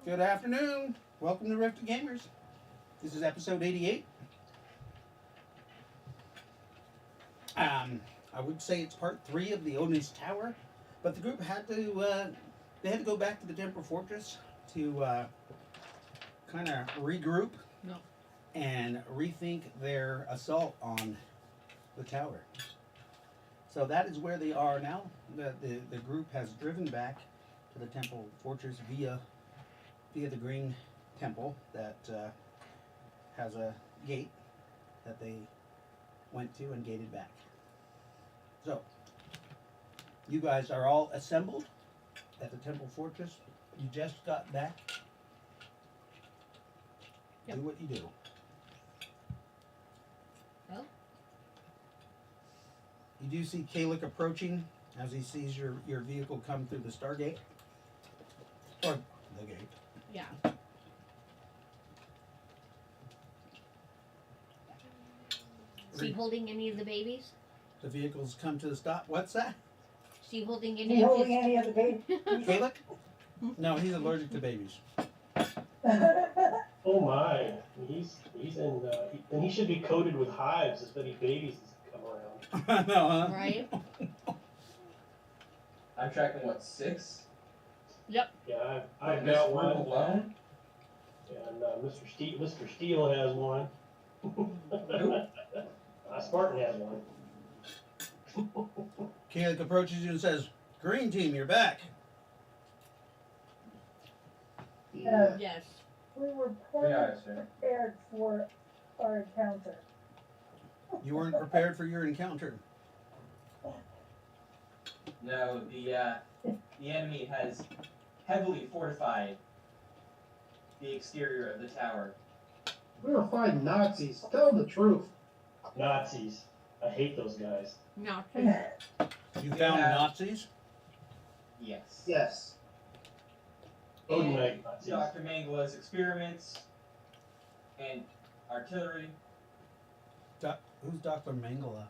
Good afternoon. Welcome to Rifted Gamers. This is episode 88. I would say it's part 3 of the Odins Tower, but the group had to they had to go back to the Temple Fortress to kind of regroup and rethink their assault on the tower. So that is where they are now. The group has driven back to the Temple Fortress via the Green Temple that has a gate that they went to and gated back. So, you guys are all assembled at the Temple Fortress. You just got back. Yep. Do what you do. Well, You do see Kalik approaching as he sees your vehicle come through the Stargate. Or the gate. yeah. Is he holding any of the babies? The vehicles come to the stop. What's that? Is he holding Is any he of holding his... any of the babies? Kalik? No, he's allergic to babies. Oh my, he's in, and he should be coated with hives as many babies as come around. No, huh? Right? I'm tracking what, 6? Yeah, I've From this got group one, alone? and Mr. Steele has one. Who? Spartan has one. Kalik approaches you and says, "Green team, you're back." Yes. We were Yeah, sir. prepared for our encounter. You weren't prepared for your encounter. No, the enemy has heavily fortified the exterior of the tower. We were fighting Nazis. Tell the truth. Nazis. I hate those guys. No. You found Yeah. Nazis? Yes. Yes. Odinite And Nazis. Dr. Mangala's experiments and artillery. Who's Dr. Mangala?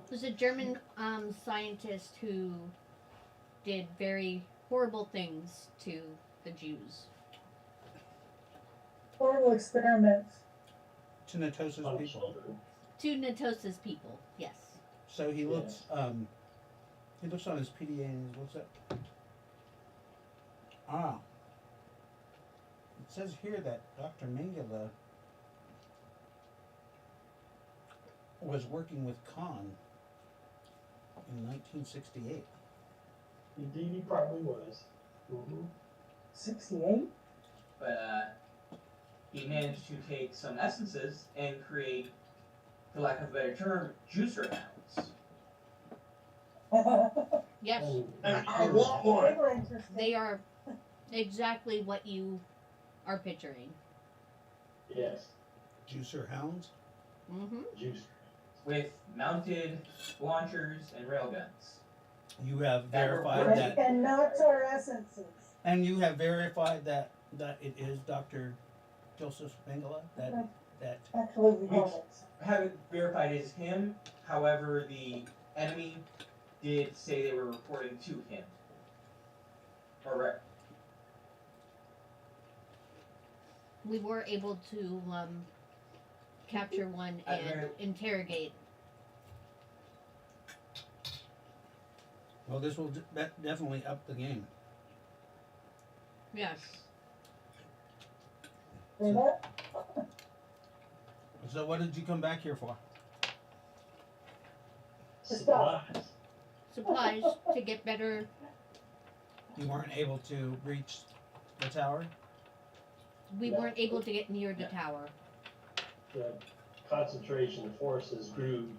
There's a German scientist who did very horrible things to the Jews. Horrible experiments. To Natosa's On people. children. To Natosa's people, yes. So he looks on his PDA and he looks up. Ah. It says here that Dr. Mangala was working with Khan in 1968. Indeed, he probably was. Mm-hmm. 68? But he managed to take some essences and create, for lack of a better term, juicer hounds. Yes. I want one. They were interesting. They are exactly what you are picturing. Yes, Juicer hounds? Mm-hmm. juice. With mounted launchers and railguns. You have That were verified Right, that, and not our essences. and you have verified that it is Dr. Joseph Mangala. That Actually, we haven't. Haven't verified it as him. However, the enemy did say they were reporting to him. Or We were able to capture one At and very- interrogate. well, this will definitely up the game. Yes. Say that? So what did you come back here for? Supplies. Supplies to get better. You weren't able to reach the tower? We weren't able to get near the tower. The concentration of forces grew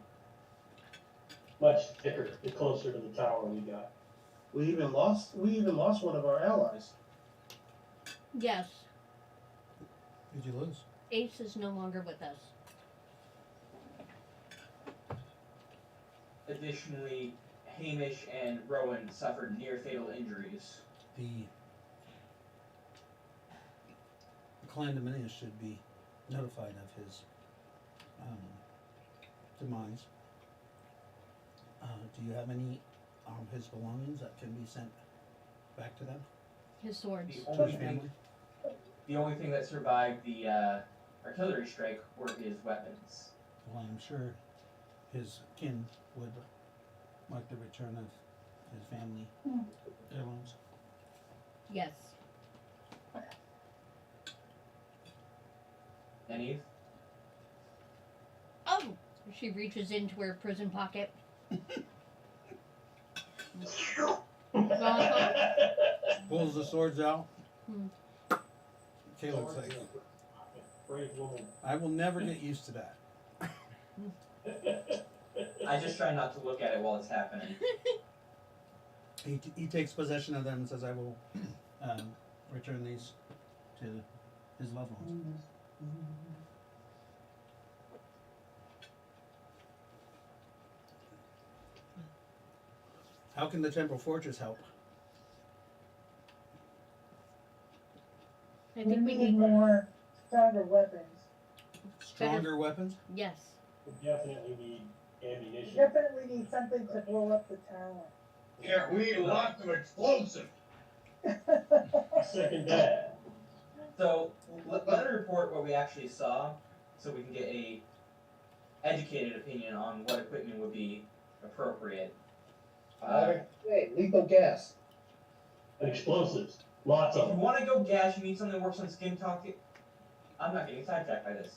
much thicker the closer to the tower we got. We even lost one of our allies. Yes. Did you lose? Ace is no longer with us. additionally, Hamish and Rowan suffered near fatal injuries. The Clan Dominion should be notified of his demise. Do you have any his belongings that can be sent back to them? His swords. The only thing that survived the artillery strike were his weapons. Well, I'm sure his kin would like the return of his family heirlooms. Yes. And Eve? Oh! She reaches into her prison pocket. Pulls the swords out. Hmm. Caleb's like, Brave woman. I will never get used to that. I just try not to look at it while it's happening. He takes possession of them and says, I will return these to his loved ones. How can the Temple Fortress help? I We think we need need more stronger weapons. Stronger weapons? Yes. We definitely need ammunition. Definitely need something to blow up the tower. Yeah, we need lots of explosive. Second that. So let me report what we actually saw, so we can get a educated opinion on what equipment would be appropriate. Hey, lethal gas. And explosives. Lots If of you them. want to go gas, you need something that works on skin talk. I'm not getting sidetracked by this.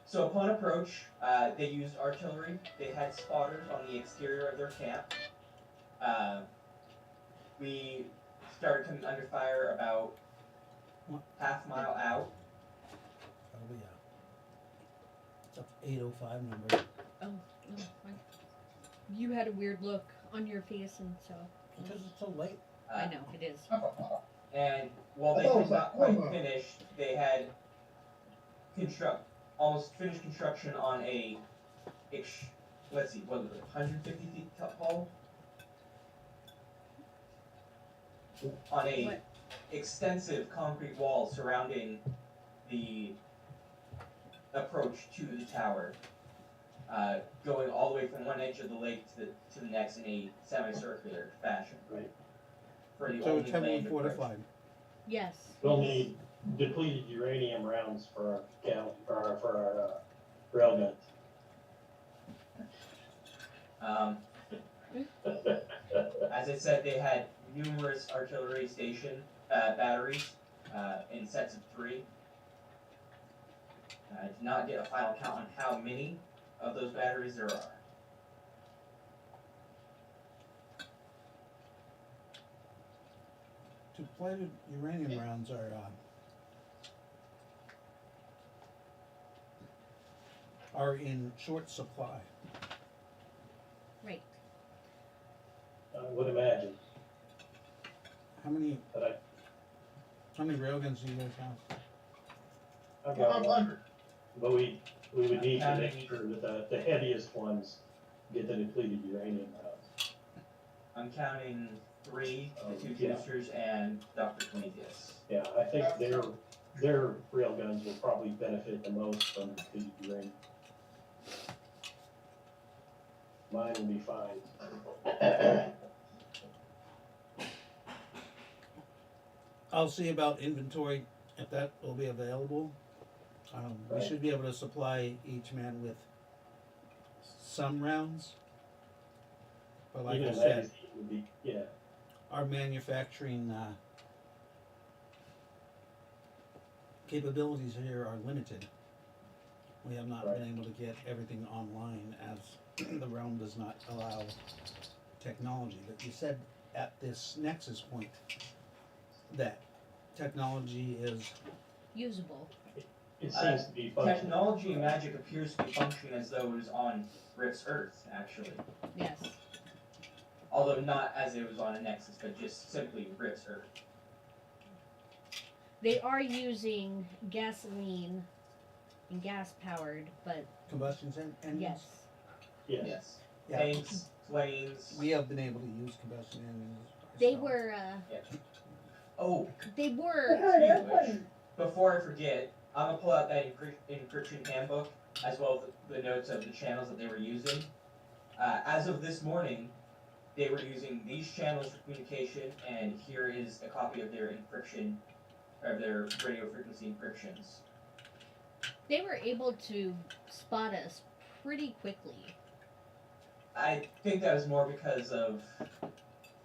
So upon approach, they used artillery. They had spotters on the exterior of their camp. We started coming under fire about half mile out. Probably, it's up 805 number. Oh, you had a weird look on your face, and so Because it's so late. I know it is. And while they Oh, did it's not like- quite finish, they had almost finished construction on a, let's see, what was it, 150 feet tall? On a What? extensive concrete wall surrounding the approach to the tower, going all the way from one edge of the lake to the next in a semicircular fashion. Right. For the So only it's heavily land approach. fortified. Yes. We'll need depleted uranium rounds for our railguns. As I said, they had numerous artillery station batteries in sets of 3. I did not get a final count on how many of those batteries there are. Depleted uranium rounds are in short supply. Right. I would imagine. How many But railguns do you guys have? I've got one. 500. But we would need to Counting- make sure that the heaviest ones get the depleted uranium rounds. I'm counting 3, the 2 Yeah. boosters, and Dr. Prometheus. Yeah, I think their railguns will probably benefit the most from depleted uranium. Mine will be fine. I'll see about inventory if that will be available. We Right. should be able to supply each man with some rounds. But like Even I a said, magazine would be, yeah. our manufacturing capabilities here are limited. We have not been able to get everything online as the realm does not allow technology. But you said at this nexus point that technology is Usable. It seems to be functional. Technology and magic appears to be functioning as though it was on Rift's Earth, actually. Yes. Although not as it was on a Nexus, but just simply Rift's Earth. They are using gasoline and gas powered, but combustion engines. yes. Yes. Yes. Yeah. Tanks, planes. We have been able to use combustion engines. They so- were Oh, they I were heard airplanes. before I forget, I'm gonna pull out that encryption handbook as well as the notes of the channels that they were using. As of this morning, they were using these channels for communication, and here is a copy of their encryption, of their radio frequency encryptions. They were able to spot us pretty quickly. I think that was more because of.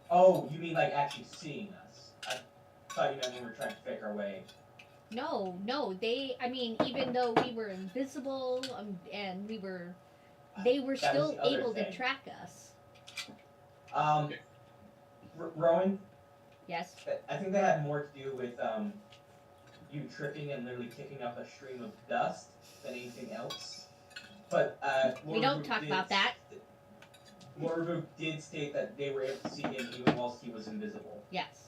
Oh, you mean like actually seeing us? I thought you meant when we were trying to fake our way. No, I mean, even though we were invisible, and they were That was still the other able to thing. track us. Rowan, Yes. I think that had more to do with you tripping and literally kicking up a stream of dust than anything else. But We don't talk about that. Morvu did state that they were able to see him even whilst he was invisible. Yes.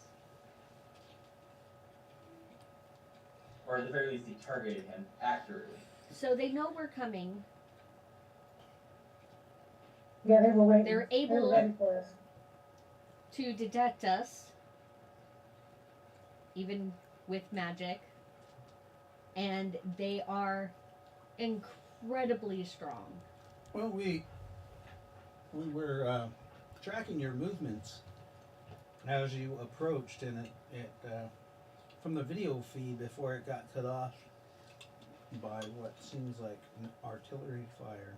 Or at the very least, they targeted him accurately. So they know we're coming. Yeah, they were waiting. They're They were able ready for us. to detect us, even with magic, and they are incredibly strong. Well, we were tracking your movements as you approached, and it from the video feed before it got cut off by what seems like an artillery fire.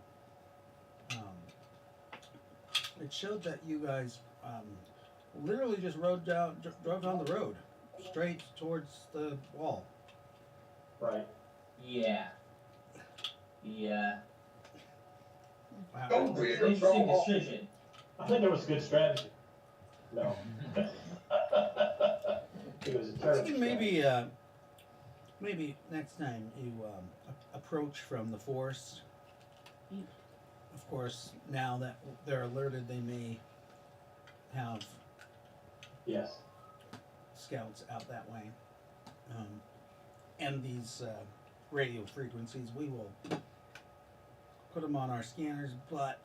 It showed that you guys literally just drove down the road straight towards the wall. Right. Yeah. Wow. Don't be It's a an interesting troll. decision. I think it was a good strategy. No. It was a I'm terrible thinking strategy. maybe next time you approach from the force. Of course, now that they're alerted, they may have Yes. scouts out that way. And these radio frequencies, we will put them on our scanners, but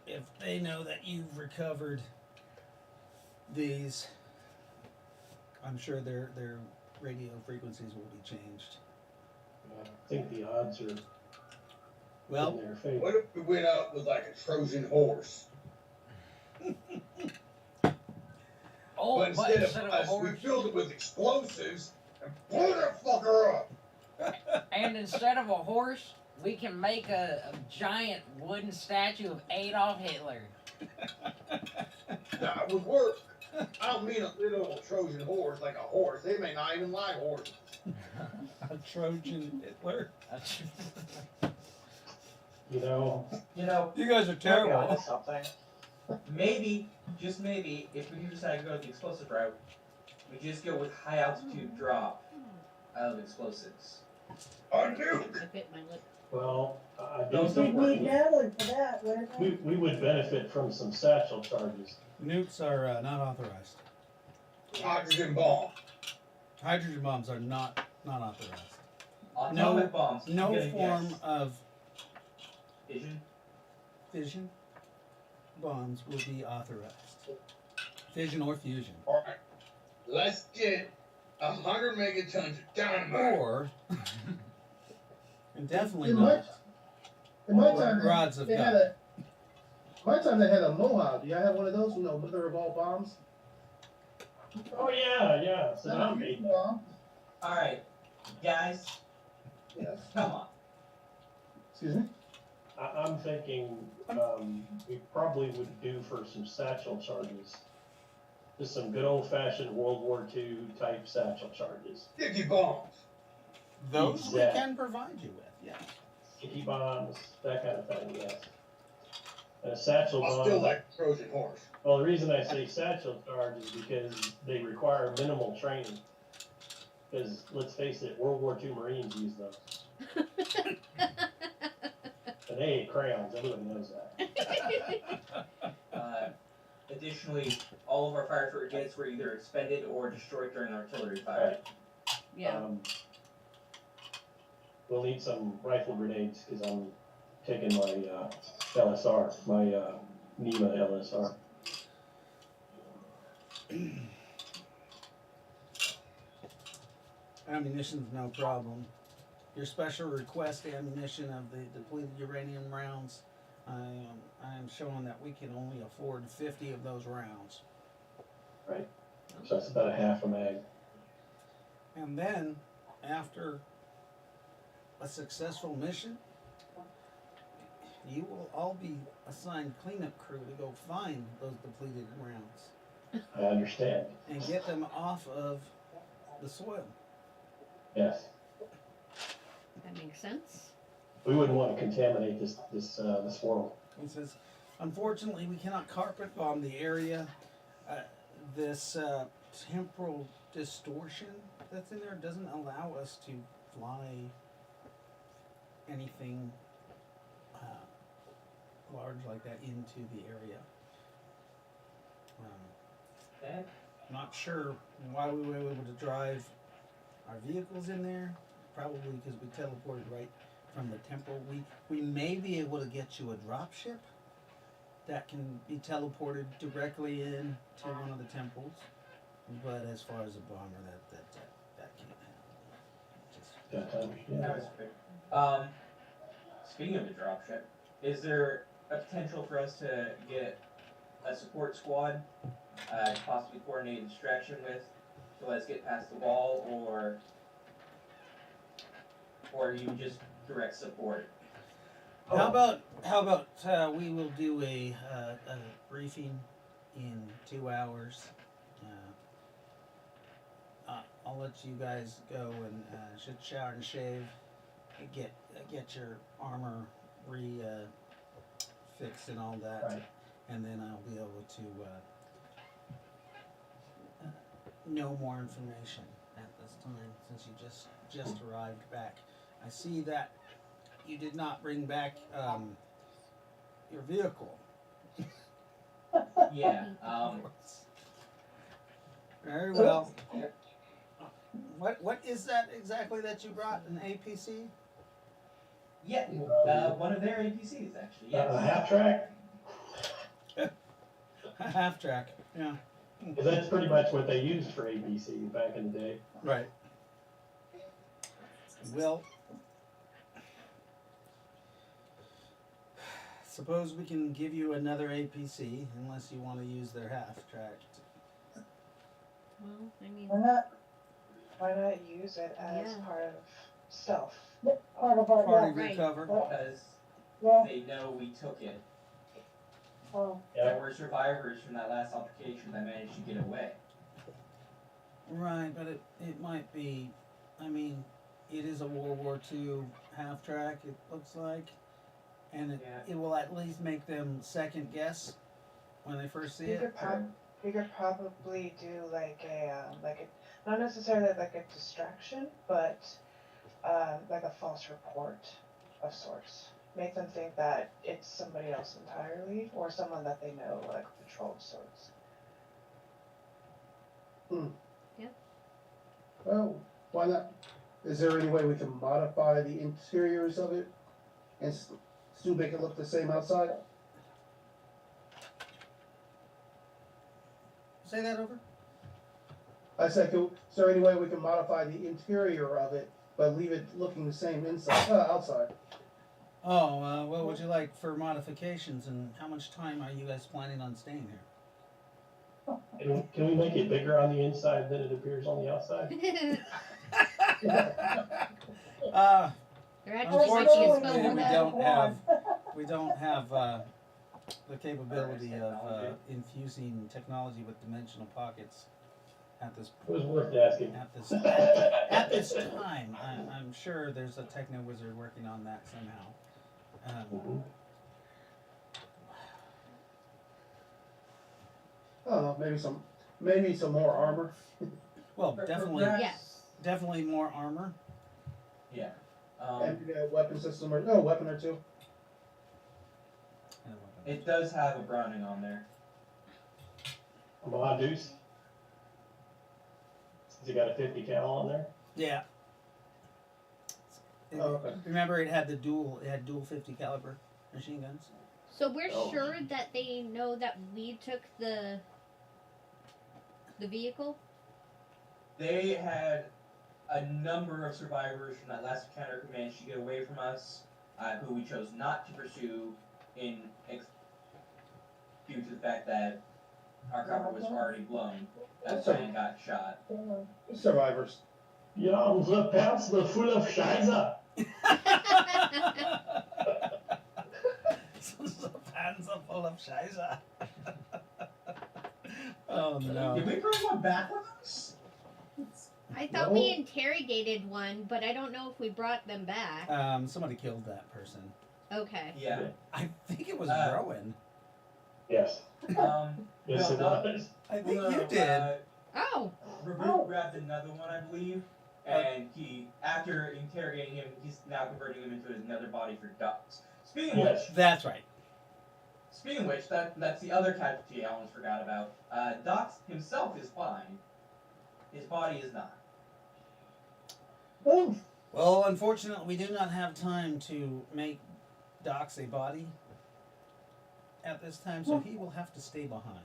if they know that you've recovered these, I'm sure their radio frequencies will be changed. I think the odds are Well, in their favor. What if we went out with like a Trojan horse? Oh, But instead of a us, we horse, filled it with explosives and blew that fucker up. and instead of a horse, we can make a giant wooden statue of Adolf Hitler. That would work. I don't mean a little Trojan horse like a horse. They may not even like horses. a Trojan Hitler. You know, You guys are terrible. Something. Maybe, just maybe, if we do decide to go the explosive route, we just go with high altitude drop of explosives. A nuke. I bit my lip. well, I do Those think don't We'd need Natalie for that, wouldn't we? we would benefit from some satchel charges. Nukes are not authorized. Hydrogen bomb. Hydrogen bombs are not authorized. Atomic bombs. I'm No gonna form guess. of Fission. fission bombs will be authorized. Fission or fusion. All right. Let's get 100 megatons of dynamite. Or, and definitely In my, not in my time, rods of they had God. my time they had a Mohawk. Do y'all have one of those? Mother of all bombs? Oh yeah. So now bomb. Alright, guys, Yes. come on. Excuse me? I'm thinking we probably would do for some satchel charges. Just some good old fashioned World War II type satchel charges. Sticky bombs. Those we Exact. can provide you with, yeah. Sticky bombs, that kind of thing, yes. And a satchel I bomb. still like the Trojan horse. Well, the reason I say satchel charge is because they require minimal training. Because let's face it, World War II Marines use those. And they ain't crayons, everybody knows that. Additionally, all of our fire frigates were either expended or destroyed during artillery fire. Yeah. We'll need some rifle grenades because I'm taking my LSR, my NEMA LSR. Ammunition's no problem. Your special request ammunition of the depleted uranium rounds, I am showing that we can only afford 50 of those rounds. So that's about a half a mag. And then, after a successful mission, you will all be assigned cleanup crew to go find those depleted rounds I understand. and get them off of the soil. Yes. That makes sense. We wouldn't want to contaminate this world. He says, unfortunately, we cannot carpet bomb the area. This temporal distortion that's in there doesn't allow us to fly anything large like that into the area. Okay. Not sure why we were able to drive our vehicles in there. Probably because we teleported right from the temple. We may be able to get you a drop ship that can be teleported directly in to one of the temples. But as far as a bomber, that can't happen. Just, That was quick. Speaking of the dropship, is there a potential for us to get a support squad, possibly coordinate distraction with, to let us get past the wall, or you just direct support? How about we will do a briefing in 2 hours. I'll let you guys go and shower and shave, get your armor fixed and all that, Right. and then I'll be able to know more information at this time since you just arrived back. I see that you did not bring back your vehicle. Yeah. Very well. What is that exactly that you brought? An APC? Yeah. One of their APCs actually. Yes. A half track? A half track. Yeah. Because that's pretty much what they used for ABC back in the day. Right. Well, suppose we can give you another APC unless you want to use their half track. Well, I mean, Why not use it as Yeah. part of stealth? Part of our, Party Right. recover. Because yeah, they know we took it. oh, There were survivors from that last altercation that managed to get away. Right, but it might be, I mean, it is a World War II half track, it looks like. And it will at least make them second guess when they first see it. You could probably do like a not necessarily like a distraction, but like a false report of sorts. Make them think that it's somebody else entirely, or someone that they know, like a patrol of sorts. Well, why not? Is there any way we can modify the interiors of it and still make it look the same outside? Say that over? I said, is there any way we can modify the interior of it, but leave it looking the same outside? Oh, what would you like for modifications and how much time are you guys planning on staying here? Can we make it bigger on the inside than it appears on the outside? there actually might be a spell Unfortunately, for that. we don't have the capability of infusing technology with dimensional pockets at this It was worth asking. at this time. I'm sure there's a techno wizard working on that somehow. I don't know, maybe some more armor. Well, Yes. definitely more armor. Yeah. And a weapon system or weapon or two. It does have a Browning on there. Come Deuce. Has it got a 50 cal on there? Yeah. Oh, okay. Remember, it had dual 50 caliber machine guns. So we're Oh. sure that they know that we took the vehicle? They had a number of survivors from that last encounter who managed to get away from us, who we chose not to pursue due to the fact that our cover was already blown. That Brian got shot. Survivors. Ja, unsere Pants were full of Scheiße. The pans are full of Scheiße. Oh no. Did we bring one back with us? I thought we interrogated one, but I don't know if we brought them back. Somebody killed that person. Okay. Yeah. I think it was Rowan. Yes. Yes, it was. I think you did. Oh. Rabuk grabbed another one, I believe, and he, after interrogating him, he's now converting him into another body for ducks. Speaking of Yes. which, That's right. that's the other casualty I almost forgot about. Dox himself is fine. His body is not. Well, unfortunately, we do not have time to make Dox a body at this time, so he will have to stay behind.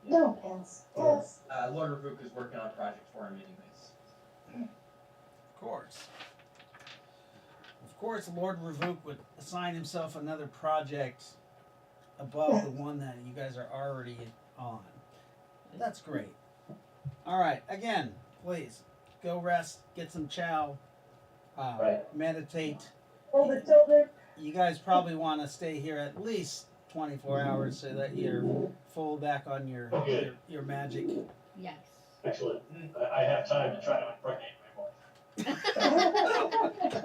No, Pence. Yes. Lord Rabuk is working on a project for him anyways. Of course. Of course, Lord Ravuk would assign himself another project above the one that you guys are already on. That's great. All right, again, please go rest, get some chow, meditate. All the children. You guys probably want to stay here at least 24 hours so that you're full back on your magic. Yes. Excellent. I have time to try to impregnate my wife.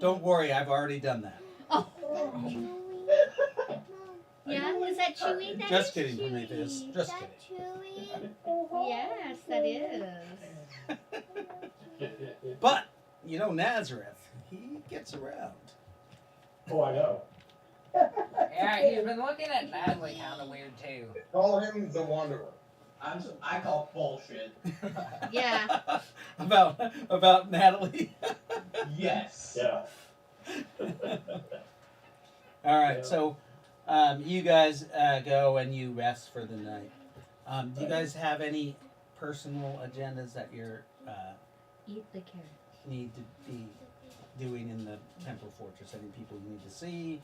Don't worry, I've already done that. Oh. Yeah, is that Chewy? That Just is kidding, Chewy. Prometheus. Just Is that Chewy? Yes, that is. But, you know, Nazareth, he gets around. Oh, I know. Yeah, he's been looking at Natalie kind of weird too. Call him the Wanderer. I call bullshit. Yeah. about Natalie. Yes. Yeah. All right, so you guys go and you rest for the night. Do you guys have any personal agendas that you're Eat the carrot. need to be doing in the Temple Fortress? Any people you need to see?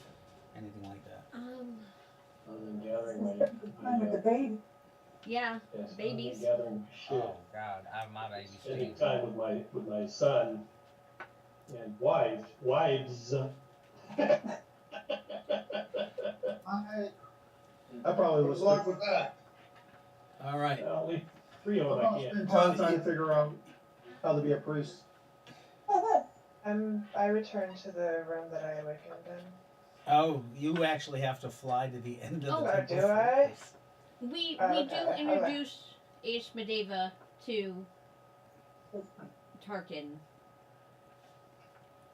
Anything like that? Other than gathering Time with the baby. Yeah. yes, Babies. other than gathering shit. Oh God, I have my baby Spending too. time with my son and wives. I probably Good was luck with that. All right. Only 3 of them I can't. spend time trying to figure out how to be a priest. I returned to the room that I awakened in. Oh, you actually have to fly to the end of the Oh, Temple do I? Fortress. We Okay, do okay. introduce Ishmadeva to Tarkin.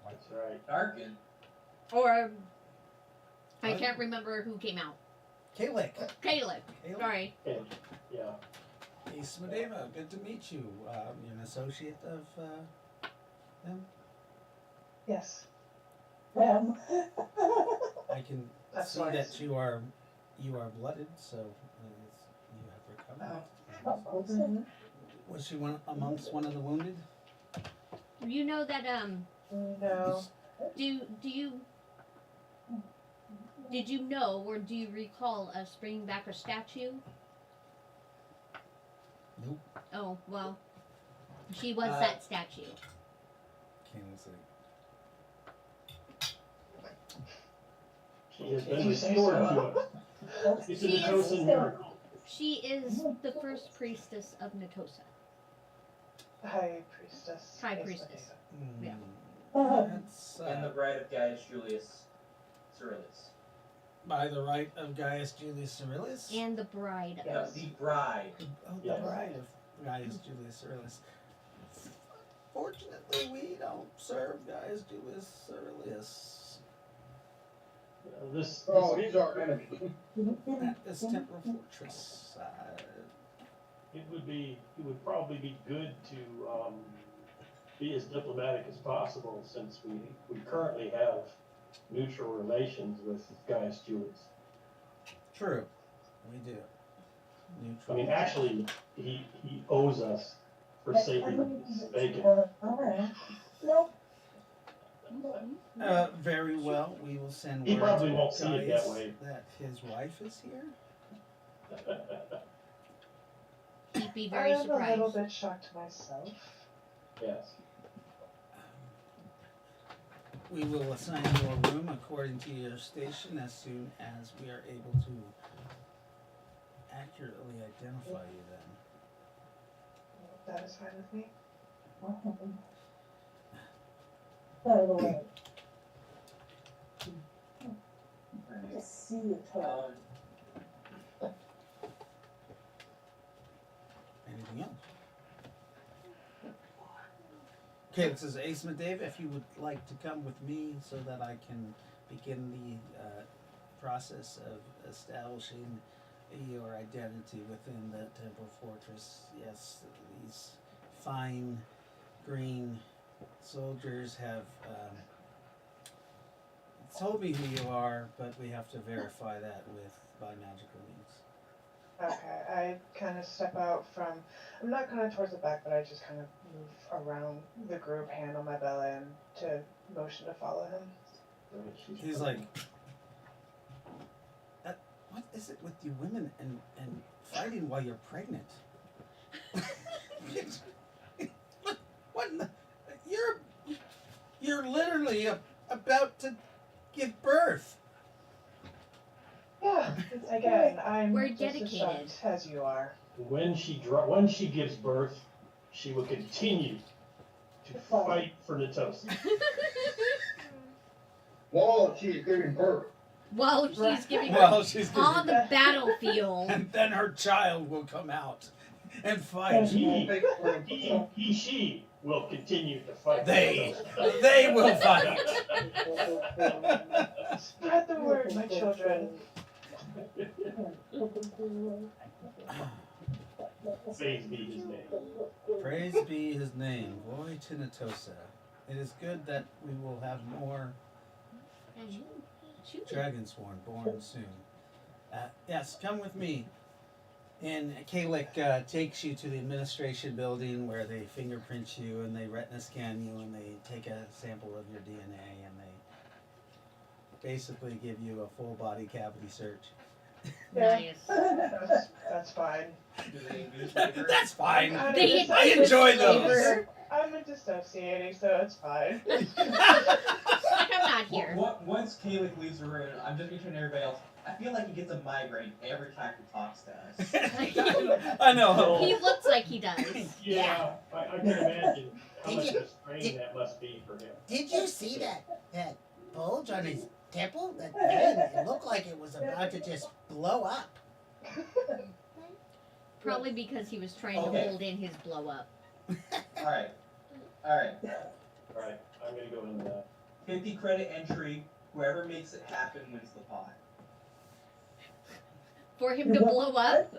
That's right. Darkin. Or I can't remember who came out. Kalik. Caleb. Sorry. Okay. Yeah. Hey, Smedeva, good to meet you. You're an associate of them? Yes. Them. I can That's see nice. that you are blooded, so you have recovered. Mhm. Was she amongst one of the wounded? You know that No. did you know or do you recall us bringing back a statue? Nope. Oh, well, she was Uh, that statue. Can't see. She has Did been you say restored so? to us. It's a She is Natosan still- miracle. She is the first priestess of Natosa. High priestess. High Yes, priestess. Yeah. That's And the bride of Gaius Julius Cyrillus. by the right of Gaius Julius Cyrillus. And the bride No, of. the bride. Oh, the Yes. bride of Gaius Julius Cyrillus. Fortunately, we don't serve Gaius Julius Cyrillus This Oh, he's our enemy. at this temple fortress. it would probably be good to be as diplomatic as possible, since we currently have neutral relations with Gaius Julius. True, we do. I Neutral. mean, actually, he owes us for saving his bacon. Alright. Nope. Very well. We will send He word probably to won't see it that Gaius way. that his wife is here. He'd be I very am a little surprised. bit shocked myself. Yes. We will assign you a room according to your station as soon as we are able to accurately identify you then. That is fine with me. By the way, just see it. Anything else? Okay, this is Ace Dave. If you would like to come with me so that I can begin the process of establishing your identity within the Temple Fortress. Yes, these fine green soldiers have told me who you are, but we have to verify that by magical means. Okay, I kind of step out from, I'm not kind of towards the back, but I just kind of move around the group, hand on my belly, and to motion to follow him. He's like, what is it with you women and fighting while you're pregnant? What? You're literally about to give birth. Yeah, again, I'm We're just as dedicated. shocked as you are. When she gives birth, she will continue to fight for Natosa. While she's giving birth. While she's giving Well, she's on the battlefield. and then her child will come out and fight. She will continue to fight. They will fight. Spread the word, my children. Praise be his name. Praise be his name. Glory to Natosa. It is good that we will have more Dragonsworn born soon. Yes, come with me. And Kalik takes you to the administration building where they fingerprint you and they retina scan you and they take a sample of your DNA and they basically give you a full body cavity search. Nice. That's fine. That's fine. They I enjoy those. I'm dissociating, so it's fine. Like I'm not here. Once Kalik leaves the room, I'm just between everybody else. I feel like he gets a migraine every time he talks to us. I know. He looks like he does. Yeah, I can imagine how much of a strain that must be for him. Did you see that bulge on his temple? That vein, it looked like it was about to just blow up. Probably because he was trying to hold in his blow up. Alright. Alright, I'm gonna go in 50 credit entry. Whoever makes it happen wins the pot. For him to blow up?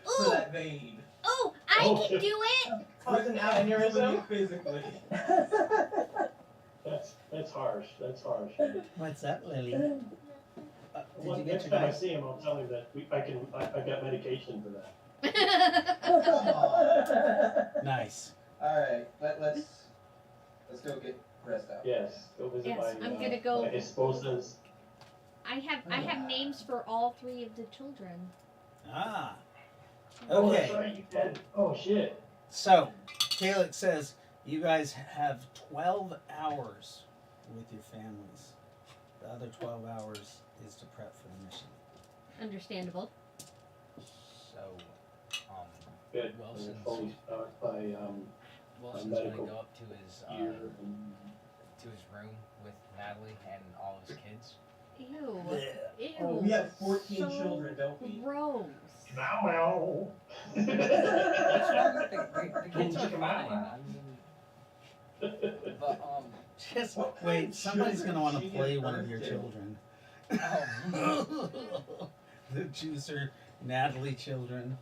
For Ooh! that vein. Oh, I can do it! With an aneurysm physically. That's harsh. That's harsh. What's up, Lily? Well, Did you get next your time I dice? see him, I'll tell him that I got medication for that. Nice. Alright, let's go get rest out. Yes, go visit Yes, my. I'm gonna go- My esposas. I have names for all 3 of the children. Ah. Oh, that's Okay. right, you did. Oh shit. So, Kalik says you guys have 12 hours with your families. The other 12 hours is to prep for the mission. Understandable. So, Good. Wilson's- Fully stocked by Wilson's medical gonna go up to his gear. room with Natalie and all of his kids. Ew. Yeah. Ew. Oh, we have 14 So children, don't we? Gross. Meow meow. The kids are fine. I mean, but Just What kind wait, of somebody's children gonna want did to she play give one of birth your to? children. oh, The juicer, Natalie children.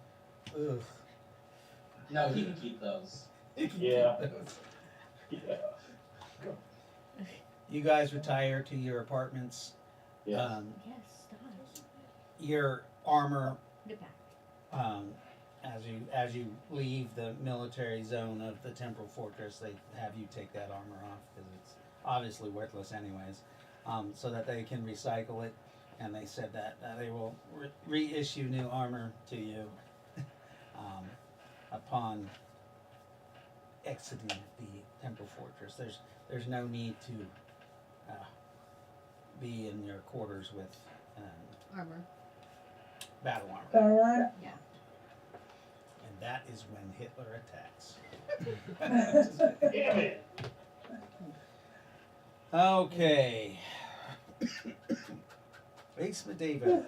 Ugh. No, he can keep those. Yeah. Yeah. You guys retire to your apartments. Yes. Yes, stop. Your armor, Get back. as you leave the military zone of the temporal fortress, they have you take that armor off because it's obviously worthless anyways, so that they can recycle it. And they said that they will reissue new armor to you upon exiting the temple fortress. There's no need to be in your quarters with Armor. battle armor. Starlight? Yeah. And that is when Hitler attacks. Damn it! Okay. David,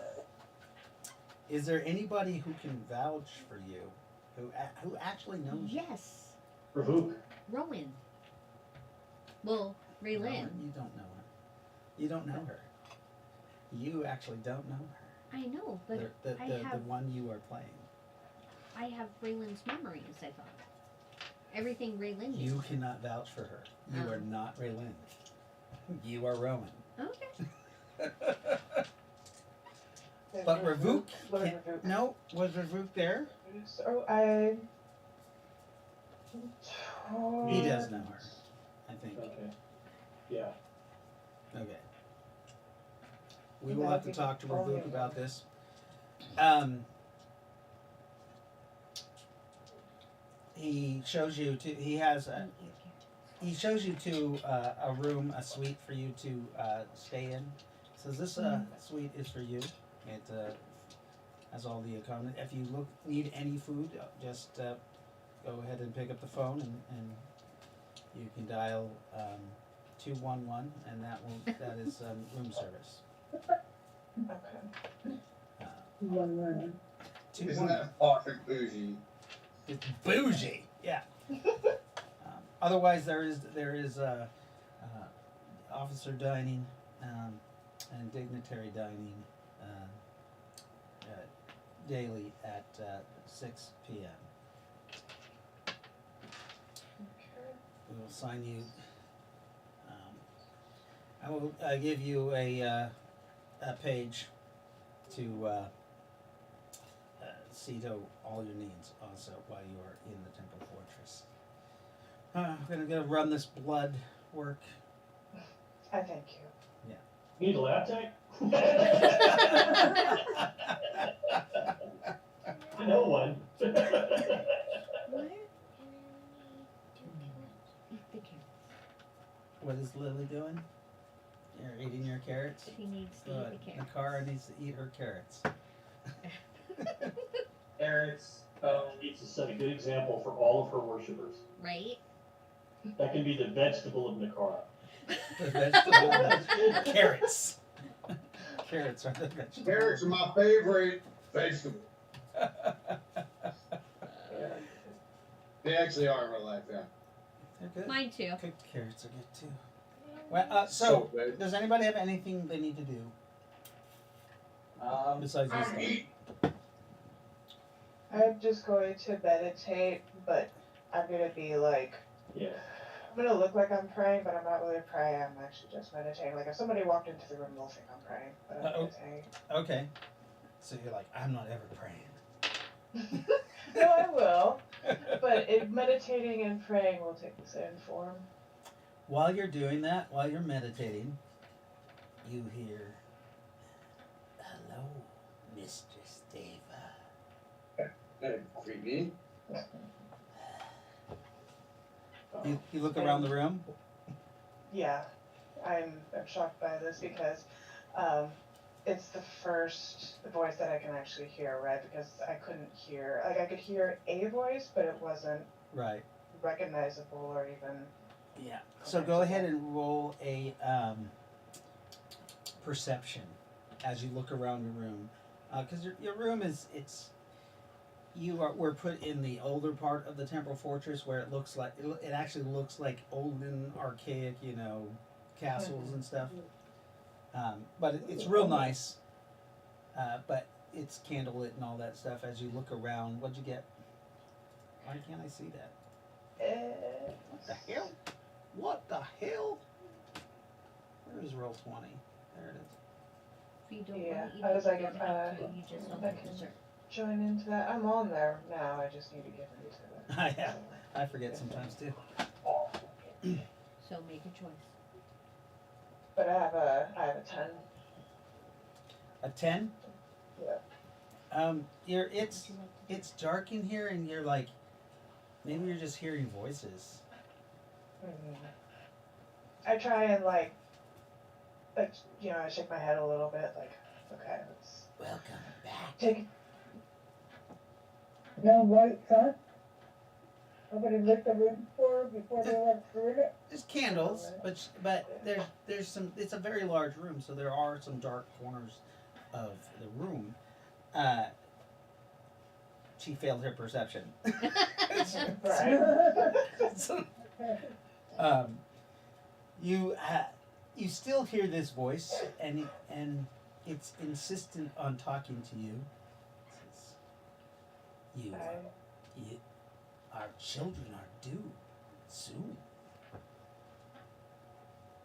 is there anybody who can vouch for you, who actually knows you? Yes. Ravook. Rowan. Well, Raylin. Rowan, you don't know her. You don't know her. You actually don't know her. I know, but the I have one you are playing. I have Raylan's memories, I thought. Everything Raylin You used. cannot vouch for her. You Oh. are not Raylin. You are Rowan. Okay. But Ravook, Lord can't- Ravook. no, was Ravook there? So I. He does know her, I think. Okay. Yeah. Okay. We And will that have would to be talk to the only Ravook about one. this. He shows you to. He has a. He shows you to a room, a suite for you to stay in. Says this suite is for you. It has all the accommodation. If you need any food, just go ahead and pick up the phone and you can dial 211, and that is room service. Okay. One room. Isn't that fucking bougie? It's bougie. Yeah. Otherwise, there is officer dining and dignitary dining daily at 6 p.m. We will sign you. I will give you a page to see to all your needs also while you are in the temple fortress. I'm gonna run this blood work. I thank you. Need a lab tech? I know one. What? Eat the carrots. What is Lily doing? You're eating your carrots? She needs to Good. eat the carrots. Nakara needs to eat her carrots. Carrots, Needs to set a good example for all of her worshippers. Right? That can be the vegetable of Nakara. The vegetable. Carrots. Carrots are the vegetable. Carrots are my favorite vegetable. They actually are in real life, yeah. They're good. Mine too. Cooked carrots are good too. Well, so good. does anybody have anything they need to do besides this? I'm eating. I'm just going to meditate, but I'm gonna be like, Yeah. I'm gonna look like I'm praying, but I'm not really praying. I'm actually just meditating. Like if somebody walked into the room, they'll think I'm praying, but I'm Uh-oh. meditating. Okay. So you're like, I'm not ever praying. No, I will. But meditating and praying will take the same form. While you're doing that, while you're meditating, you hear, "Hello, Mistress Deva." Creepy. You look around the room. Yeah, I'm shocked by this because it's the first voice that I can actually hear, right? Because I couldn't hear, like I could hear a voice, but it wasn't Right. recognizable or even. Yeah. So go ahead and roll a perception as you look around your room, because your room we're put in the older part of the temple fortress where it looks like it actually looks like olden archaic, castles and stuff. But it's real nice. But it's candlelit and all that stuff. As you look around, what'd you get? Why can't I see that? What the hell? What the hell? Where is roll 20? There it is. If you don't Yeah, want to eat I was it, like, you don't have to. You just don't I have can- dessert. Join into that. I'm on there now. I just need to get into it. I forget sometimes too. So make a choice. but I have a 10. A 10? Yeah. It's dark in here, and you're like, maybe you're just hearing voices. I try and like, you know, I shake my head a little bit, like, okay, let's Welcome back. take. No lights, huh? Nobody lit the room for her before they left through it? There's candles, but there's some. It's a very large room, so there are some dark corners of the room. She failed her perception. Right. So, you still hear this voice, and it's insistent on talking to you. It says, our children are due soon.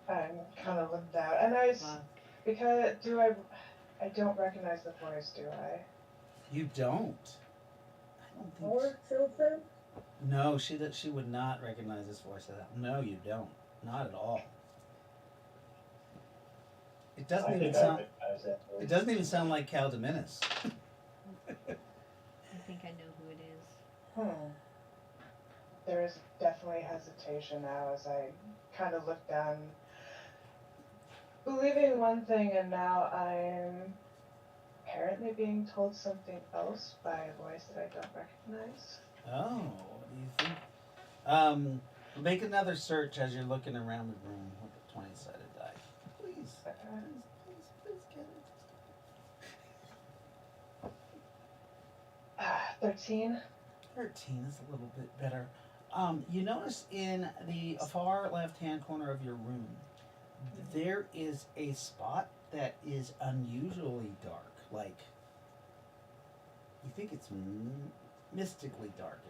I'm kind of looked out, and because I don't recognize the voice, do I? You don't. I don't think. Or children? No, she would not recognize this voice. No, you don't. Not at all. It doesn't I even think I sound. recognize that voice. It doesn't even sound like Cal Dominus. I think I know who it is. There is definitely hesitation now as I kind of look down, believing one thing, and now I'm apparently being told something else by a voice that I don't recognize. Oh, what do you think? Make another search as you're looking around the room with a 20-sided die. Please, please get it. 13. 13 is a little bit better. You notice in the far left-hand corner of your room, there is a spot that is unusually dark. Like, you think it's mystically darkened.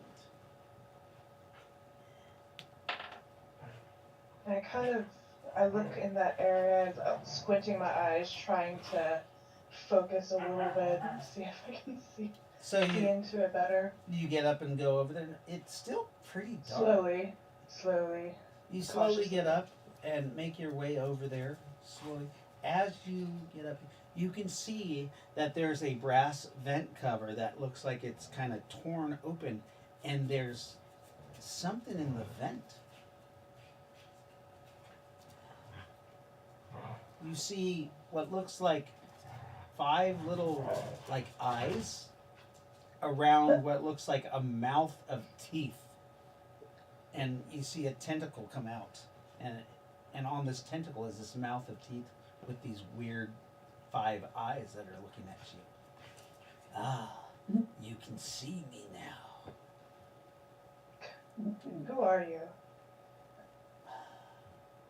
And I look in that area, squinting my eyes, trying to focus a little bit, see if I can see into it better. You get up and go over there. It's still pretty dark. Slowly. You slowly get up and make your way over there. Slowly. As you get up, you can see that there's a brass vent cover that looks like it's kind of torn open, and there's something in the vent. You see what looks like 5 little eyes around what looks like a mouth of teeth, and you see a tentacle come out, and on this tentacle is this mouth of teeth with these weird 5 eyes that are looking at you. Ah, you can see me now. Who are you?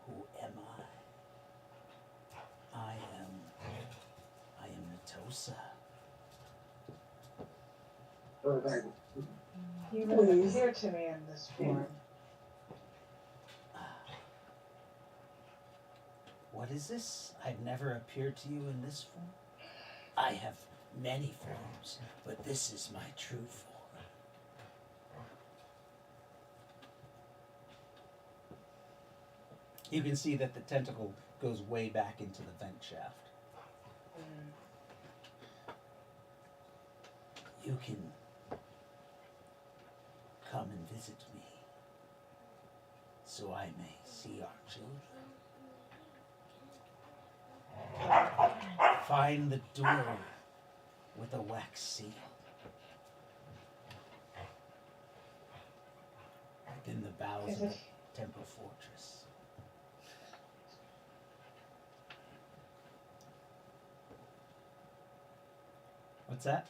Who am I? I am Natosa. You really appear to me in this form. What is this? I've never appeared to you in this form. I have many forms, but this is my true form. You can see that the tentacle goes way back into the vent shaft. You can come and visit me, so I may see our children. Find the door with a wax seal. Within the bowels of the temple fortress. What's that?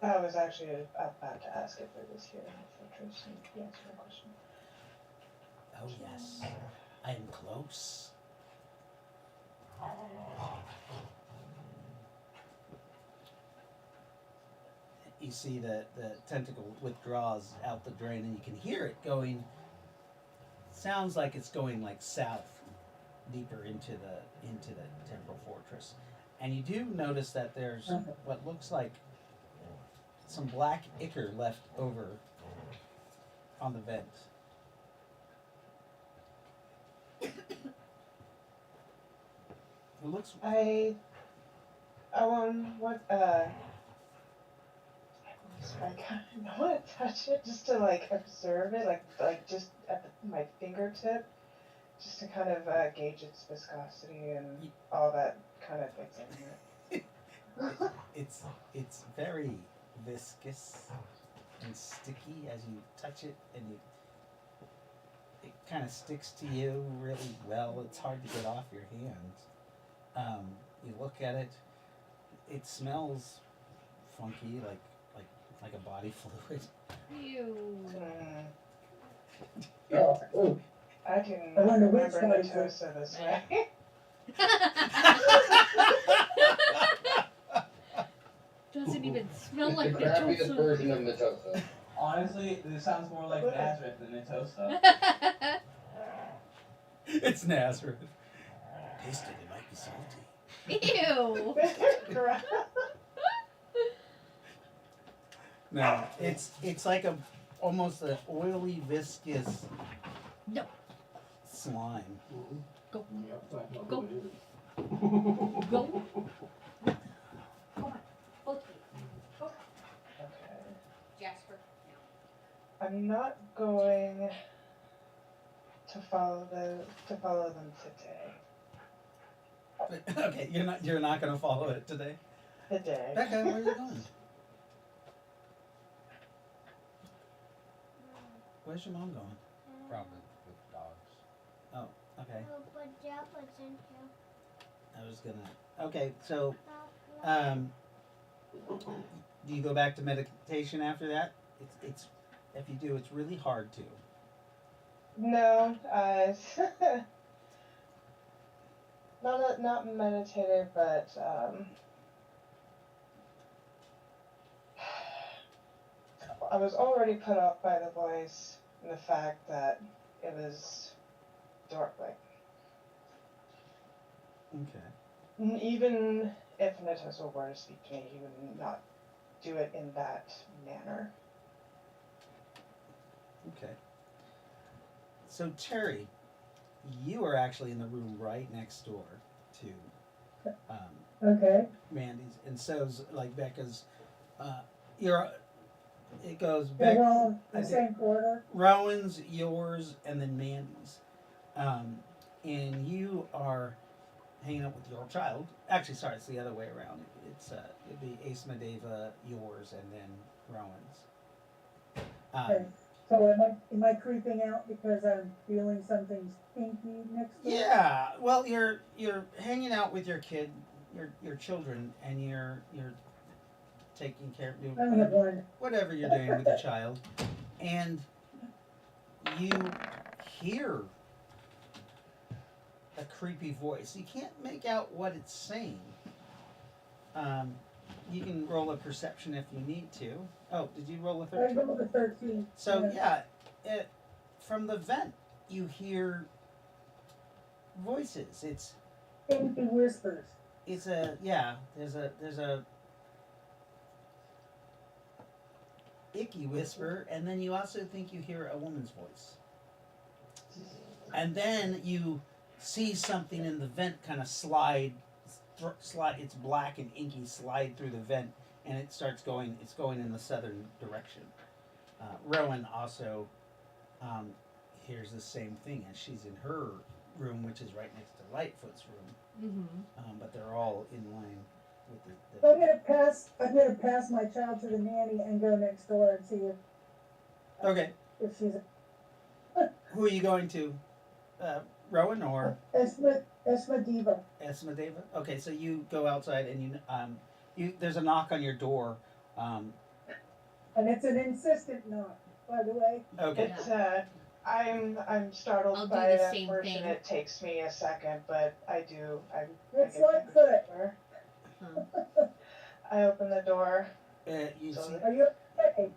I was actually about to ask if it was here in the fortress, and you answered my question. Oh yes, I am close. You see that the tentacle withdraws out the drain, and you can hear it going. Sounds like it's going like south, deeper into the temple fortress. And you do notice that there's what looks like some black ichor left over on the vent. It looks. I what I kind of want to touch it just to like observe it, like just at my fingertip, just to kind of gauge its viscosity and all that kind of things in it. It's very viscous and sticky as you touch it, and it kind of sticks to you really well. It's hard to get off your hands. You look at it. It smells funky, like a body fluid. Ew. Oh, ooh. I can I wonder which remember one is it. Natosa this way. Doesn't even smell It's like the crappiest Natosa. version of Natosa. Honestly, this sounds more like Nazareth than Natosa. It's Nazareth. Taste it, it might be salty. Ew. No, it's like almost an oily, viscous No. slime. Go. Yeah, that's not Go. what it is. Go. Come on. Both of you. Go. Okay. Jasper. I'm not going to follow them today. But, okay, you're not gonna follow it today. Today. Becca, where are you going? Where's your mom going? Probably with dogs. Okay, But Jaffa sent you. I was gonna. Okay, so do you go back to meditation after that? It's if you do, it's really hard to. No, not meditative, but I was already put off by the voice and the fact that it was dark. Like Okay. even if Natosa were to speak to me, he would not do it in that manner. Okay. So Terry, you are actually in the room right next door to Okay. Mandy's, and so's like Becca's. You're. It goes They're Beck, all in I the think- same quarter. Rowan's, yours, and then Mandy's. And you are hanging out with your child. Actually, sorry, it's the other way around. It'd be Asmodeva, yours, and then Rowan's. Okay. So am I creeping out because I'm feeling something stinky next door? Yeah. Well, you're hanging out with your kid, your children, and you're taking care of I only have one. whatever you're doing with your child, and you hear a creepy voice. You can't make out what it's saying. You can roll a perception if you need to. Oh, did you roll a I 13? rolled a 13. So from the vent you hear voices. Stinky whispers. There's a icky whisper, and then you also think you hear a woman's voice. And then you see something in the vent kind of slide, it's black and inky, slide through the vent, and it's going in the southern direction. Rowan also hears the same thing, and she's in her room, which is right next to Lightfoot's room. But they're all in line with the I'm gonna pass my child to the nanny and go next door and see Okay. if she's Who are you going to? Rowan or Esmodiva. Esmodeva? Okay, so you go outside and there's a knock on your door. And it's an insistent knock, by the way. Okay. It's I'm startled I'll do by the that same first, thing. and it takes me a second, but I do. It's Lightfoot. I open the door. You see, Are you okay?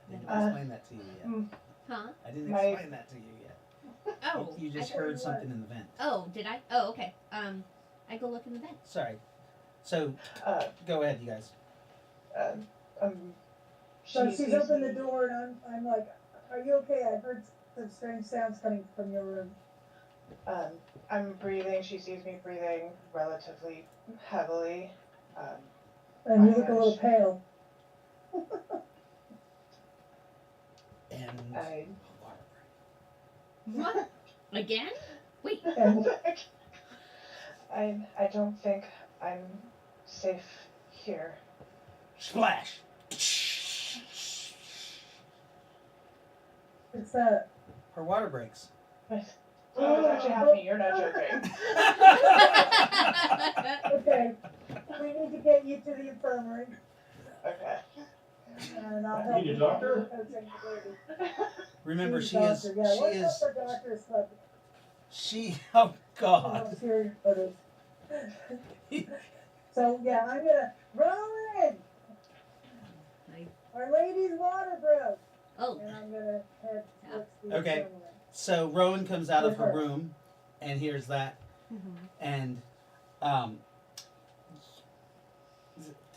I didn't explain that to you yet. Huh? I didn't my- explain that to you yet. Oh. You just I- heard something in the vent. Oh, did I? Oh, okay. I go look in the vent. Sorry. So go ahead, you guys. So She she's sees opened me. the door and I'm like, are you okay? I've heard some strange sounds coming from your room. I'm breathing. She sees me breathing relatively heavily. And you look a little pale. And I What? Again? Wait. And I don't think I'm safe here. splash. it's that. Her water breaks. Oh, it's actually happening. You're not joking. Okay, we need to get you to the infirmary, Okay. and I'll help Need a you. doctor? Remember, She's she is. doctor, yeah. She What's is. up for Doctor Slip? She. Oh God. I'm serious for this. So yeah, I'm gonna Rowan. Hi. Our lady's water broke, Oh, and I'm gonna head towards the Okay. infirmary. So Rowan comes out of With her her. room, and hears that, mhm. and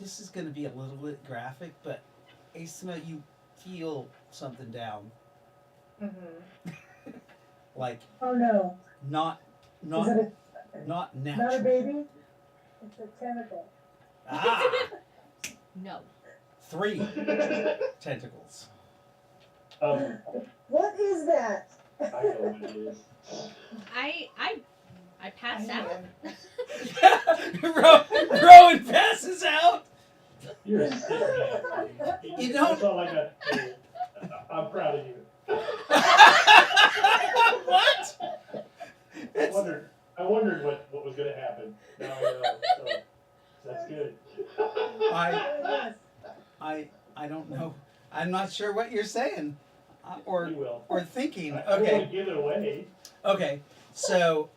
this is going to be a little bit graphic, but Asma, you feel something down, like Oh no, not is not it not not a natural. baby? It's a tentacle. Ah, No. 3 tentacles. What is that? I know what it is. I passed out. Rowan passes out. You're a sick man. You don't- That's all I got to say. I'm proud of you. What? I wondered what was going to happen. Now I know. So that's good. I don't know. I'm not sure what you're saying, or You will. or thinking. I don't want Okay. to give it away. Okay. So,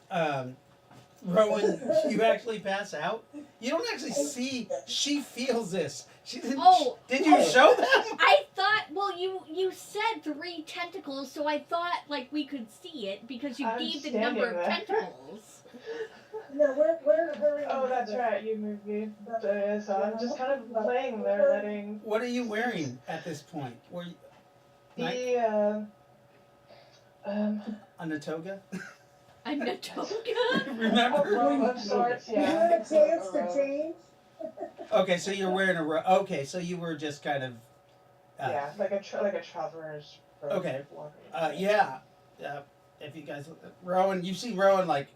Rowan, you actually pass out. You don't actually see. She feels this. She didn't. Oh. Did you show them? I thought, well, you said 3 tentacles, so I thought like we could see it because you I'm gave the standing number of there. tentacles. No, we're hurrying. Oh, to that's the- right. You moved me. So I'm just kind of laying there, letting What are you wearing at this point? Were you the on a toga? A Natoga? a Remember? robe of sorts. You had Yeah. a chance A to robe. change? Okay, so you're wearing a okay, so you were just kind of. Yeah, like a traveler's robe. Okay. walking. Yeah. If you guys, Rowan, you see Rowan like.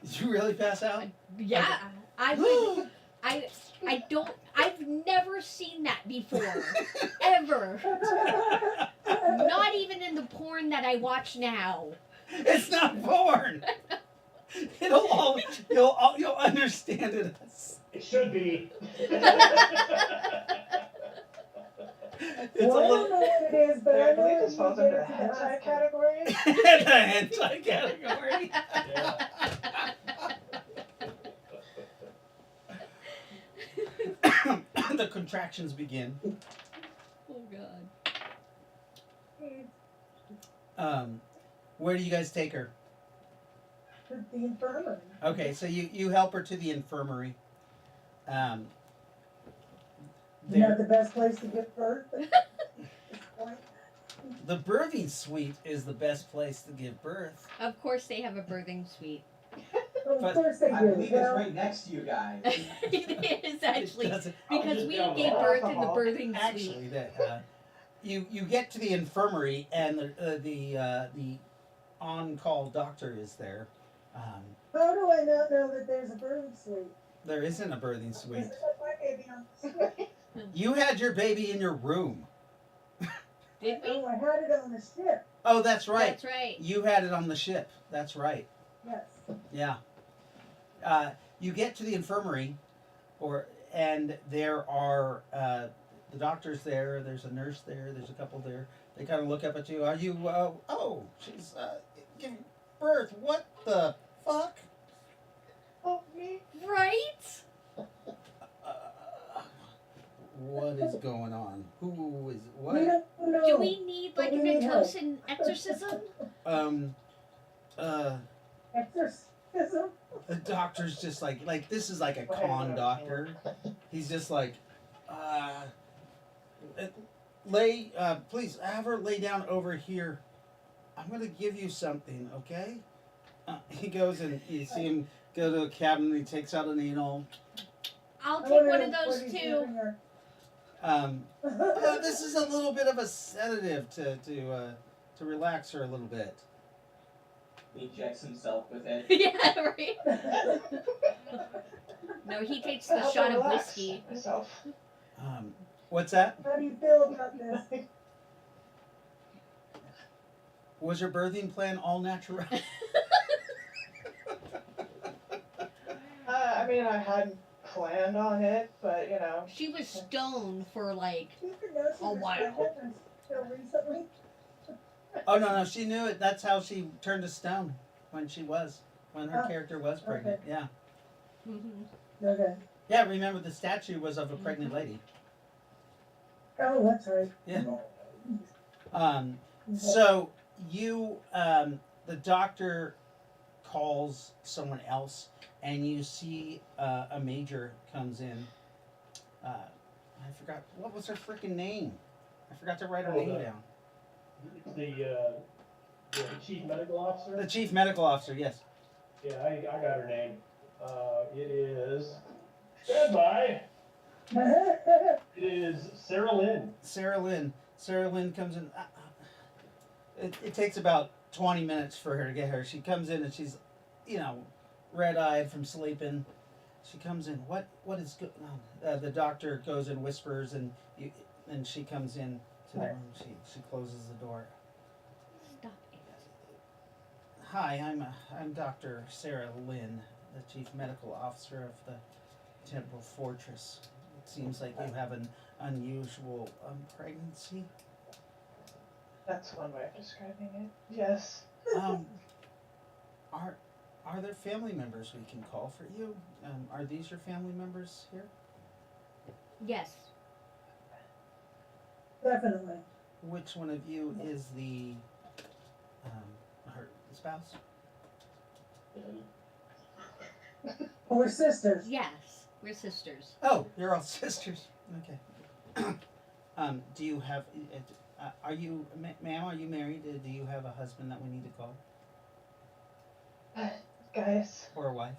Did you really pass out? Yeah. I would. I don't. I've never seen that before, ever. Not even in the porn that I watch now. It's not porn. You'll understand it. It should be. It's Well, a I don't little know what it is, but I I know believe that this you falls get under it the to the hentai hospital. category. the hentai category. Yeah. The contractions begin. Oh God. Where do you guys take her? To the infirmary. Okay, so you help her to the infirmary. Isn't that There, the best place to give birth? the birthing suite is the best place to give birth. Of course, they have a birthing suite. Of But- course they I do. believe it's Well, right next to you guys. It is actually It doesn't- because we I'll just gave tell birth in the alcohol. birthing suite. Actually, that you get to the infirmary and the on-call doctor is there. how do I not know that there's a birthing suite? There isn't a birthing suite. Because I put my baby on the ship. You had your baby in your room. Did we? Oh, I had it on the ship. Oh, that's right. That's right. You had it on the ship. That's right. Yes. Yeah. You get to the infirmary, and there are the doctor's there. There's a nurse there. There's a couple there. They kind of look up at you. Are you? Oh, she's giving birth. What the fuck? Oh, me. Right? What is going on? Who is We what? don't know. Do we need like But an we need help. Pitocin exorcism? Exorcism? The doctor's just like this is like a con doctor. He's just like, please have her lay down over here. I'm gonna give you something, okay? He goes and you see him go to a cabinet and he takes out a needle. I'll I take wanna one know of what those he's too. giving her. This is a little bit of a sedative to relax her a little bit. He injects himself with it. Yeah, right. No, he takes the Help shot me of relax whiskey. myself. What's that? How do you feel about this? Was your birthing plan all natural? I mean, I hadn't planned on it, but you know. She was stoned for like She didn't know she a was while. pregnant until recently. Oh no, she knew it. That's how she turned to stone when her Oh, character was pregnant. okay. Yeah. Mm-hmm. Okay. Yeah, remember the statue was of a pregnant lady. Oh, that's right. Yeah. So you, the doctor calls someone else, and you see a major comes in. I forgot what was her freaking name. I forgot to write her name down. The chief medical officer? The chief medical officer. Yes. Yeah, I got her name. It is, stand by, it is Sarah Lynn. Sarah Lynn. Sarah Lynn comes in. It takes about 20 minutes for her to get her. She comes in and she's, red-eyed from sleeping. She comes in. What is going on? The doctor goes and whispers, and she comes in to the room. She closes the door. Stop it. Hi, I'm Dr. Sarah Lynn, the chief medical officer of the Temple Fortress. It seems like you have an unusual pregnancy. That's one way of describing it. Yes. Are there family members we can call for you? Are these your family members here? Yes. Definitely. Which one of you is the her spouse? We're sisters. Yes. We're sisters. Oh, you're all sisters. Okay. Do you have? Are you, ma'am? Are you married? Do you have a husband that we need to call, Gaius. or a wife?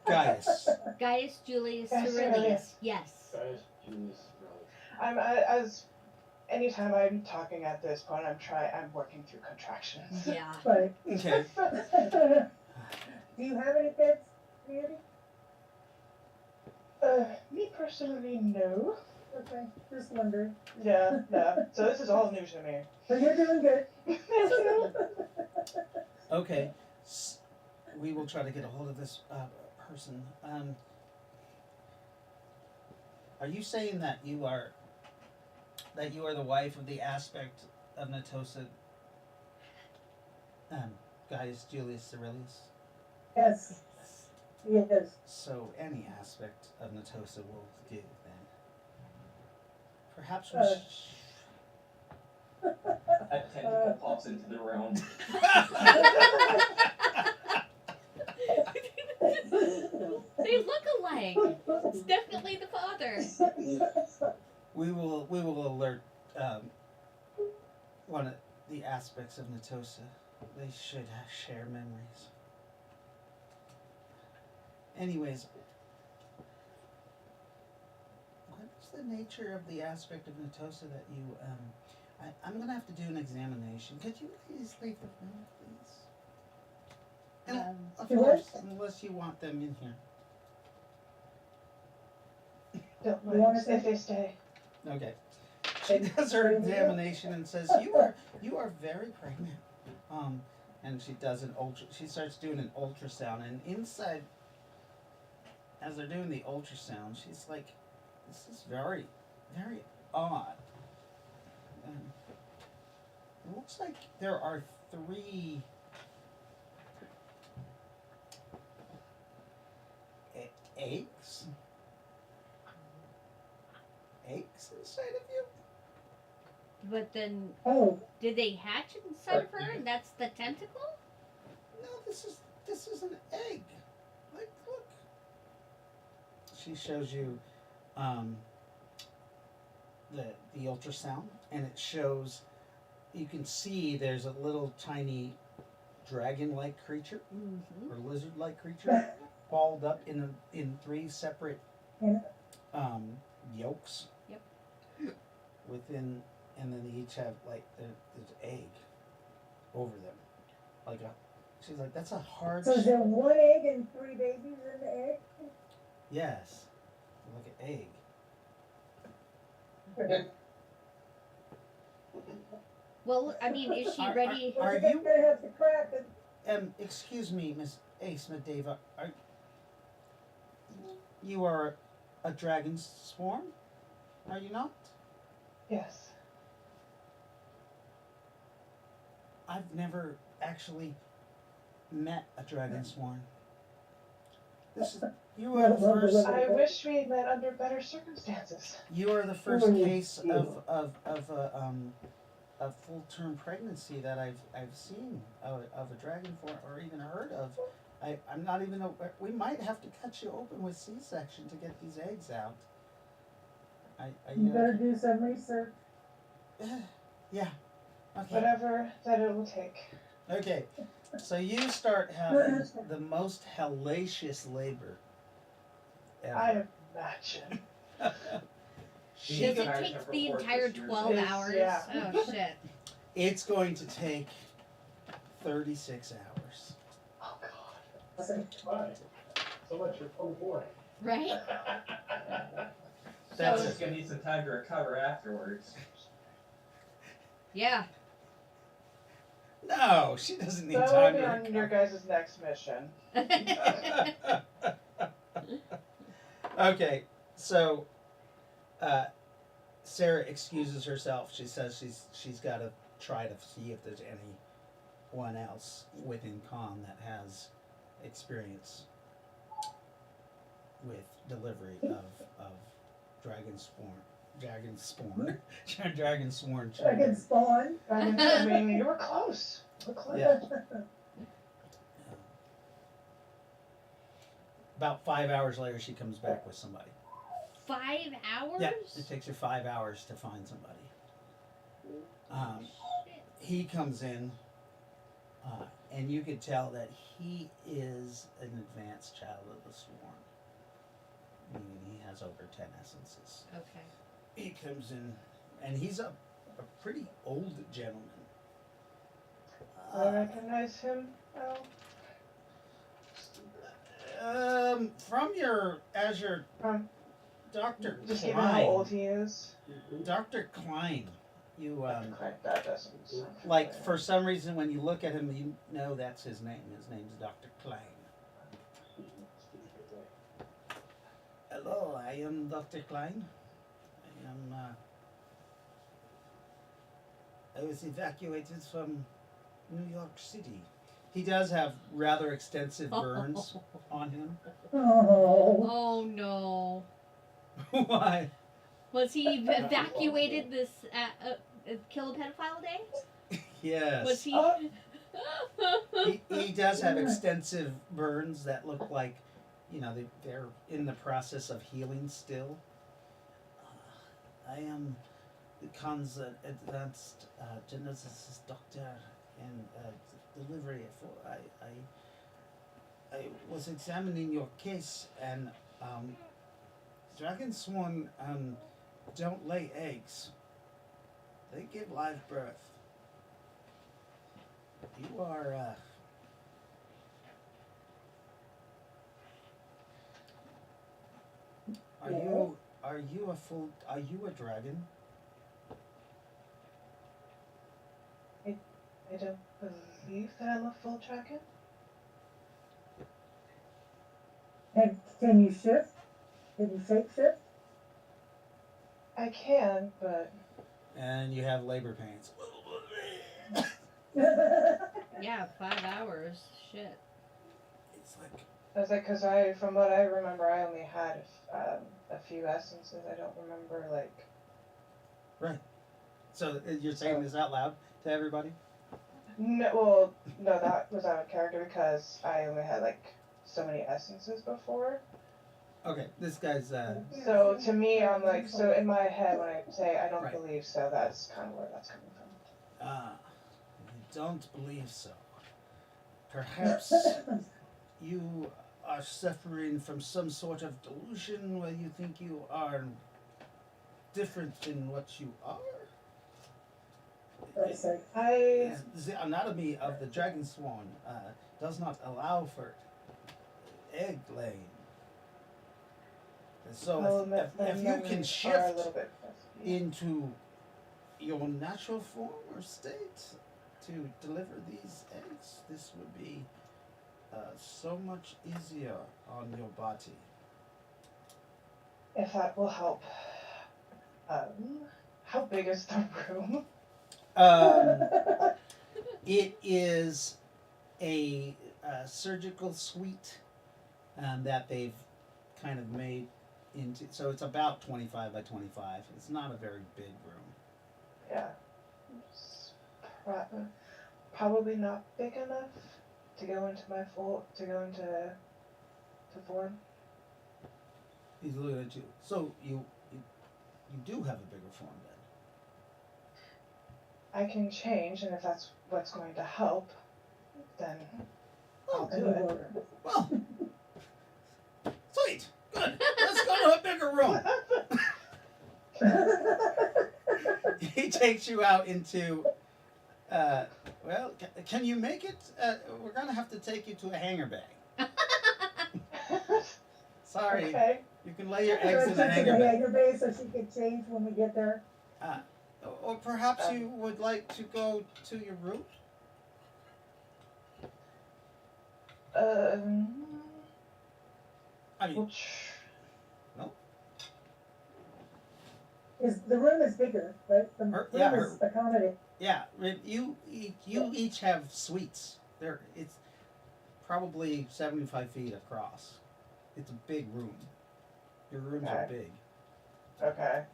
Gaius. Gaius Julius Gaius Aurelius. Aurelius. Yes. Guys, Julius, As anytime I'm talking at this point, I'm working through contractions. Yeah. Right. Okay. Do you have any kids, Randy? Me personally, no. Okay, just wondering. Yeah, no. So this is all news to me. But you're doing good. Okay. We will try to get a hold of this person. Are you saying that you are the wife of the aspect of Natosa, Gaius Julius Aurelius? Yes. Yes. So any aspect of Natosa will do then. Perhaps we A tentacle pops into the room. They look alike. It's definitely the father. we will alert one of the aspects of Natosa. They should share memories. Anyways, what's the nature of the aspect of Natosa that you I'm gonna have to do an examination. Could you please leave the room, please? And of course, unless you want them in here. Don't You want mind to if they stay. Okay. She does her examination and says, "You are very pregnant." And she does she starts doing an ultrasound, and inside, as they're doing the ultrasound, she's like, "This is very, very odd." And it looks like there are 3 eggs inside of you. But then, Oh, did they hatch inside of her? And that's the tentacle? No, this is an egg. Like, look. She shows you the ultrasound, and it shows you can see there's a little tiny dragon-like creature Mm-hmm. or lizard-like creature balled up in three separate Yeah. yolks. Yep. Within, and then they each have like there's egg over them, like a. She's like, that's a hard. So is there one egg and 3 babies in the egg? Yes, like an egg. Well, I mean, is she ready? Are Are you you? gonna have to crack it? Excuse me, Miss Ace Medeva. Are you are a dragon swarm? Are you not? Yes. I've never actually met a dragon swarm. This is you are the first. I wish we met under better circumstances. You are the first case of full-term pregnancy that I've seen of a dragon form or even heard of. I'm not even. We might have to cut you open with C-section to get these eggs out. You better do some research. Yeah. Okay. Whatever that it will take. Okay. So you start having the most hellacious labor ever. I imagine. She Does go- it take the entire 12 Yes, hours? yeah. Oh shit! It's going to take 36 hours. Oh god. Fine. So much for 24. Right? That's So it. it's gonna need some time to recover afterwards. Yeah. No, she doesn't need That will time be to on your recover. guys' next mission. Okay, so Sarah excuses herself. She says she's got to try to see if there's anyone else within Con that has experience with delivery of dragon sworn Dragon sworn Dragon children. spawn. I mean, you were close. You were close. Yeah. About 5 hours later, she comes back with somebody. 5 hours? Yeah, it takes her 5 hours to find somebody. Shit. He comes in, and you could tell that he is an advanced child of the swarm. Meaning he has over 10 essences. Okay. He comes in, and he's a pretty old gentleman. I recognize him. From your Dr. Just given how old Klein, he is. Dr. Klein, you That doesn't sound like familiar. for some reason when you look at him, you know that's his name. His name's Dr. Klein. Hello, I am Dr. Klein. I was evacuated from New York City. He does have rather extensive burns on him. Oh. Oh no. Why? Was he evacuated this kill a pedophile day? Yes. Was he? He does have extensive burns that look like, they're in the process of healing still. I am the Khan's advanced geneticist doctor in delivery. I was examining your case, and dragon swan don't lay eggs. They give live birth. You are are you a dragon? I don't believe that I'm a full dragon. And can you shift? Can you shape shift? I can, but And you have labor pains. Yeah, 5 hours. Shit. It's like I was like, from what I remember, I only had a few essences. I don't remember right. So you're saying this out loud to everybody? No, that was out of character because I only had so many essences before. Okay, this guy's So to me, I'm like, so in my head when I say I don't Right. believe so, that's kind of where that's coming from. I don't believe so. Perhaps you are suffering from some sort of delusion where you think you are different than what you are. That's like, The anatomy of the dragon swan does not allow for egg laying. And so Well, if you can are a shift little bit fuzzy. into your natural form or state to deliver these eggs, this would be so much easier on your body. If that will help. How big is the room? It is a surgical suite that they've kind of made into, so it's about 25 by 25. It's not a very big room. Yeah. Probably not big enough to go into form. He's looking at you. So you do have a bigger form then? I can change, and if that's what's going to help, then I'll Oh, do it. well, sweet, good. Let's go to a bigger room. He takes you out into. Well, can you make it? We're gonna have to take you to a hanger bag. Sorry, Okay. you can lay your so eggs I in a took hanger the bag. hanger bay so she could change when we get there. Or perhaps you would like to go to your room. I mean, Well, no. The room is bigger, right? The room Yeah, is accommodating. Yeah, you each have suites. It's probably 75 feet across. It's a big room. Your rooms are Okay. big. Okay.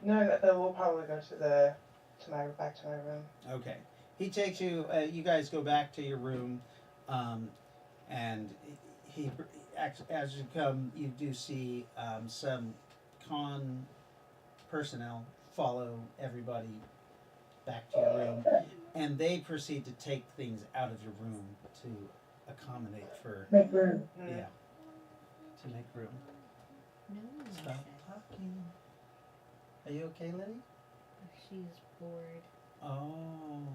No, then we'll probably go back to my room. Okay. He takes you. You guys go back to your room, and as you come, you do see some con personnel follow everybody back to your room, and they proceed to take things out of your room to accommodate for Make room. yeah, to make room. No, Stop talking. Are you okay, Letty? she's bored. Oh,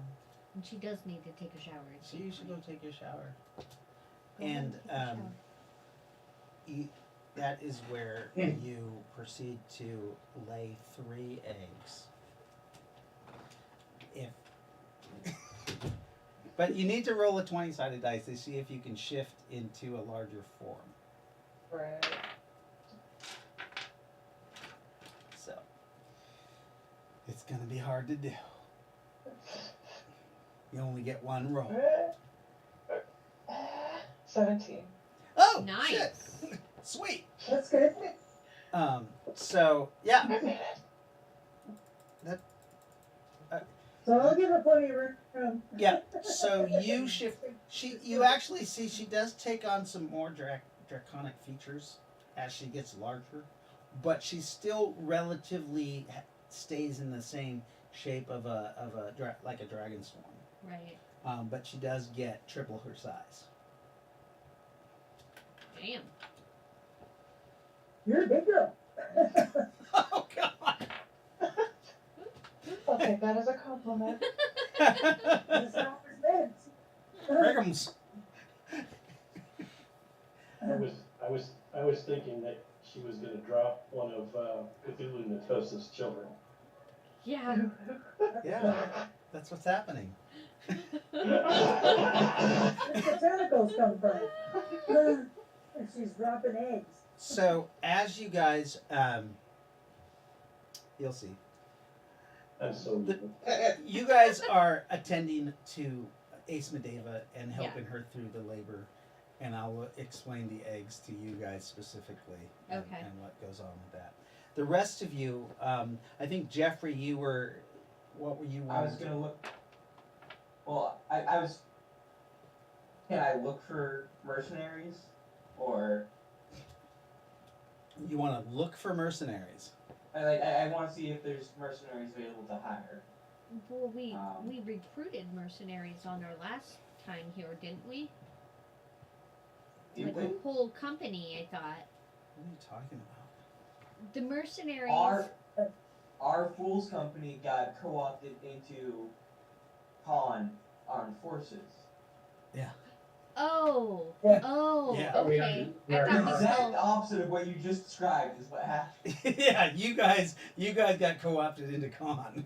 And she does need to take a shower. so you should go take your shower. Go ahead And take a shower. that is where you proceed to lay 3 eggs. But you need to roll a 20-sided dice to see if you can shift into a larger form. Right. So it's gonna be hard to do. You only get 1 roll. 17. Oh, Nice. shit. Sweet. That's good. So yeah. I made it. So I'll give her plenty of room. Yeah. So you shift. You actually see she does take on some more draconic features as she gets larger, but she still relatively stays in the same shape of like a dragon swarm. Right. But she does get triple her size. Damn. You're a big girl. Oh God. I'll take that as a compliment. That's how it's meant. Riggums. I was thinking that she was gonna drop one of Cthulhu Natosa's children. Yeah. Yeah. That's what's happening. Where the tentacles come from? And she's dropping eggs. So as you guys, you'll see. I'm so You guys are attending to Ace Medeva and helping her through the labor, and I'll explain the eggs to you guys specifically and what goes on with that. The rest of you, I think Jeffrey, what were you? I was gonna look. Well, I was. Can I look for mercenaries, or? You want to look for mercenaries. I want to see if there's mercenaries available to hire. Well, we recruited mercenaries on our last time here, didn't we? Did Like we? a whole company, I thought. What are you talking about? The mercenaries. Our Fool's Company got co-opted into Pawn Armed Forces. Oh. Yeah. Oh. Yeah. Okay. We I are- thought The we exact still. opposite of what you just described is what happened. Yeah, you guys got co-opted into con,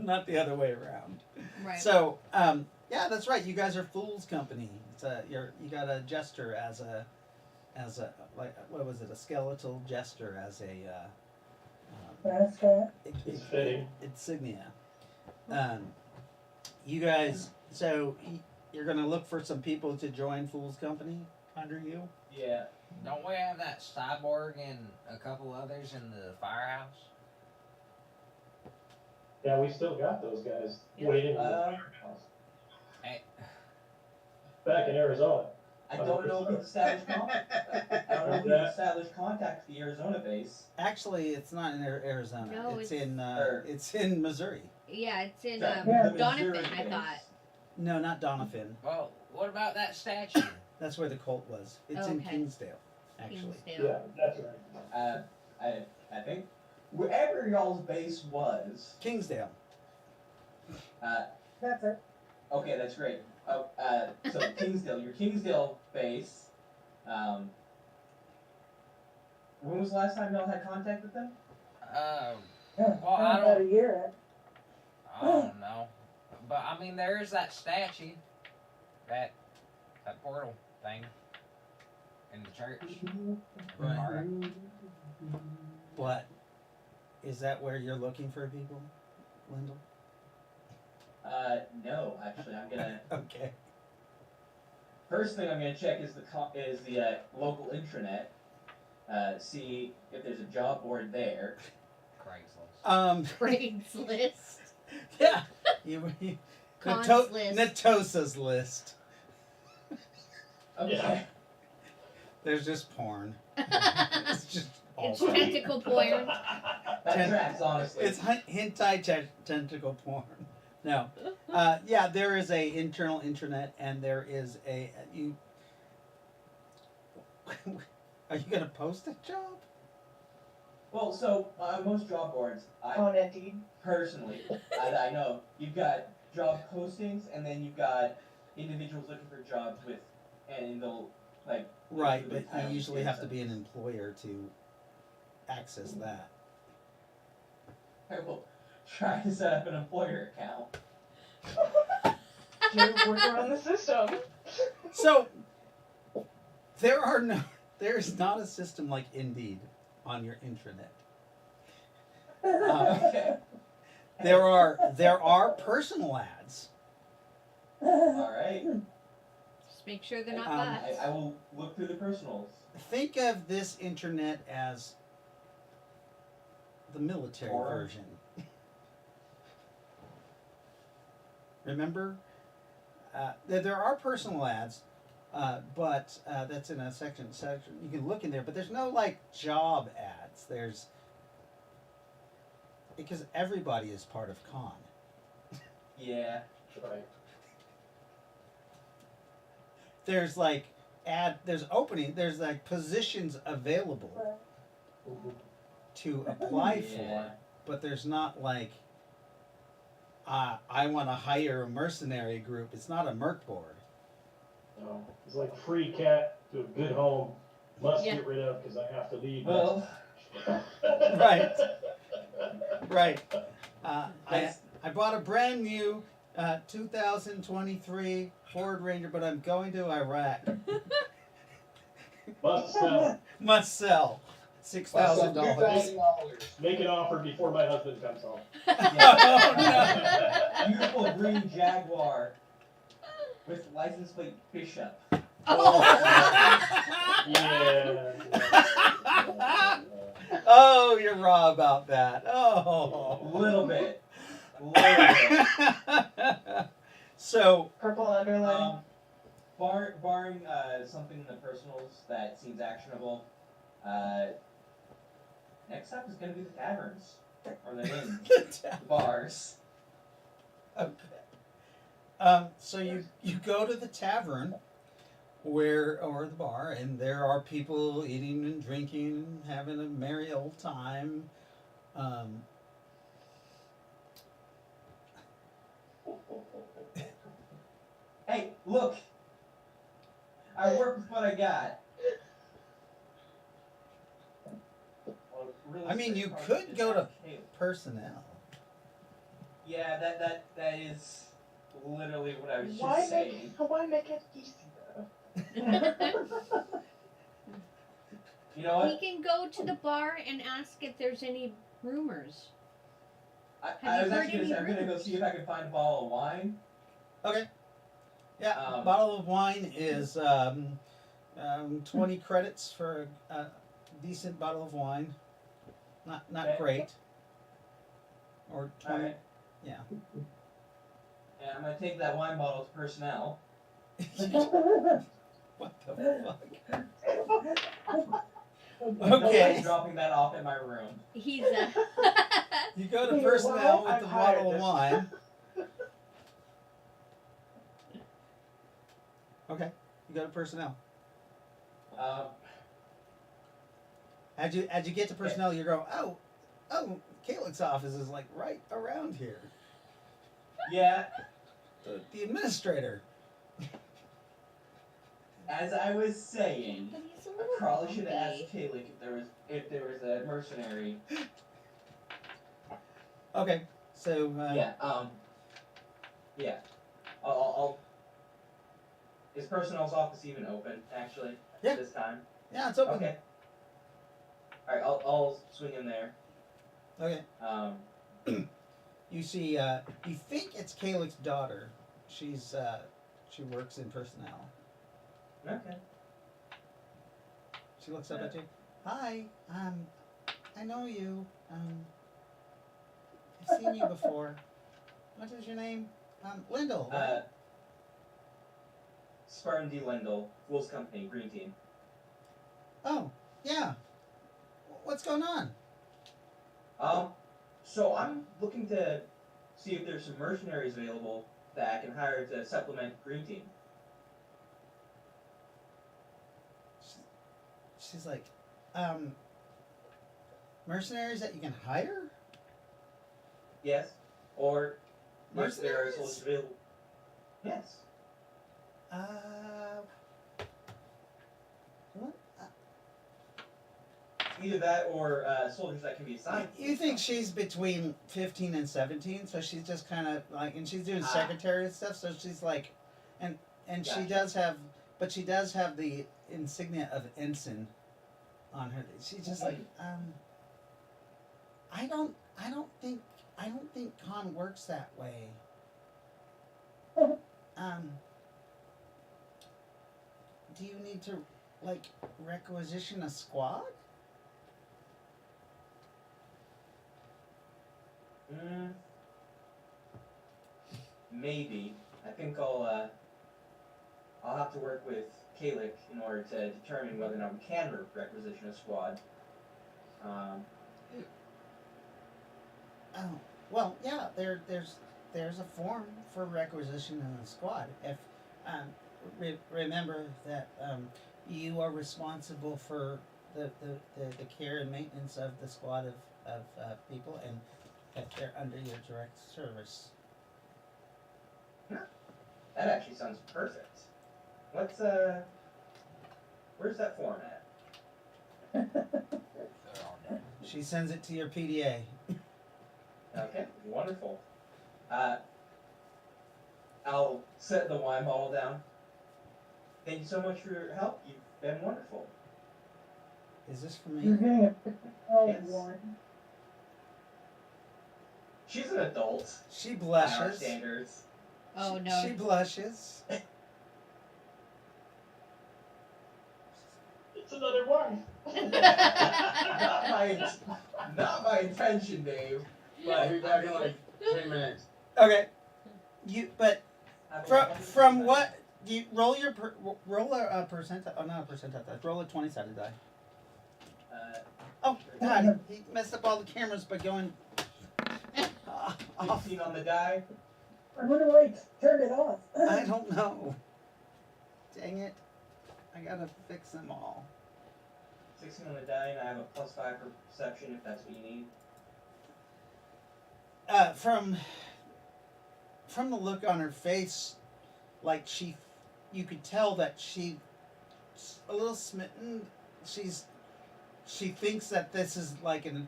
not the other way around. Right. So, yeah, that's right. You guys are Fool's Company. It's you got a jester as a like what was it? A skeletal jester as a Mascot. It's fitting. insignia. You guys, so you're gonna look for some people to join Fool's Company under you. Yeah. Don't we have that cyborg and a couple others in the firehouse? Yeah, we still got those guys Yeah. waiting in the Uh, firehouse. Hey, Back in Arizona. I don't know if we've established contact. I don't know if we've established contact with the Arizona base. Actually, it's not in Arizona. No, it's it's- in Missouri. Yeah, it's in The Yeah. Donovan, Missouri I base. thought. No, not Donovan. well, what about that statue? That's where the cult was. It's in Okay. Kingsdale, actually. Kingsdale. Yeah, that's right. I think wherever y'all's base was. Kingsdale. That's it. Okay, that's great. Oh, so Kingsdale, your Kingsdale base. When was the last time y'all had contact with them? Yeah, Well, I about a don't- year. I don't know. But I mean, there is that statue, that portal thing in the church. Right. What? Is that where you're looking for people, Lyndall? No, actually, I'm gonna. Okay. First thing I'm gonna check is the local intranet. See if there's a job board there. Craigslist. Craigslist. Yeah. Cons Nato- list. Natosa's list. Okay. Yeah. There's just porn. It's just It's awful. tentacle porn. That tracks, honestly. It's hentai tentacle porn. No. Yeah, there is a internal intranet, and there is a you. Are you gonna post a job? Well, so most job boards, On Indeed. personally, I know you've got job postings, and then you've got individuals looking for jobs with, and they'll like. Right, include but you titles usually and have to stuff. be an employer to access that. I will try to set up an employer account. You're working on the system. So there is not a system like Indeed on your intranet. Okay. There are personal ads. All right. Just make sure they're not Um, bots. I will look through the personals. Think of this internet as the military Or- version. Remember? There are personal ads, but that's in a section. You can look in there, but there's no like job ads. Because everybody is part of con. Yeah. Right. There's like there's like positions available to apply for, Yeah. but there's not like I want to hire a mercenary group. It's not a merc board. No, it's like free cat to a good home. Must Yeah. get rid of because I have to leave. Well, Right. Right. that's- I bought a brand new 2023 Ford Ranger, but I'm going to Iraq. Must sell. Must sell. $6,000. $2,000. Make an offer before my husband comes home. Oh, beautiful green Jaguar with license plate Bishop. Oh. Yeah. Oh, you're raw about that. Oh. A little bit. Little bit. So, Purple underline. Barring something in the personals that seems actionable, next up is going to be the taverns. Or the inns. The bars. Okay. So you go to the tavern, or the bar, and there are people eating and drinking, and having a merry old time. Hey, look! I work with what I got. Well, really I mean, sick you part could is go to Caleb. personnel. Yeah, that is literally what I was just Why saying. make it easy though? You know We what? can go to the bar and ask if there's any rumors. I Have was you heard actually any I'm gonna go rumors? see if I can find a bottle of wine. Okay. Yeah, Um, bottle of wine is 20 credits for a decent bottle of wine. Not Okay. great. Or 20. Alright. Yeah. And I'm gonna take that wine bottle to personnel. What the fuck? No Okay. one's dropping that off in my room. He's You go to personnel with I've the hired bottle of this. wine. Okay. You go to personnel. As you get to personnel, you go, oh, Calyx's office is like right around here. Yeah, The administrator. as I was saying, but he's a I little probably should have grumpy. asked Kaylik if there was a mercenary. Okay. So Yeah. I'll is personnel's office even open actually? Yeah. This time. yeah, it's open. Okay. All right, I'll swing in there. Okay. You see, you think it's Calyx's daughter. She works in personnel. Okay. She looks up at you. Hi, I know you. I've seen you before. What is your name? Lyndall. Right? Spartan D. Lendl, Fool's Company, Green Team. Oh, yeah. What's going on? So I'm looking to see if there's some mercenaries available that I can hire to supplement Green Team. She's like, mercenaries that you can hire? Yes? Or if there are Mercenaries? soldiers available. Yes. What? Either that or soldiers that can be assigned. You think she's between 15 and 17, so she's just kind of like, and she's doing secretary and stuff, so she's like, and she Gotcha. does have, but she does have the insignia of ensign on her. She's just like, I don't think Khan works that way. Do you need to, like, requisition a squad? Maybe. I think I'll have to work with Kalik in order to determine whether or not we can requisition a squad. Oh, well, yeah. There's a form for requisition in a squad. If remember that you are responsible for the care and maintenance of the squad of people, and that they're under your direct service. That actually sounds perfect. What's where's that form at? She sends it to your PDA. Okay, wonderful. I'll set the wine bottle down. Thank you so much for your help. You've been wonderful. Is this for me? You're getting a Yes. wine. She's an adult She by our blushes. standards. Oh She no. blushes. It's another one. not my intention, Dave. I'll be back in like 10 minutes. Okay. But Have a from wonderful what you roll your roll a percentile? Oh, not a percentile die. Roll a 20-sided die. night. Oh God, he messed up all the cameras by going off. 15 on the die. I wonder why he turned it off. I don't know. Dang it. I gotta fix them all. 16 on the die, and I have a +5 for perception if that's what you need. From the look on her face, like you could tell that she's a little smitten. She thinks that this is like an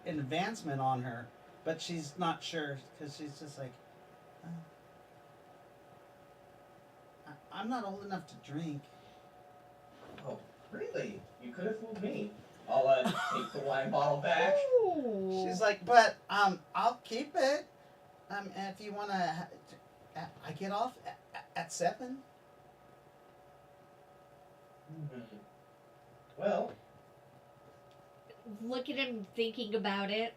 advancement on her, but she's not sure because she's just like, I'm not old enough to drink. Oh, really? You could have fooled me. I'll take the wine bottle back. Ooh. She's like, but I'll keep it. If you wanna, I get off at 7. Well, Look at him thinking about it.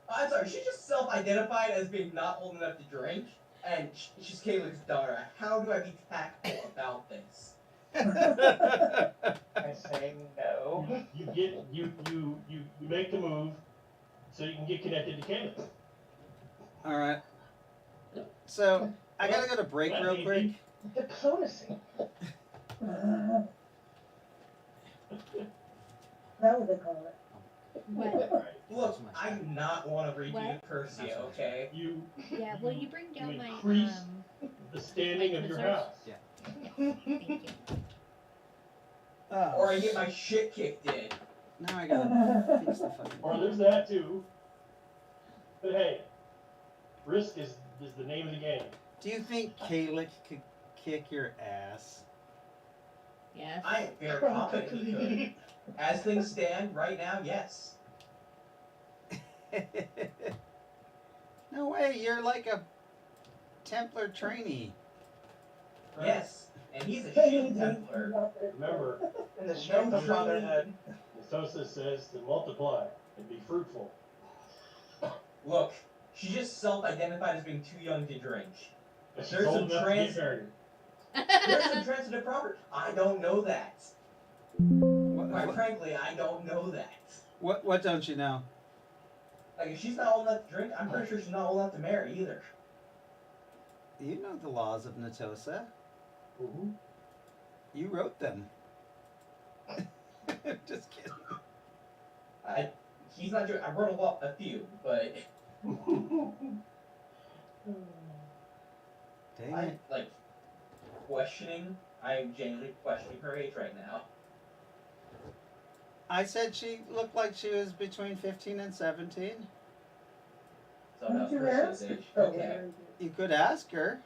I'm sorry, she just self-identified as being not old enough to drink, and she's Caleb's daughter. How do I be tactful about this? I say no. You make the move so you can get connected to Caleb. All right. So I gotta go to break That's real easy. quick. Diplomacy. That was a call. What? Look, I do not want to redo What? Persia, okay? You Yeah, will you bring down my increase the standing my of your cursors? house. Thank you. Oh, Or I get my shit kicked in. now I gotta fix the fucking. Or there's that too. But hey, risk is the name of the game. Do you think Kalik could kick your ass? Yes. I am very confident he could. As things stand right now, yes. No way, you're like a Templar trainee. Yes. And he's a shit Templar. Remember, In the strength of fatherhood. Sosa says to multiply and be fruitful. Look, she just self-identified as being too young to drink. But she's There's old some enough to get married. There's some transitive property. I don't know that. Quite frankly, I don't know that. What don't you know? Like, if she's not old enough to drink, I'm pretty sure she's not old enough to marry either. You know the laws of Natosa. Mm-hmm. You wrote them. Just kidding. He's not doing. I wrote a few, but Dang I it. like questioning. I'm genuinely questioning her age right now. I said she looked like she was between 15 and 17. So Don't about you Chris's ask? age. Okay. You could ask her.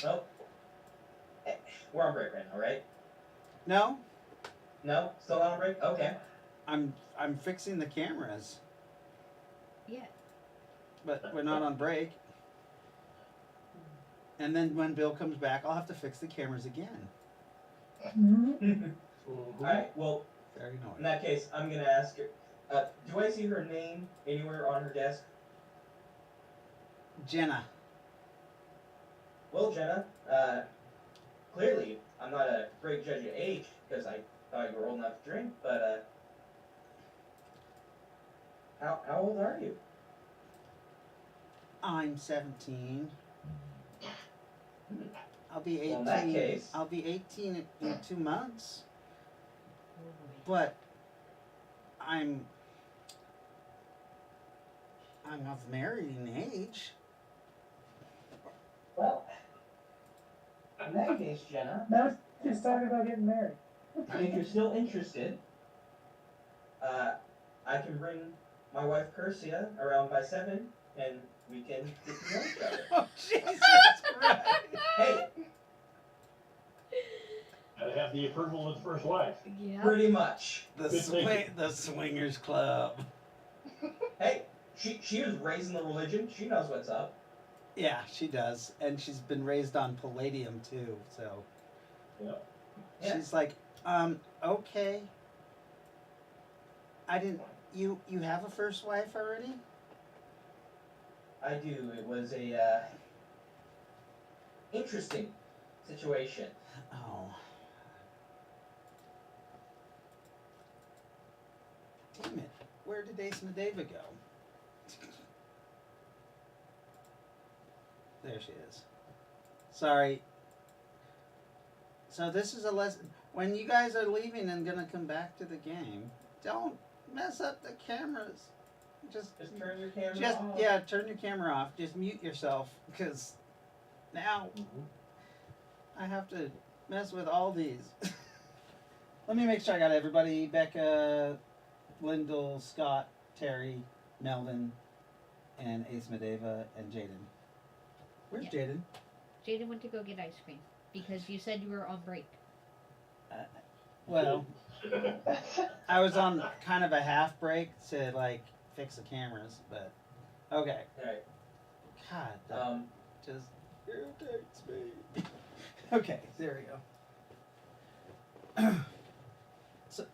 Well, we're on break right now, right? No, No, still not on break. Okay. I'm fixing the cameras, Yeah. but we're not on break. And then when Bill comes back, I'll have to fix the cameras again. Mhm. All right. Well, Very in annoying. that case, I'm gonna ask her. Do I see her name anywhere on her desk? Jenna. Well, Jenna, clearly I'm not a great judge of age because I thought you were old enough to drink, but how old are you? I'm 17. I'll be 18. Well, in that case- I'll be 18 in 2 months. But I'm of marrying age. Well, in that case, Jenna, Now she's talking about getting married. if you're still interested, I can bring my wife Persia around by 7, and we can get to know each other. Oh Jesus Christ! Hey, Gotta have the approval of the first wife. Yeah. pretty much. The swingers club. Hey, she was raised in the religion. She knows what's up. Yeah, she does, and she's been raised on palladium too. So Yeah. Yeah. she's like, okay. I didn't. You have a first wife already? I do. It was a interesting situation. Oh. Damn it. where did Ace Medeva go? There she is. Sorry. So this is a lesson. When you guys are leaving and gonna come back to the game, don't mess up the cameras. Just turn your camera just off. yeah, turn your camera off. Just mute yourself, because now I have to mess with all these. Let me make sure I got everybody. Becca, Lyndall, Scott, Terry, Melvin, and Ace Medeva, and Jaden. Where's Yeah. Jaden? Jaden went to go get ice cream because you said you were on break. Well, I was on kind of a half break to like fix the cameras, but okay. Alright. God, that just irritates me. Okay, there we go. So,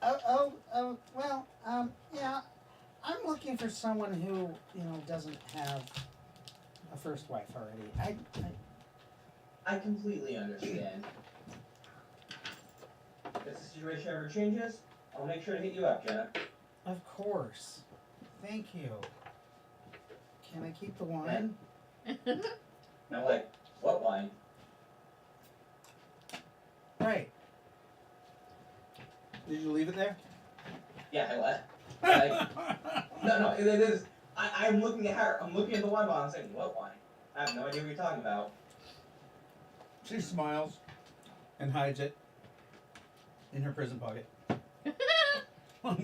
well, yeah, I'm looking for someone who, doesn't have a first wife already. I completely understand. If the situation ever changes, I'll make sure to hit you up, Jenna. Of course. Thank you. Can I keep the wine? I'm like, what wine? Right. Did you leave it there? Yeah, I left. Like, no, it is. I'm looking at her. I'm looking at the wine bottle and saying, what wine? I have no idea what you're talking about. She smiles and hides it in her prison pocket. Now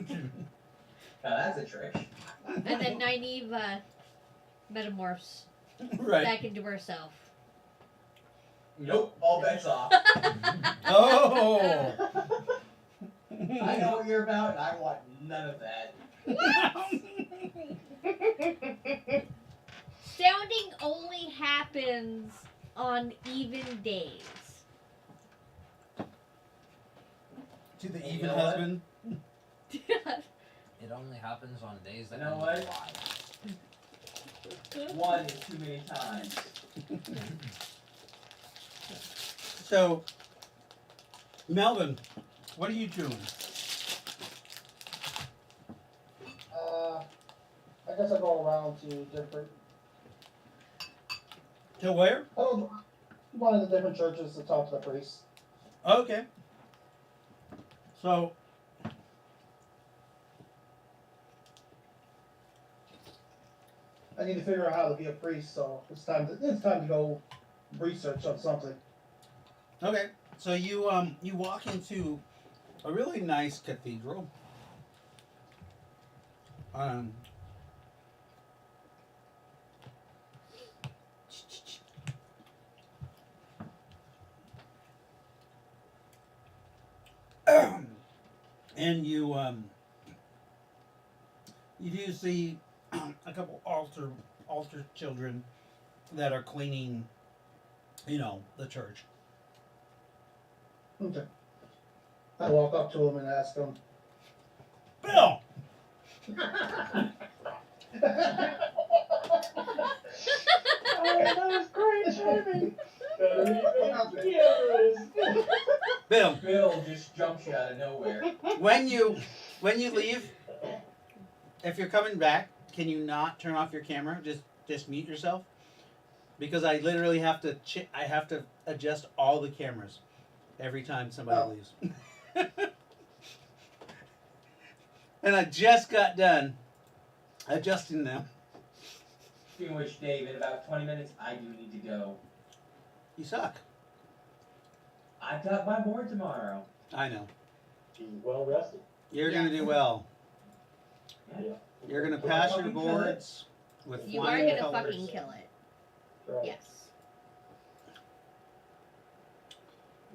that's a trick. And then Nynaeve metamorphs Right. back into herself. Nope, all bets off. Oh! I know what you're about, and I want none of that. Sounding only happens on even days. To the And even you know what? husband. It only happens on days that You know end what? in Y. One is too many times. So, Melvin, what are you doing? I guess I go around to different, To where? one of the different churches to talk to the priests. Okay. So, I need to figure out how to be a priest, so it's time to go research on something. okay. So you walk into a really nice cathedral. And you do see a couple altar children that are cleaning, the church. Okay. I walk up to him and ask him. Bill. Oh, that was great timing. Bill, Bill just jumps you out of nowhere. when you leave, if you're coming back, can you not turn off your camera? Just mute yourself, because I literally have to I have to adjust all the cameras every time somebody leaves. And I just got done adjusting them. Speaking of which, Dave, in about 20 minutes, I do need to go. You suck. I've got my board tomorrow. I know. Be well rested. You're gonna Yes. do well. Yeah. You're gonna pass your boards with You are flying gonna colors. fucking kill it. Right. Yes.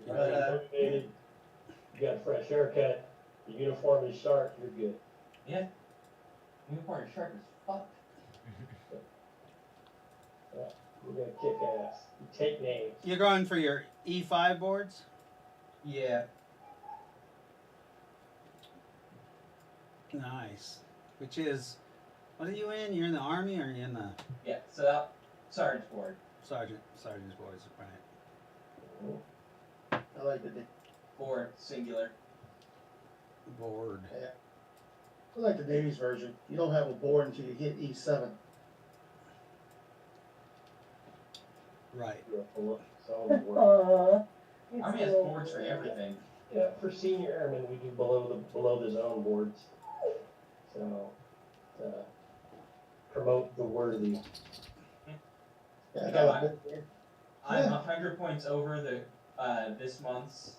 You're highly motivated. You got a fresh haircut. Your uniform is sharp. You're good. Unicorn is sharp as fuck. You're gonna kick ass. You take names. You're going for your E5 boards? Yeah. Nice. Which is, what are you in? You're in the army or are you in the Yeah, so that sergeant's board. sergeant's boards, right? I like the Board, singular. Board. I like the Navy's version. You don't have a board until you hit E7. Right. So we're- Army has boards for everything. yeah, for senior airmen, we do below the zone boards. So, promote the worthy. Yeah, I You got know, a board there. I'm 100 points over the this month's,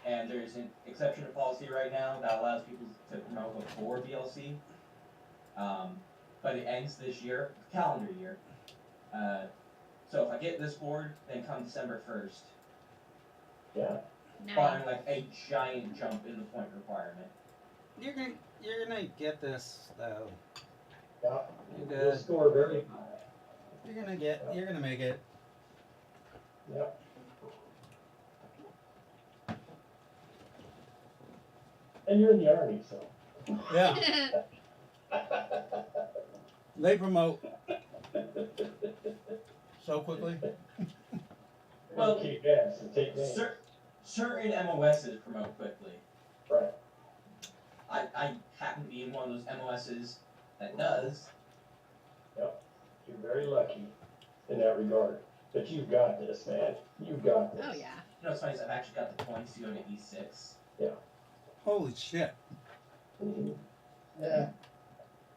and there's an exception to policy right now that allows people to promote before BLC. But it ends this year, calendar year. So if I get this board, then come December 1st, Yeah. Nice. barring like a giant jump in the point requirement. You're gonna get this though. Yeah. You're You'll good. score very high. You're gonna make it. Yep. And you're in the Army, so. Yeah. They promote so quickly. Well, Kick ass and take names. Certain MOSs promote quickly. Right. I happen to be in one of those MOSs that does. You're very lucky in that regard. But you've got this, man. You've got this. Oh yeah. You know what's funny is I've actually got the points to go to E6. Holy shit. Yeah.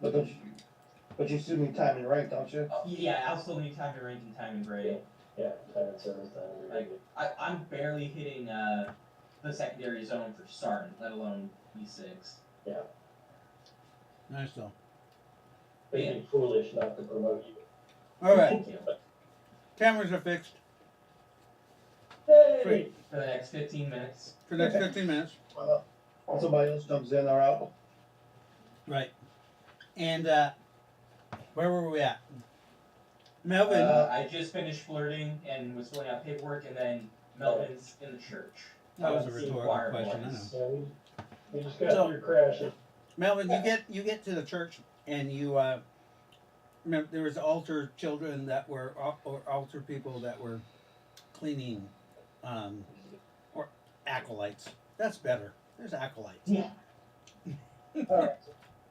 But you still need time and rank, don't you? Oh, yeah, I'll still need time to rank and time and grade. Yeah, time and service time. Like, I'm barely hitting the secondary zone for Sergeant, let alone E6. Nice though. They'd be foolish not to promote you. All right. Thank you. Cameras are fixed Hey! Sweet. For the next 15 minutes. for the next 15 minutes. Well, somebody else comes in or out. Right. And where were we at? Melvin. I just finished flirting and was filling out paperwork, and then Melvin's in the church. That was a The rhetorical choir question, I boys. know. Yeah, we just got So- through crashing. Melvin, you get to the church and you remember there was altar children that were or altar people that were cleaning or acolytes. That's better. There's acolytes. Yeah.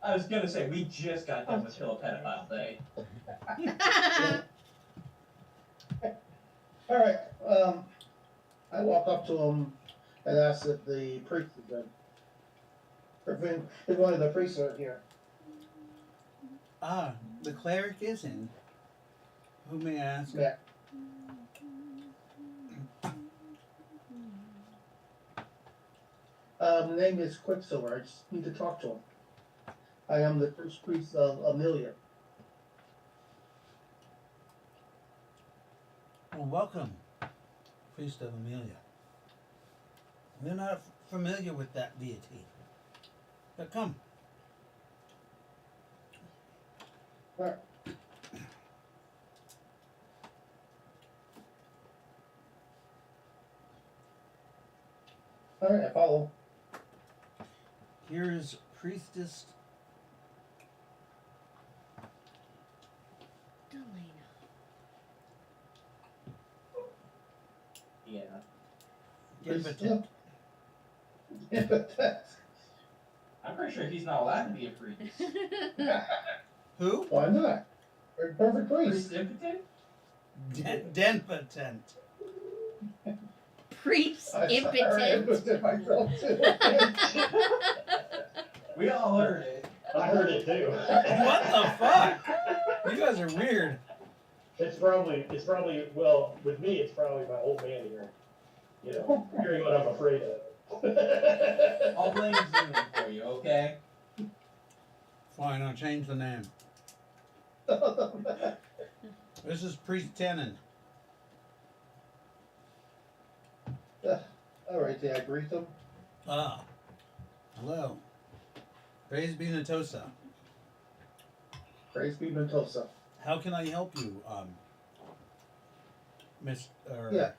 I was gonna say, we just got done with Pillow Pedophile Day. All right. I walk up to him and ask if the priest is in. If one of the priests are here. Ah, the cleric is in. Who may I ask? Yeah. The name is Quicksilver. I just need to talk to him. I am the first priest of Amelia. Well, welcome, priest of Amelia. We're not familiar with that deity, but come. All right, I follow. Here is priestess Delana. Yeah. Impotent. Impotent. I'm pretty sure he's not allowed to be a priest. Who? Why not? We're perfect priest. Priest impotent? Denpotent. Priest I impotent. impotent myself too. We all heard it. I heard it too. What the fuck? You guys are weird. It's probably, well, with me, it's probably my old man here. You know, hearing what I'm afraid of. I'll blame Zoom for you, okay? Fine, I'll change the name. This is Priest Tenon. All right, I greet them. Ah. Hello. Praise be Natosa. Praise be Mentosa. How can I help you, Miss? Yeah.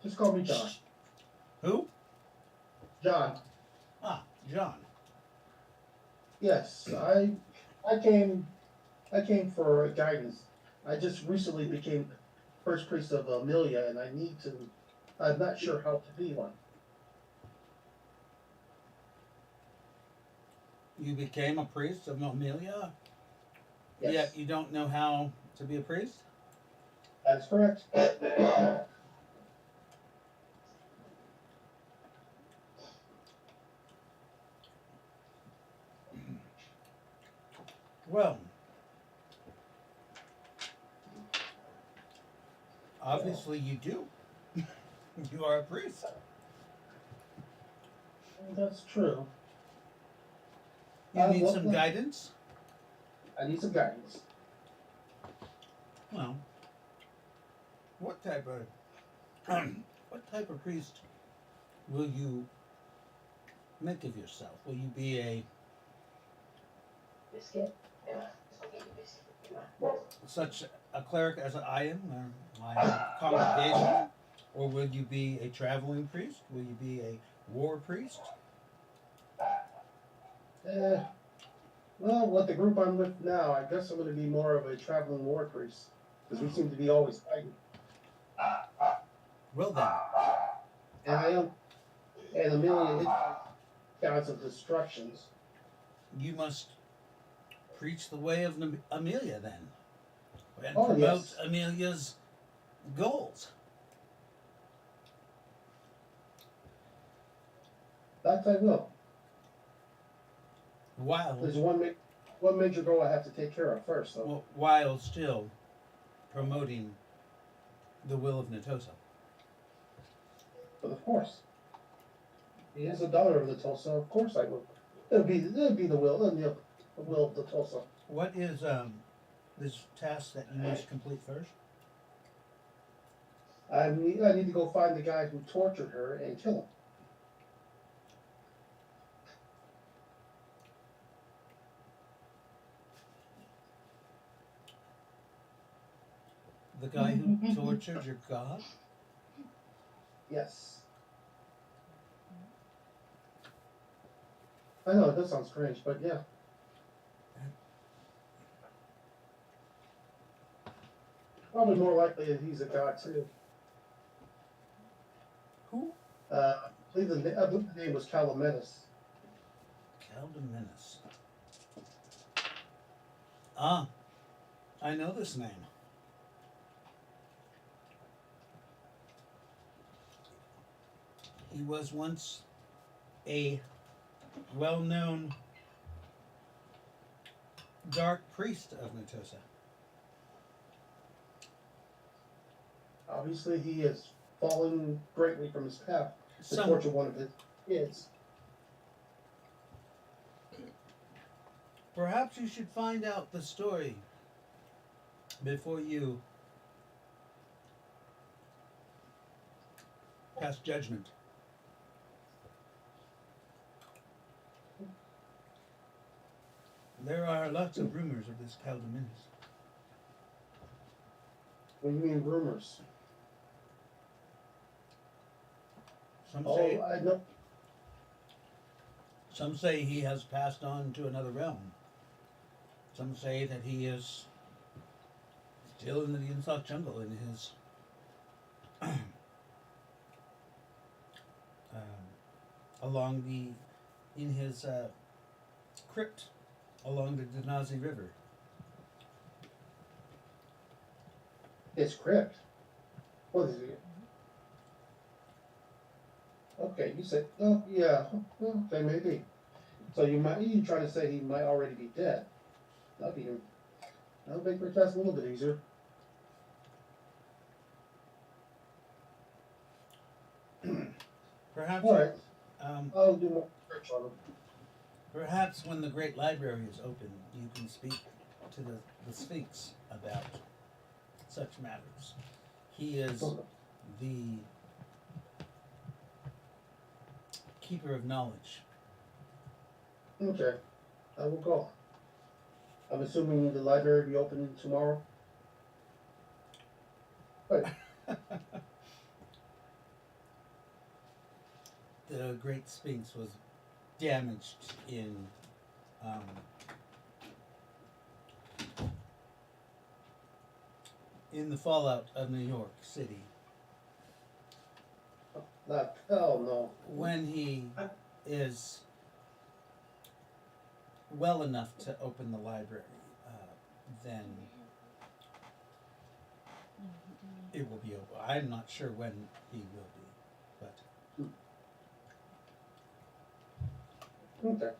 Just call me John. Who? John. Ah, John. Yes, I came for guidance. I just recently became first priest of Amelia, and I'm not sure how to be one. You became a priest of Amelia, Yes, yet you don't know how to be a priest? that's correct. Well, obviously you do. You are a priest. That's true. You need well, some guidance? I need some guidance. Well, what type of what type of priest will you make of yourself? Will you be a Biscuit? such a cleric as I am, or my congregation, or will you be a traveling priest? Will you be a war priest? Well, with the group I'm with now, I guess I'm going to be more of a traveling war priest because we seem to be always fighting. Well then, And I am, and Amelia gods of destructions. you must preach the way of Amelia then, and Oh, promote yes. Amelia's goals. That I will. There's While one major goal I have to take care of first, though. well, while still promoting the will of Natosa. But of course, he is a daughter of the Tulsa. Of course, I will. It'll be the will and the will of the Tulsa. What is this task that you must complete first? I need to go find the guy who tortured her and kill him. The guy who tortured your god? Yes. I know it does sound strange, but yeah. Probably more likely that he's a god too. Who? I believe the name was Calametis. Caldeminus. Ah, I know this name. He was once a well-known dark priest of Natosa. Obviously, he has fallen greatly from his path to Some, torture one of his kids. perhaps you should find out the story before you pass judgment. There are lots of rumors of this Caldeminus. What do you mean rumors? Some say Oh, I know. Some say he has passed on to another realm. Some say that he is still in the Insult jungle in his along the in his crypt along the Nazi River. His crypt. What is it? Okay, you said, oh yeah, okay, maybe. So you trying to say he might already be dead? That'll make my task a little bit easier. Perhaps All right, I'll I'll do more research on him. perhaps when the great library is open, you can speak to the Sphinx about such matters. He is the keeper of knowledge. Okay, I will go. I'm assuming the library will be open tomorrow. Right. The Great Sphinx was damaged in the fallout of New York City Not, oh no. when he is well enough to open the library, then it will be open. I'm not sure when he will be, but Okay.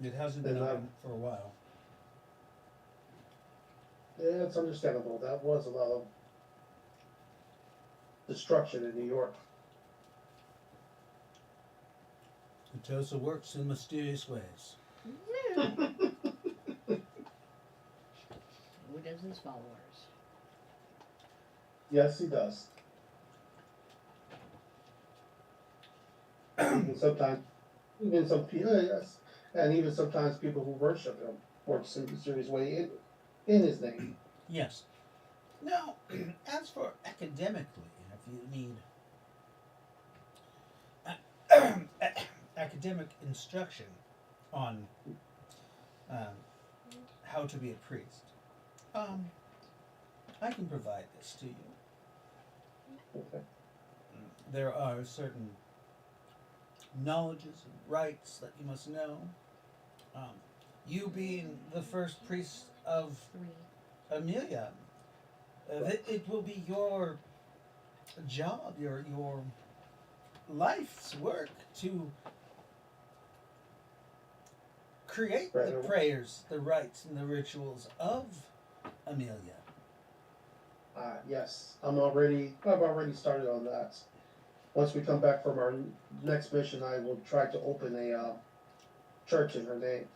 it hasn't been Then, open for a while. Yeah, it's understandable. That was a lot of destruction in New York. Natosa works in mysterious ways. Who does his followers? Yes, he does. Even sometimes, even some people, yes, and even sometimes people who worship him works in a mysterious way in his name. Yes. Now, as for academically, if you need academic instruction on how to be a priest, I can provide this to you. Okay. There are certain knowledges and rites that you must know. You being the first priest of Amelia, it will be your job, your life's work to create the prayers, the rites, and the rituals of Amelia. Yes, I've already started on that. Once we come back from our next mission, I will try to open a church in her name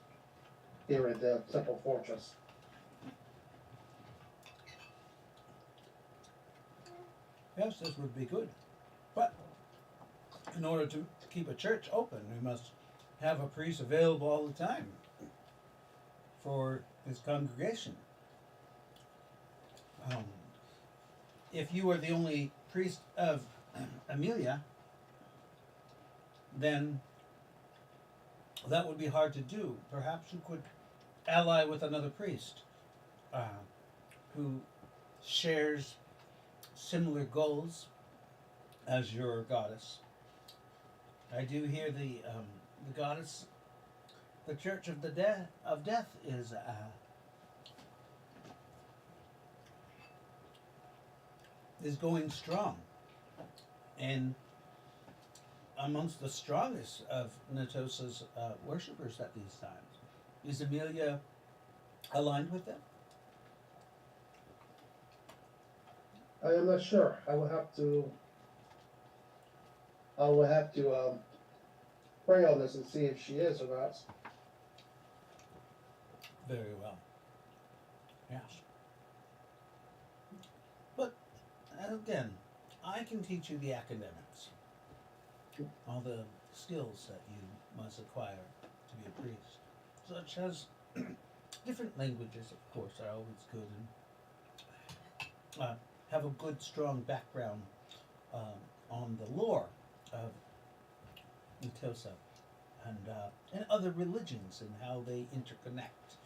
here at the Temple Fortress. Yes, this would be good. But in order to keep a church open, we must have a priest available all the time for his congregation. If you were the only priest of Amelia, then that would be hard to do. Perhaps you could ally with another priest who shares similar goals as your goddess. I do hear the goddess, the Church of Death is going strong, and amongst the strongest of Natosa's worshippers at these times. Is Amelia aligned with them? I am not sure. I will have to pray on this and see if she is or not. Very well. Yes. But again, I can teach you the academics, all the skills that you must acquire to be a priest, such as different languages, of course, are always good, and have a good, strong background on the lore of Natosa and other religions and how they interconnect.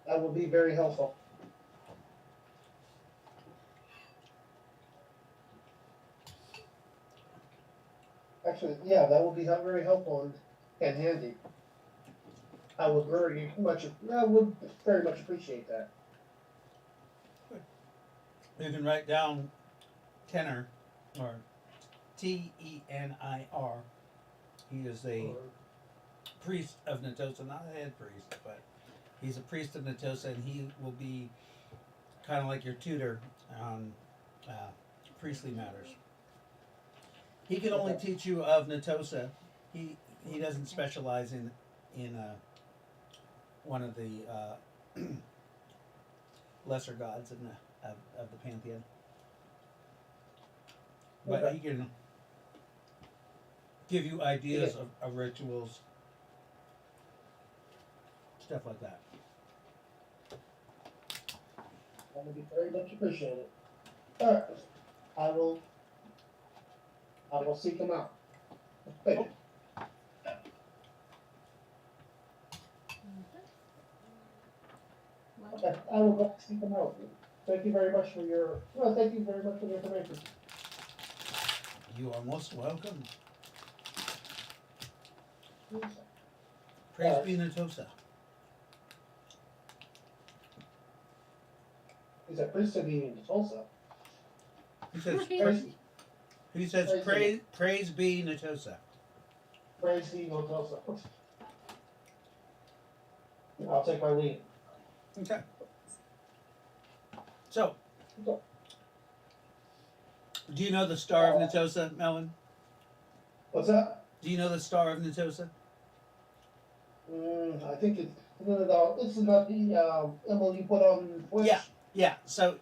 That would be very helpful. Actually, yeah, that would be very helpful and handy. I would very much appreciate that. You can write down Tenor, or Tenir. He is a priest of Natosa, not a head priest, but he's a priest of Natosa, and he will be kind of like your tutor on priestly matters. He can only teach you of Natosa. He doesn't specialize in one of the lesser gods of the pantheon. But he can give you ideas of rituals, stuff like that. That would be very much appreciated. All right, I will seek him out. Thank you. Okay, I will go seek him out. Thank you very much for your information. You are most welcome. Praise be Natosa. He said, Prince said he in Tulsa. He says, Praise, praise be Natosa. praise be no Tulsa. I'll take my lead. Okay. So, do you know the Star of Natosa, Melon? What's that? Do you know the Star of Natosa? I think it's, no, this is not the, emblem you put on Twitch. Yeah. Yeah, so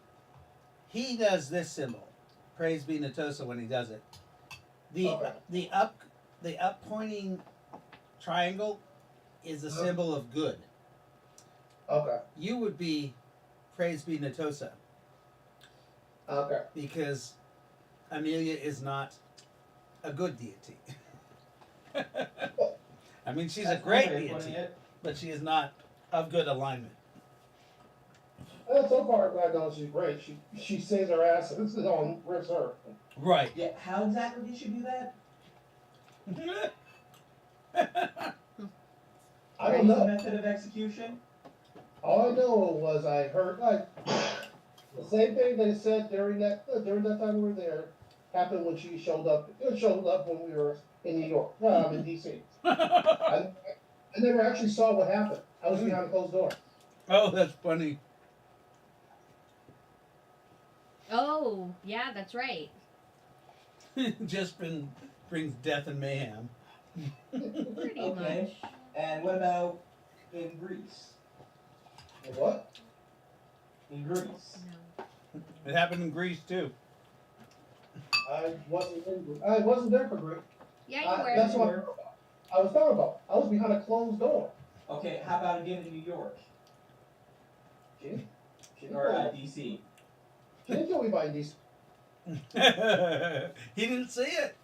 he does this symbol. Praise be Natosa when he does it. The up pointing triangle is a symbol of good. Okay. You would be praise be Natosa. Okay. Because Amelia is not a good deity. I mean, she's a great deity, but she is not of good alignment. So far, I know she's great. She saves her ass. This is on rips her. Right. Yeah, how exactly did she do that? I don't know. Method of execution? All I know was I heard the same thing they said during that time we were there happened when she showed up. It showed up when we were in New York. No, I'm in DC. I never actually saw what happened. I was behind a closed door. Oh, that's funny. Oh, yeah, that's right. Just brings death and mayhem. Pretty Okay. much. And what about in Greece? What? In Greece. No. It happened in Greece too. I wasn't there for Greek. Yeah, you were. That's what I was talking about. I was behind a closed door. Okay, how about again in New York? She Or DC? She didn't kill me by DC. He didn't see it.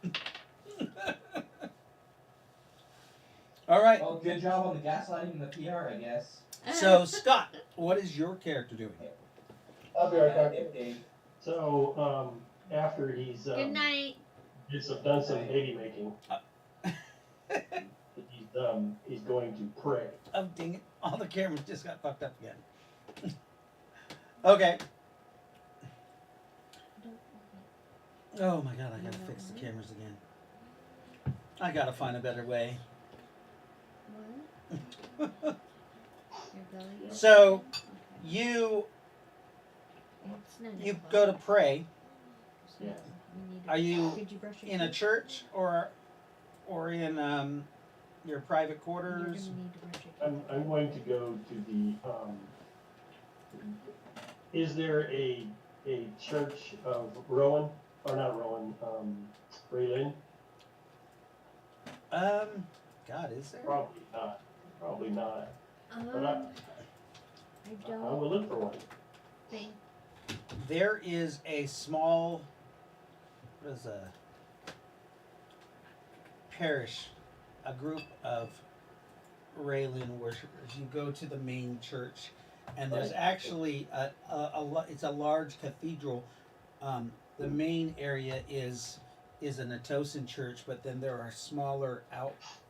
All right. Well, good job on the gaslighting and the PR, I guess. So Scott, what is your character doing? I'll be right back. So, after he's Good night. done some baby making, he's going to pray. Oh dang it! All the cameras just got fucked up again. Okay. Oh my god! I gotta fix the cameras again. I gotta find a better way. What? Your belly is- So Okay. you It's 9 you o'clock, go to pray. so Yeah. you need to- Are you Did you brush your in a teeth? church or in your private You're gonna quarters? need to brush your teeth. I'm going to go to the, is there a church of Rowan, or not Rowan, Raylin? God, is there? Probably not, but I I don't will look for one. think. There is a small, what is a parish, a group of Raylin worshipers. You go to the main church, and there's Right. actually it's a large cathedral. The main area is a Natosan church, but then there are smaller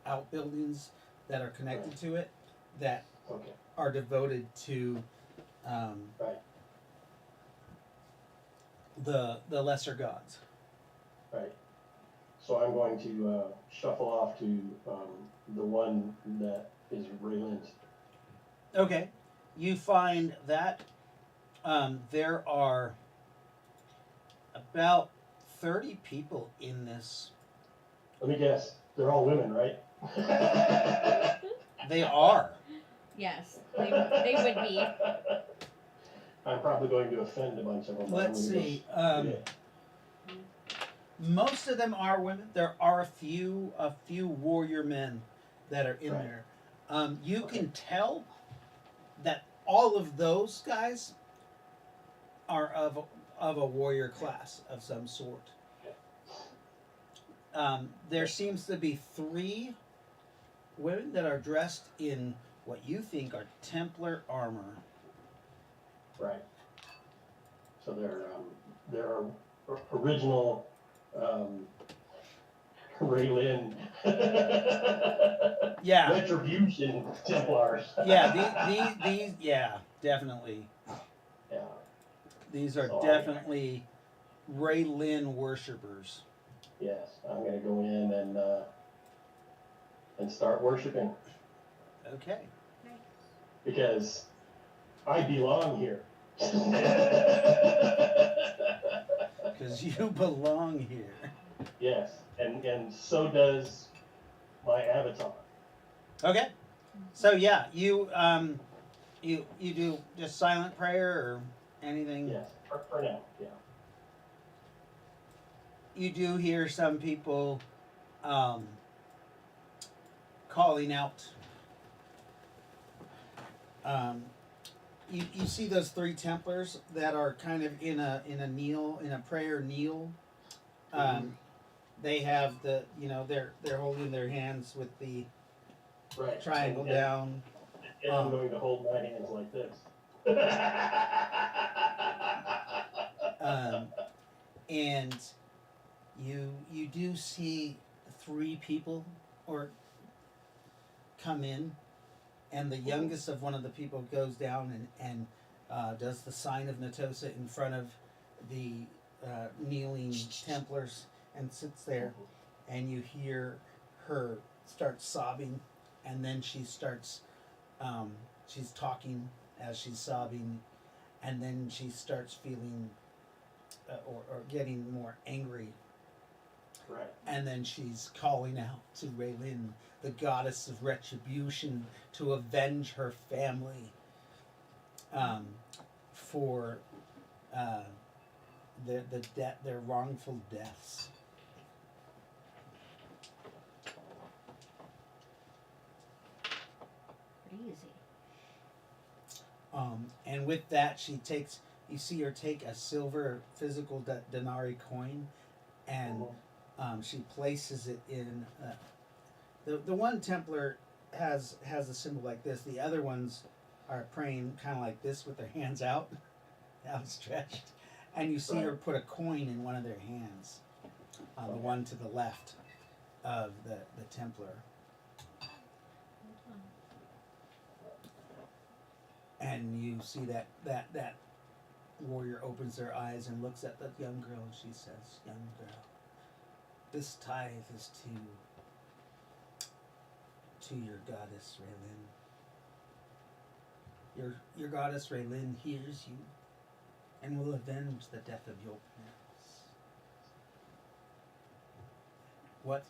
outbuildings that are connected to it that Okay, are devoted to right, the lesser gods. right. So I'm going to shuffle off to the one that is Raylin's. Okay, you find that there are about 30 people in this. Let me guess, they're all women, right? They are. Yes, they would be. I'm probably going to offend a bunch of them. Let's see. Most of them are women. There are a few warrior men that are in Right. there. You can tell that all of those guys are of a warrior class of some sort. There seems to be 3 women that are dressed in what you think are Templar armor. Right. So they're original Raylin. Yeah. Retribution Templars. Yeah, these yeah, definitely. Yeah. These are So definitely Ray Lynn worshippers. Yes, I'm gonna go in and start worshiping Okay. because I belong here. Because you belong here. Yes, and so does my avatar. Okay. So yeah, you do just silent prayer or anything? Yes, for now, yeah. You do hear some people calling out. You see those 3 Templars that are kind of in a prayer kneel. They have they're holding their hands with the Right. triangle down. And I'm going to hold my hands like this. And you do see 3 people or come in, and the youngest of one of the people goes down and does the sign of Natosa in front of the kneeling Templars and sits there, and you hear her start sobbing, and then she starts she's talking as she's sobbing, and then she starts feeling or getting more angry. Right. And then she's calling out to Raylin, the goddess of retribution, to avenge her family for their wrongful deaths. Crazy. And with that, you see her take a silver physical denarii coin, and she places it in. The one Templar has a symbol like this. The other ones are praying kind of like this with their hands outstretched, and you see her put a coin in one of their hands, the one to the left of the Templar. And you see that warrior opens their eyes and looks at the young girl, and she says, "Young girl, this tithe is to your goddess Raylin. Your goddess Raylin hears you and will avenge the death of your parents. What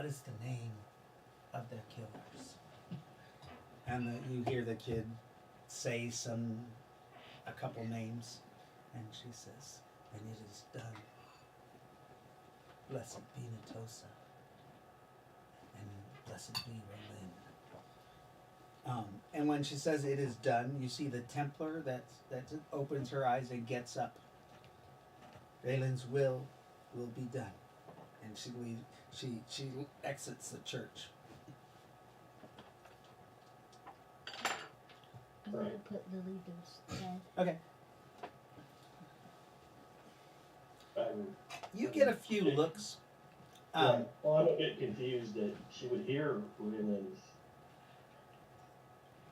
is the name of their killers?" And you hear the kid say a couple names, and she says, "And it is done. Blessed be Natosa, and blessed be Raylin." And when she says it is done, you see the Templar that opens her eyes and gets up. Raylin's will be done, and she exits the church. I'm gonna put Lily to bed. Okay. I'm, You get a few looks. right. Well, I'm a bit confused that she would hear Raylin's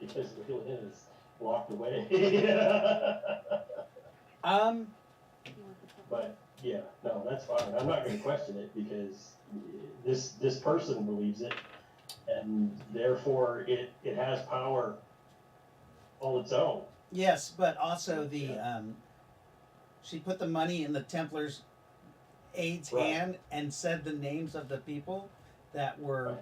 because Raylin is walked away. But yeah, no, that's fine. I'm not going to question it because this person believes it, and therefore it has power all its own. Yes, but also she put the money in the Templar's aide's hand and said the names of the people that were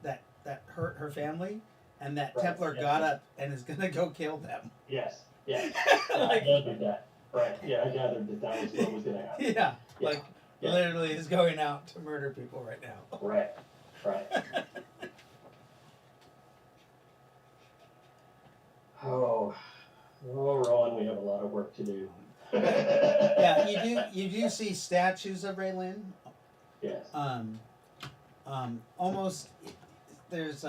that hurt her family, and that Templar got up and is gonna go kill them. Yes, yes. Like, I gathered that. Right. Yeah, I gathered that was what was going to happen. Yeah, literally is going out to murder people right now. Right. Right. Oh, Rowan, we have a lot of work to do. Yeah, you do see statues of Raylin. Yes. Almost there's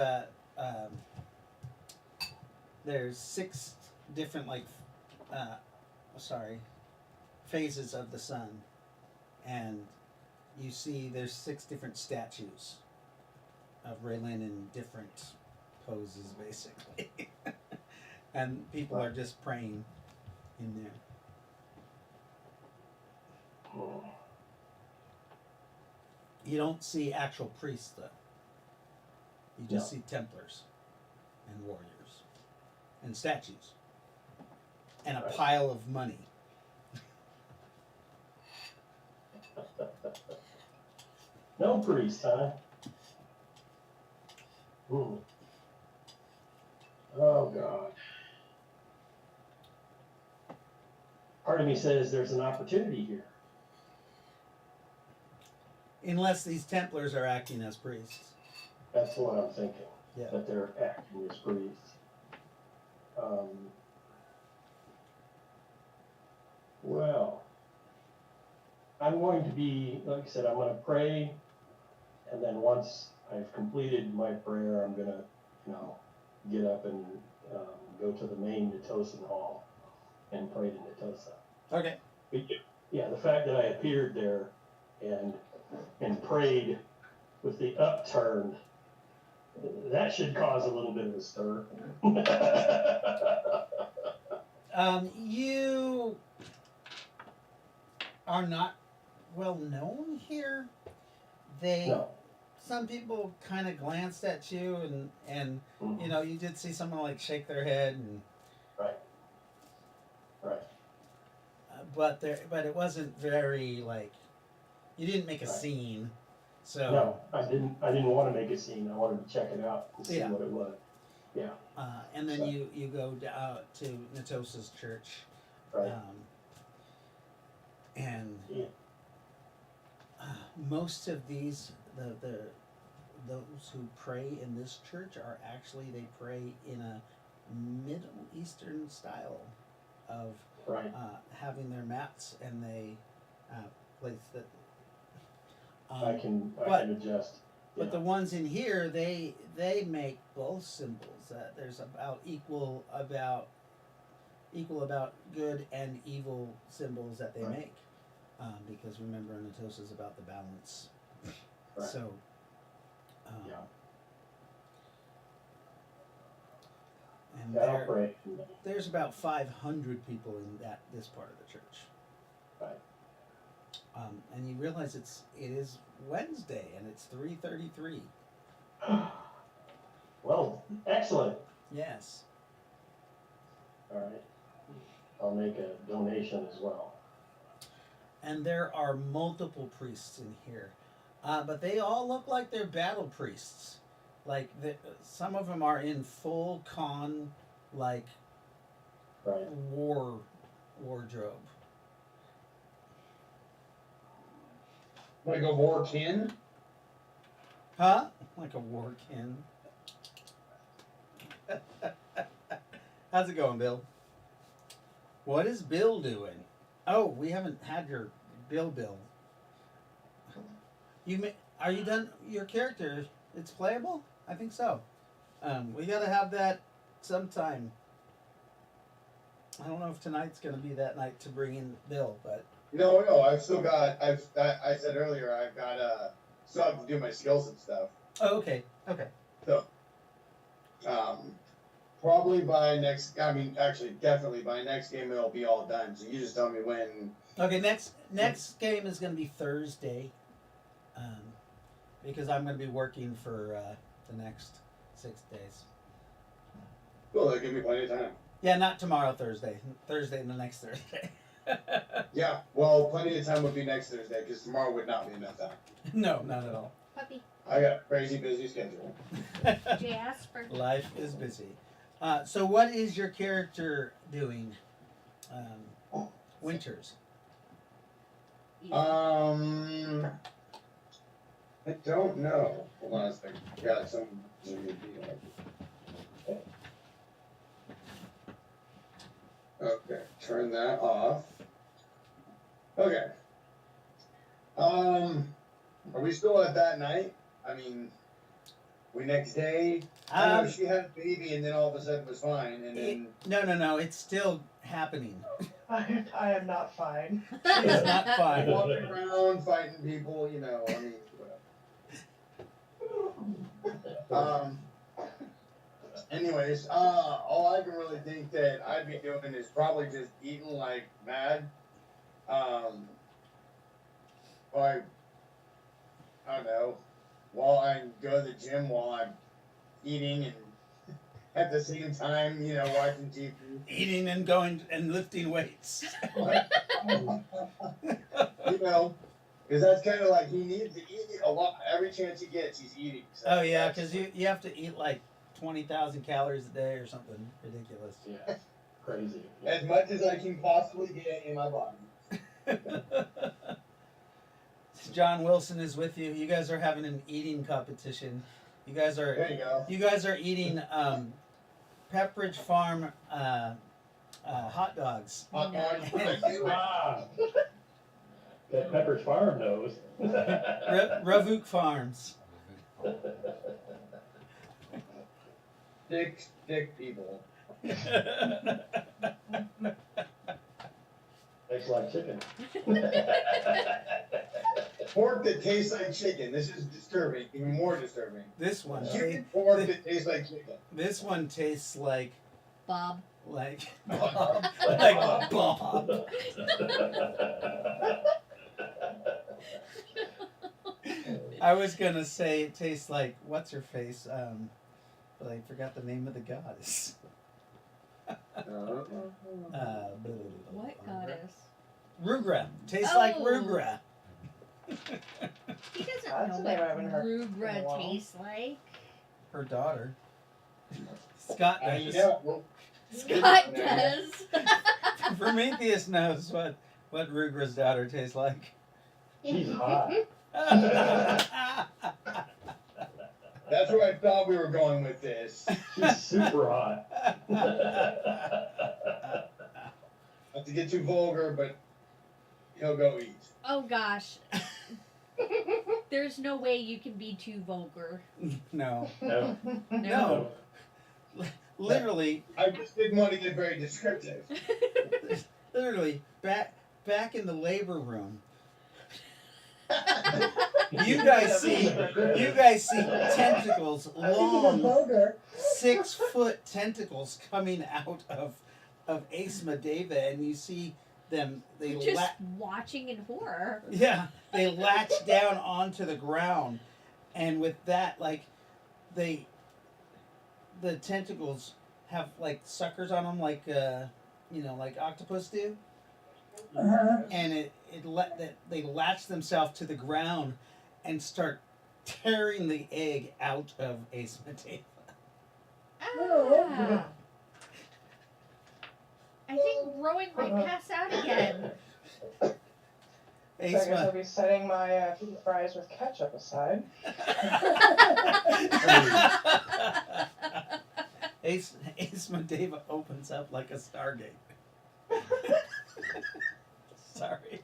there's 6 different phases of the sun, and you see there's 6 different statues of Raylan in different poses, basically. And people are just praying in there. You don't see actual priests, though. You just see Templars and warriors and statues and a pile of money. No priest, huh? Oh, God. Part of me says there's an opportunity here. Unless these Templars are acting as priests. That's what I'm thinking. Yeah. That they're acting as priests. Well, I'm going to be, like I said, I'm going to pray, and then once I've completed my prayer, I'm going to, get up and go to the main Natosan hall and pray to Natosa. Okay. But yeah, the fact that I appeared there and prayed with the upturned, that should cause a little bit of a stir. You are not well known here. Some people kind of glanced at you, and you did see someone like shake their head, and right. But it wasn't very like, you didn't make a scene. So no, I didn't want to make a scene. I wanted to check it out and see what it was. Yeah. And then you go to Natosa's church. Right. Most of these those who pray in this church are actually, they pray in a Middle Eastern style of having their mats, and they place that. I can adjust. But the ones in here, they make both symbols. There's about equal about good and evil symbols that they make, because remember, Natos is about the balance. Right. So. And there's about 500 people in this part of the church. Right. And you realize it is Wednesday, and it's 3:33. Well, excellent. Yes. All right. I'll make a donation as well. And there are multiple priests in here, but they all look like they're battle priests. Like some of them are in full wardrobe. Like a war kin? Huh? Like a war kin. How's it going, Bill? What is Bill doing? Oh, we haven't had your Bill. Are you done? Your character, it's playable? I think so. We gotta have that sometime. I don't know if tonight's gonna be that night to bring in Bill, but. No, I've still got, I said earlier, I've got, still have to do my skills and stuff. Oh, okay. So, probably by definitely by next game it'll be all done. So you just tell me when. Okay, next game is gonna be Thursday, because I'm gonna be working for the next 6 days. Well, that'll give me plenty of time. Yeah, not tomorrow, Thursday. Thursday and the next Thursday. Yeah, well, plenty of time would be next Thursday, because tomorrow would not be enough time. No, not at all. Puppy. I got a crazy busy schedule. Jasper. Life is busy. So what is your character doing, Winters? I don't know. Hold on a second. Got some. Okay, turn that off. Okay. Are we still at that night? I mean, we next day? I know she had a baby and then all of a sudden it was fine, and then. No. It's still happening. I am not fine. She's not fine. Walking around fighting people, you know. I mean, whatever. Anyways, all I can really think that I'd be doing is probably just eating like mad. Like, I don't know, while I go to the gym while I'm eating and at the same time, you know, watching TV. Eating and going and lifting weights. You know, because that's kind of like he needs to eat a lot. Every chance he gets, he's eating. So Oh yeah, because you have to eat like 20,000 calories a day or something ridiculous. Yeah, crazy. as much as I can possibly get in my body. John Wilson is with you. You guys are having an eating competition. You guys are There you go. you guys are eating Pepperidge Farm hot dogs. Hot dog. Ah, that Pepperidge Farm knows. Ravuk Farms. Dick people. Tastes like chicken. Pork that tastes like chicken. This is disturbing. Even more disturbing. This one. Chicken pork that tastes like chicken. This one tastes like Bob. like Bob. like Bob. I was gonna say it tastes like what's her face, but I forgot the name of the goddess. What goddess? Rugra. Tastes like Oh. Rugra. He doesn't That's know a name I what haven't heard in a Rugra while. tastes like. Her daughter. Scott does. Well, Scott does. Prometheus knows what Rugra's daughter tastes like. She's hot. that's where I thought we were going with this. She's super hot. Not to get too vulgar, but he'll go eat. Oh gosh. There's no way you can be too vulgar. No. No. No. Literally, I just didn't want to get very descriptive. literally, back in the labor room. You guys see tentacles, Speaking of long vulgar, 6-foot tentacles coming out of Ace Medeva, and you see them. They Just watching in horror. they latch down onto the ground, and with that, like the tentacles have like suckers on them, like like octopus do. And they latch themselves to the ground and start tearing the egg out of Ace Medeva. Ah. I think Rowan might pass out again. So I Ace guess I'll Ma- be setting my fries with ketchup aside. Ace Medeva opens up like a Stargate. Sorry.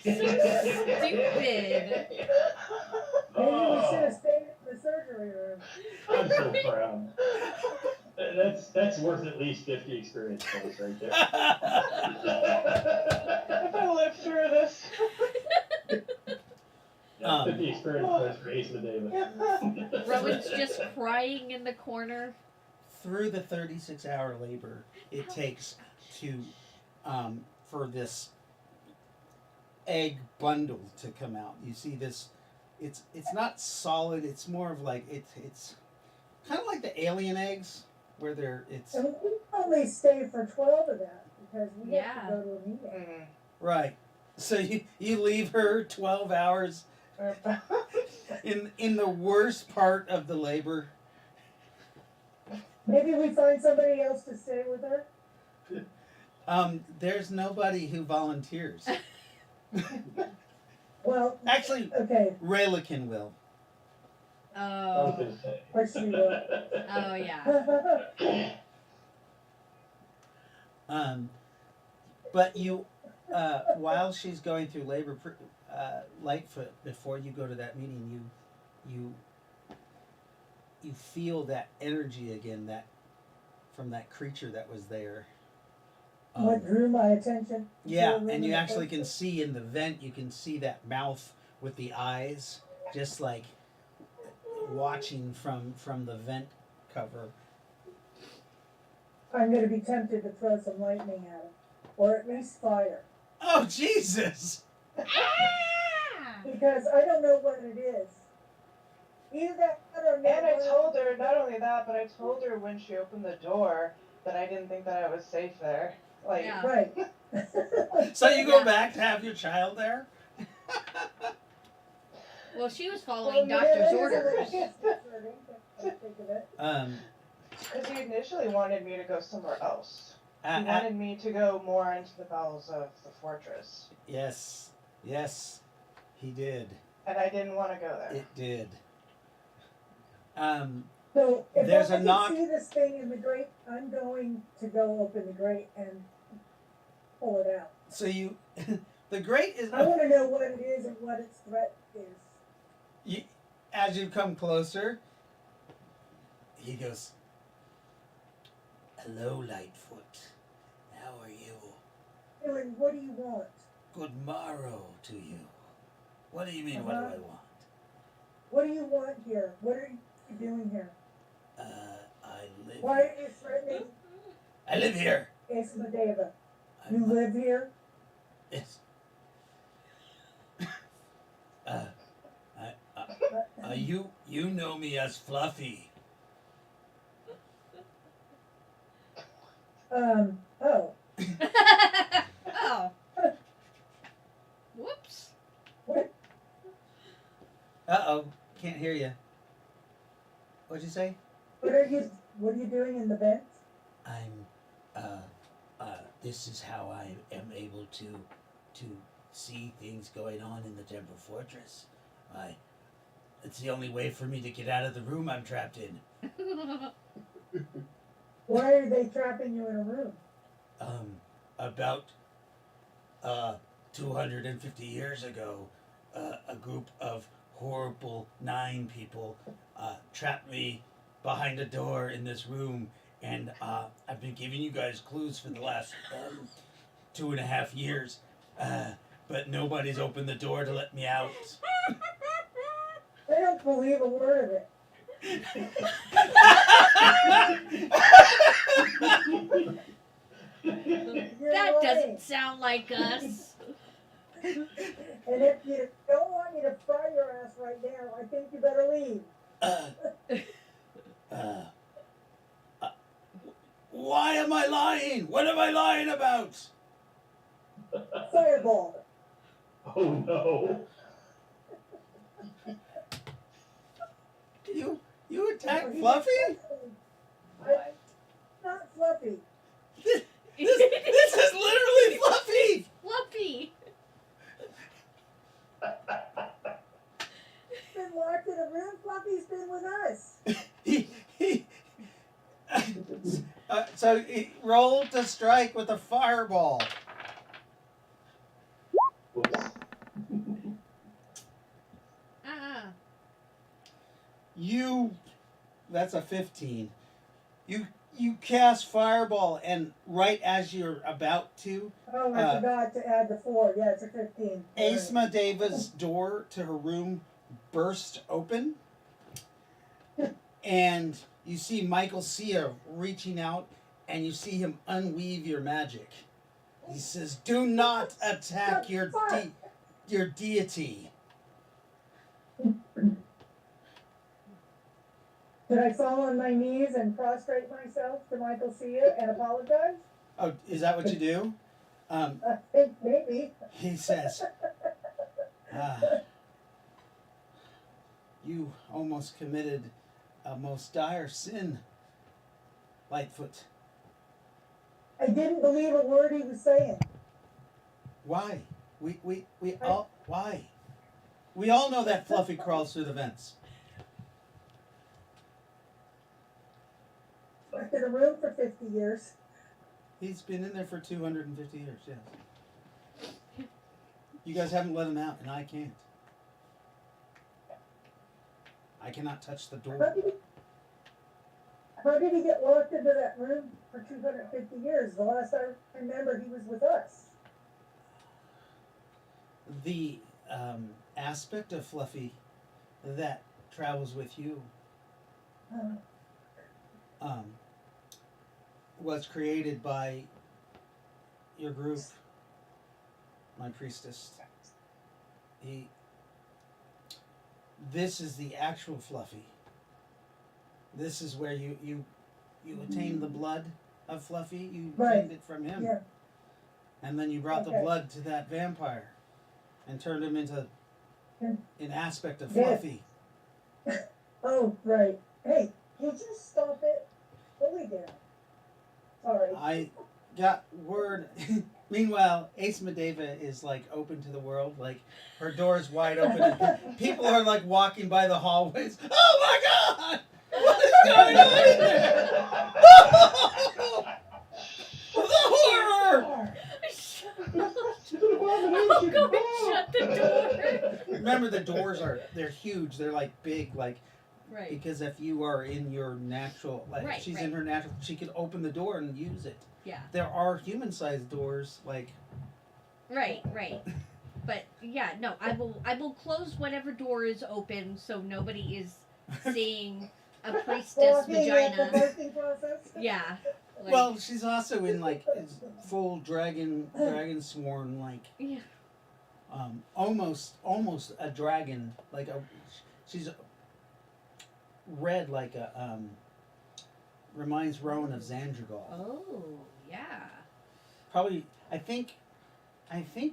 Stupid. maybe we should have stayed in the surgery room. I'm so proud. That's worth at least 50 experience points right there. If I live through this. Yeah, 50 experience points for Ace Medeva. Rowan's just crying in the corner. Through the 36-hour labor it takes to for this egg bundle to come out. You see this, it's not solid, it's more of like it's kind of like the alien eggs where it's And we only stayed for 12 of that because we have Yeah. to go to a meeting. right. So you leave her 12 hours in the worst part of the labor. Maybe we find somebody else to stay with her. There's nobody who volunteers. Well, Actually, okay, Raylikin will. I was Oh. gonna say. or she will. Oh yeah. But you, while she's going through labor, Lightfoot, before you go to that meeting, you feel that energy again, that from that creature that was there. What drew my attention? Yeah, to the room and in you the actually first can place? see in the vent, you can see that mouth with the eyes, just like watching from the vent cover. I'm gonna be tempted to throw some lightning at him, or at least fire, Oh Jesus! because I don't know what it is. Either that or And I maybe- told her, not only that, but I told her when she opened the door that I didn't think that I was safe there. Like, Yeah. Right. So you go Yeah. back to have your child there? Well, she was Well, following yeah, doctor's that is a orders. little disconcerting, come to think of it. because he initially wanted me to go somewhere else. He uh, wanted me to go more into the bowels of the fortress, yes, he did. and I didn't want to go there. It did. So if There's I a can knock. see this thing in the grate, I'm going to go open the grate and pull it out. So you, the grate is. I want to know what it is and what its threat is. As you come closer, he goes, "Hello, Lightfoot. How are you? And what do you want? Good morrow to you. What do you mean? What do I want? What do you want here? What are you doing here? I live. Why are you threatening I live here. Esmadeva? You I'm- live here? Yes. You know me as Fluffy. Oh. Oh. Whoops. Uh-oh, can't hear you. What'd you say? What are you doing in the vent? This is how I am able to see things going on in the Temple Fortress. It's the only way for me to get out of the room I'm trapped in. Why are they trapping you in a room? About 250 years ago, a group of horrible 9 people trapped me behind a door in this room, and I've been giving you guys clues for the last 2.5 years, but nobody's opened the door to let me out. I don't believe a word of it. You're That lying. doesn't sound like us. And if you don't want me to fry your ass right now, I think you better leave. Why am I lying? What am I lying about? Fireball. Oh no. You attacked He's Fluffy? Not Fluffy. This is literally Fluffy! Fluffy. Been locked in a room. Fluffy's been with us. So he rolled to strike with a fireball. Whoops. That's a 15. You cast fireball, and right as you're about to, Oh, I forgot to add the 4. Yeah, it's a 15. Esmadeva's door to her room burst open, and you see Michael Sia reaching out, and you see him unweave your magic. He says, "Do not attack your deity." Did I fall on my knees and prostrate myself to Michael Sia and apologize? Oh, is that what you do? I think maybe. He says, "You almost committed a most dire sin, Lightfoot. I didn't believe a word he was saying. Why? Why? We all know that Fluffy crawls through the vents." Locked in a room for 50 years. He's been in there for 250 years, yes. You guys haven't let him out, and I can't. I cannot touch the door. how did he get locked into that room for 250 years? The last I remember, he was with us. The aspect of Fluffy that travels with you was created by your group, my priestess. This is the actual Fluffy. This is where you attained the blood of Fluffy. You obtained it from him. Yeah. And then you brought the blood to that vampire and turned him into an aspect of Fluffy. Oh, right. Hey, can you just stop it? Fully down. Sorry. I got word. Meanwhile, Ace Medeva is like open to the world. Like her door's wide open. And people are like walking by the hallways. Oh my God! What is going on in there? The horror! I'll go and shut the door. Remember, the doors they're huge. They're like big, like Right. because if you are in your natural, like Right, if she's right. in her natural, she can open the door and use it. Yeah. There are human-sized doors, like. Right. But yeah, no, I will close whatever door is open so nobody is seeing a priestess Walking at the vagina. birthing process? Yeah. Like, Well, she's also in like full dragon sworn, like yeah. almost a dragon, like she's red like a reminds Rowan of Xandrigal. Oh, yeah. Probably, I think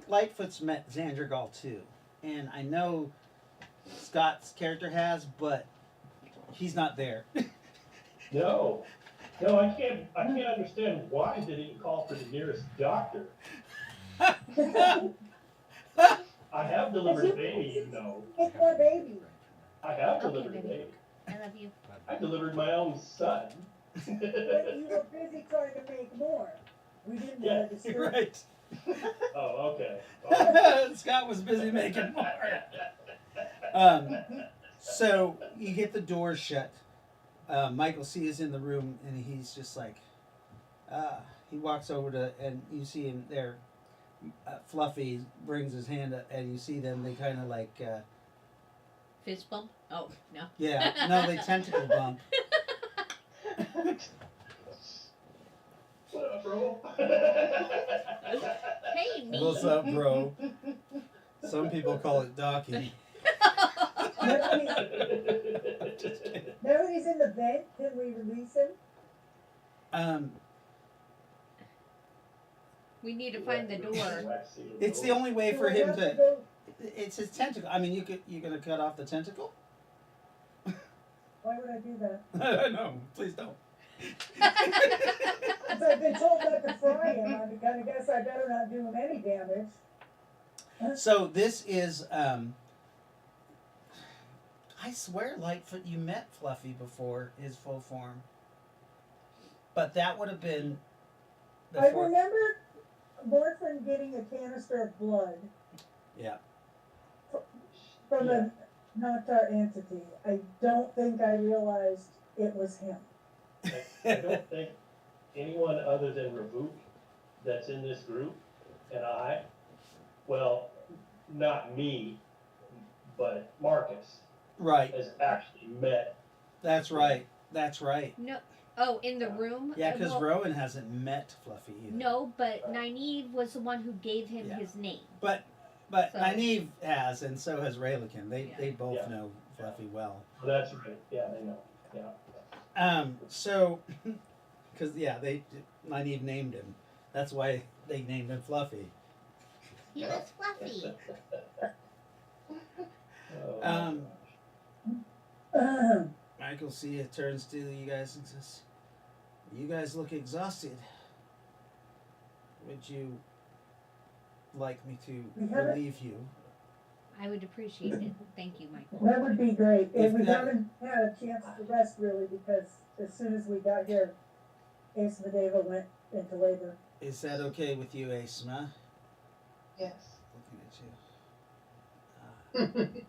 Lightfoot's met Xandrigal too, and I know Scott's character has, but he's not there. No, I can't understand why they didn't call for the nearest doctor. I have delivered a baby, you know. It's my baby. I have Okay, delivered a baby. baby. I love you. I delivered my own son. But you were busy trying to make more. We didn't Yeah, want to disturb. Right. Oh, okay. Scott was busy making more. So you get the door shut. Michael C is in the room, and he's just like, he walks over to, and you see him there. Fluffy brings his hand up, and you see them. They kind of like, Fist bump? Oh, no. yeah, no, they tentacle bump. What up, bro? Hey, me. What's up, bro? Some people call it docking. Now that he's in the vent, can we release him? We need to find the door. It's the only way for Do I him have to. go- It's his tentacle. I mean, you're gonna cut off the tentacle? Why would I do that? No, please don't. Because I've been told not to fry him. I guess I better not do him any damage. So this is. I swear, Lightfoot, you met Fluffy before his full form, but that would have been. I Before. remember Morphin getting a canister of blood Yeah. from a Natar entity. I don't think I realized it was him. I don't think anyone other than Ravook that's in this group and I, well, not me, but Marcus, Right. has actually met. That's right. That's right. No. Oh, in the room? Yeah, because Well, Rowan hasn't met Fluffy either. no, but Nynaeve was the one who gave him Yeah. his name. But So- Nynaeve has, and so has Raylikin. They both Yeah. know Fluffy well. Oh, that's right. Yeah, they know. Yeah. So, because Nynaeve named him. That's why they named him Fluffy. He was fluffy. Oh, Michael C. turns to you guys and says, "You guys look exhausted. Would you like me to We haven't- relieve you?" I would appreciate it. Thank you, Michael. That would be great. If And we that- haven't had a chance to rest really because as soon as we got here, Ace Medeva went into labor. Is that okay with you, Asma? Yes. Looking at you.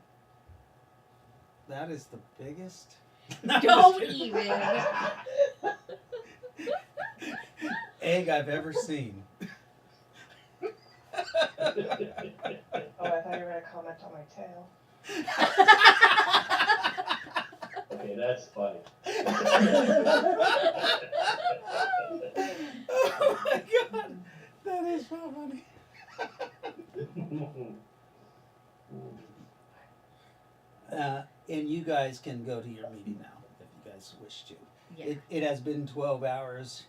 That is the biggest. Don't even. Egg I've ever seen. Oh, I thought you were gonna comment on my tail. Okay, that's funny. Oh my god, that is so funny. And you guys can go to your meeting now if you guys wish to. Yeah. It has been 12 hours.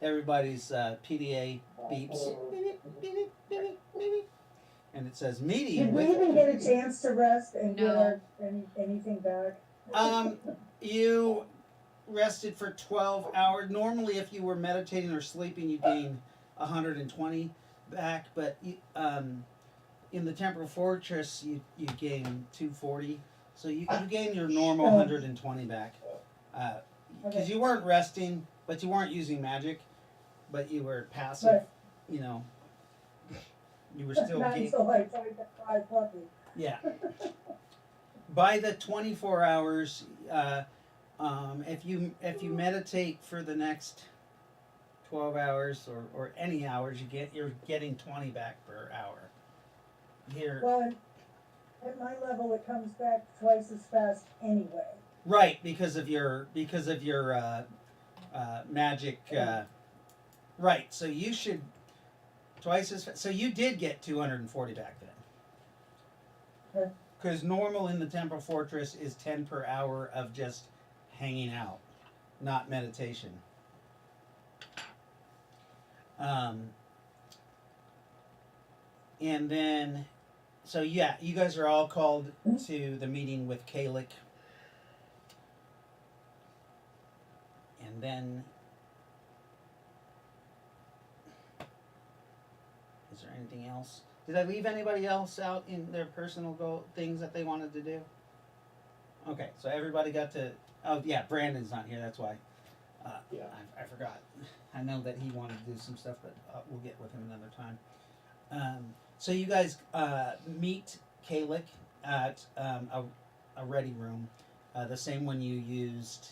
Everybody's PDA beeps. Beep, beep, beep, beep, and it says meeting Did we with. even get a chance to rest and get No. our, anything back? You rested for 12 hours. Normally, if you were meditating or sleeping, you gain 120 back, but in the Temporal Fortress, you gain 240. So you gain your normal 120 back. Because you weren't resting, but you weren't using magic, but you were passive. Right. You know, you were still Not until I tried to fry puppy. yeah. By the 24 hours, if you meditate for the next 12 hours or any hours, you're getting 20 back per hour. Here, Well, at my level, it comes back twice as fast anyway. right, because of your magic. Right, so you should twice as fast. So you did get 240 back then. Because normal in the Temple Fortress is 10 per hour of just hanging out, not meditation. And then, so yeah, you guys are all called to the meeting with Kalik. And then, is there anything else? Did I leave anybody else out in their personal things that they wanted to do? Okay, so everybody got to. Oh yeah, Brandon's not here. That's why. Yeah. I forgot. I know that he wanted to do some stuff, but we'll get with him another time. So you guys meet Kalik at a ready room, the same one you used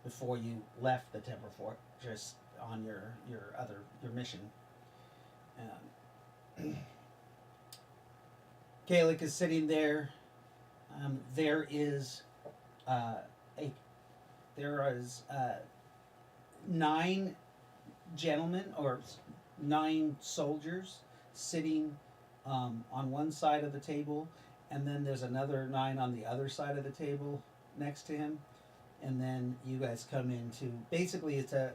before you left the Temple Fortress on your mission. Kalik is sitting there. There is 9 gentlemen or 9 soldiers sitting on one side of the table, and then there's another 9 on the other side of the table next to him, and then you guys come into basically it's a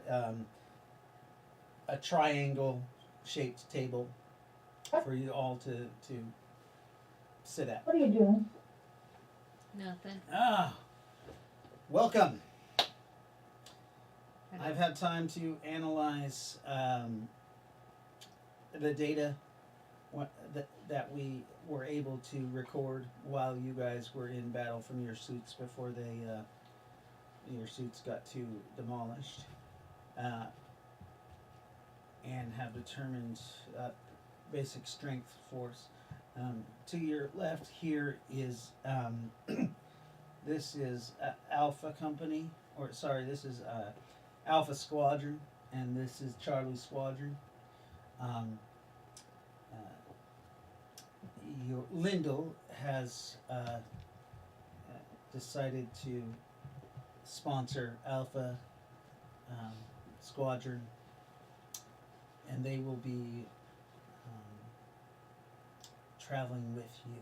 triangle shaped table for you all to sit at. What are you doing? Nothing. Welcome. I've had time to analyze the data that we were able to record while you guys were in battle from your suits before your suits got too demolished, and have determined basic strength force. To your left here is this is Alpha Company, or sorry, this is Alpha Squadron, and this is Charlie Squadron. Your Lyndall has decided to sponsor Alpha Squadron, and they will be traveling with you.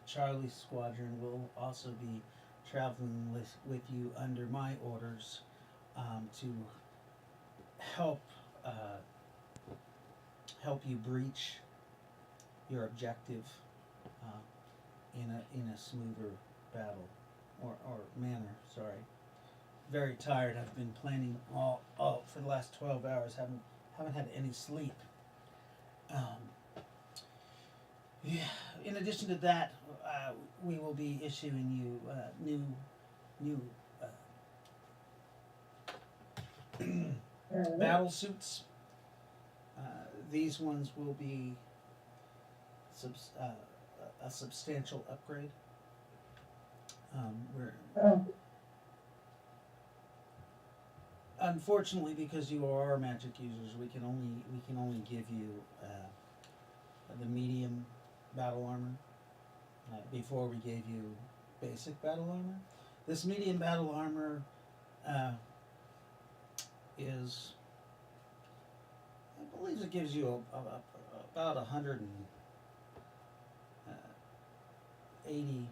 Charlie Squadron will also be traveling with you under my orders to help you breach your objective in a smoother battle or manner. Sorry, very tired. I've been planning all for the last 12 hours. Haven't had any sleep. Yeah. In addition to that, we will be issuing you new battle suits. These ones will be a substantial upgrade. Unfortunately, because you are magic users, we can only give you the medium battle armor. Before we gave you basic battle armor. This medium battle armor is, I believe, it gives you about 180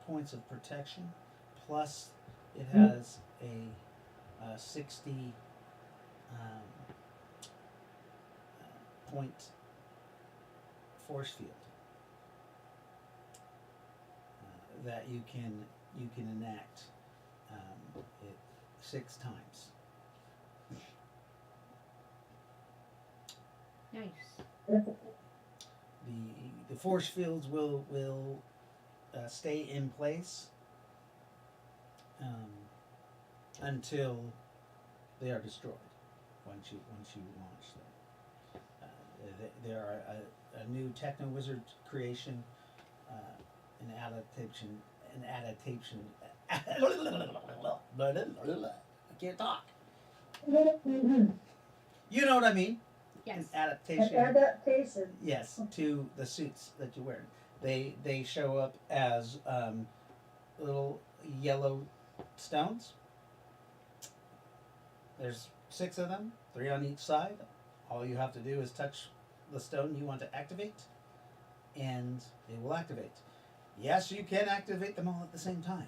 points of protection, plus it has a 60 point force field that you can enact it 6 times. Nice. The force fields will stay in place until they are destroyed. Once you launch them, they are a new Techno Wizard creation, an adaptation. I can't talk. You know what I mean? Yes. An adaptation. Adaptation. Yes, to the suits that you wear. They show up as little yellow stones. There's 6 of them, 3 on each side. All you have to do is touch the stone you want to activate, and it will activate. Yes, you can activate them all at the same time.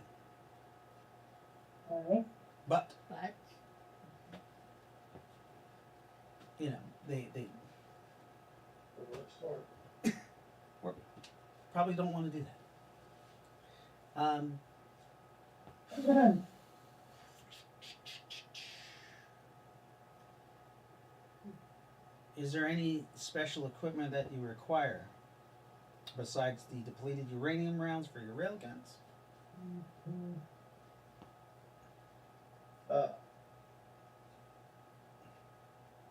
Alright. But But you know, they It works for it. probably don't want to do that. Is there any special equipment that you require besides the depleted uranium rounds for your railguns?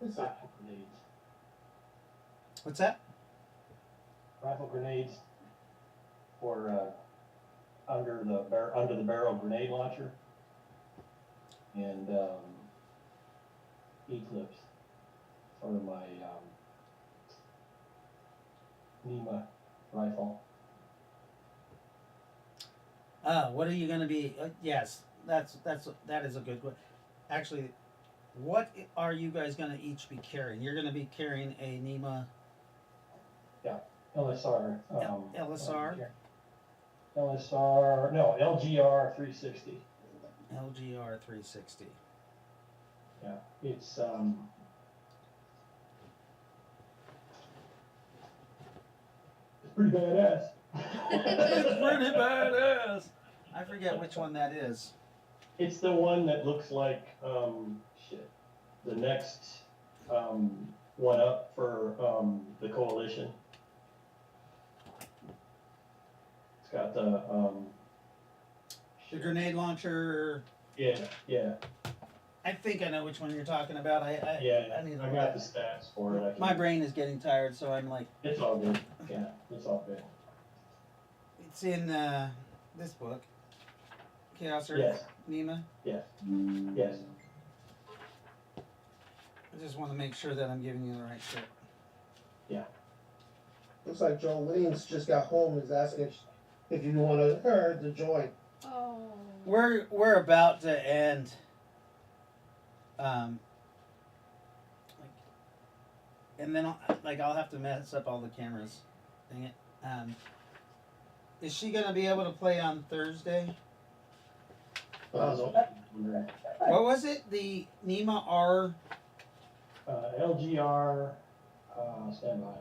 Rifle grenades. What's that? Rifle grenades for under the barrel grenade launcher, and E-clips for my NEMA rifle. What are you going to be? Yes, that is a good one. Actually, what are you guys going to each be carrying? You're going to be carrying a NEMA LSR. LSR? LSR. No, LGR 360. LGR 360. Yeah, it's pretty badass. It's pretty badass. I forget which one that is. It's the one that looks like the next one up for the coalition. It's got the grenade launcher. Yeah. I think I know which one you're talking about. I need to I got the stats for it. My brain is getting tired, so I'm like. It's all good. Yeah, it's all good. It's in this book. Chaos Earth. Yes. NEMA. Yes. Yes. I just want to make sure that I'm giving you the right shit. Yeah. Looks like Jolene's just got home. Is asking if you wanted her to join. oh. We're about to end. And then I'll have to mess up all the cameras. Dang it. Is she gonna be able to play on Thursday? What was it? The NEMA R. LGR. Stand by.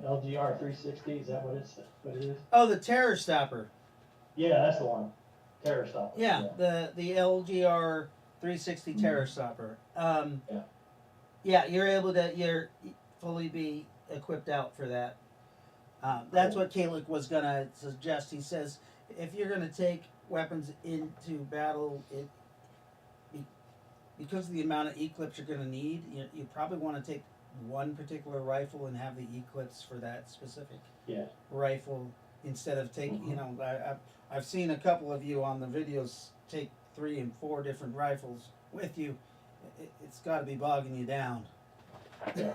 LGR 360. Is that what it is? Oh, the Terror Stopper. Yeah, that's the one. Terror Stopper. Yeah, the LGR 360 Terror Stopper. Yeah, you're fully be equipped out for that. That's what Kalik was gonna suggest. He says if you're gonna take weapons into battle, because of the amount of E-clips you're gonna need, you probably want to take one particular rifle and have the E-clips for that specific rifle instead of taking. I've seen a couple of you on the videos take 3 and 4 different rifles with you, it's got to be bogging you down. Yeah.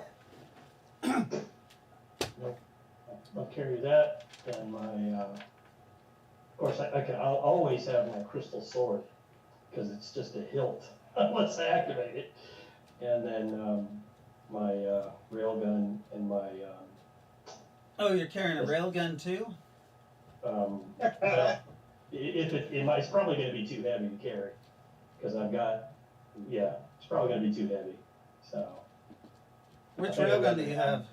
I'll carry that, and my, of course, I'll always have my crystal sword, because it's just a hilt, unless I activate it. And then, my, railgun and my, Oh, you're carrying a railgun too? well, it's probably gonna be too heavy to carry, because it's probably gonna be too heavy, so. Which I think railgun I'd do you have?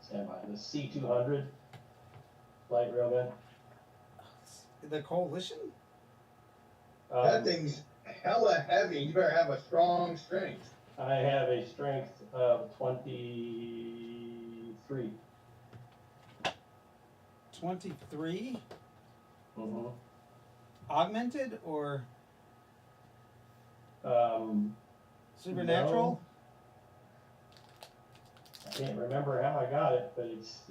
Stand by, the C200 light railgun. The Coalition? That thing's hella heavy. You better have a strong strength. I have a strength of 23. 23? Mm-hmm. Augmented or Um, supernatural? no. I can't remember how I got it, but it's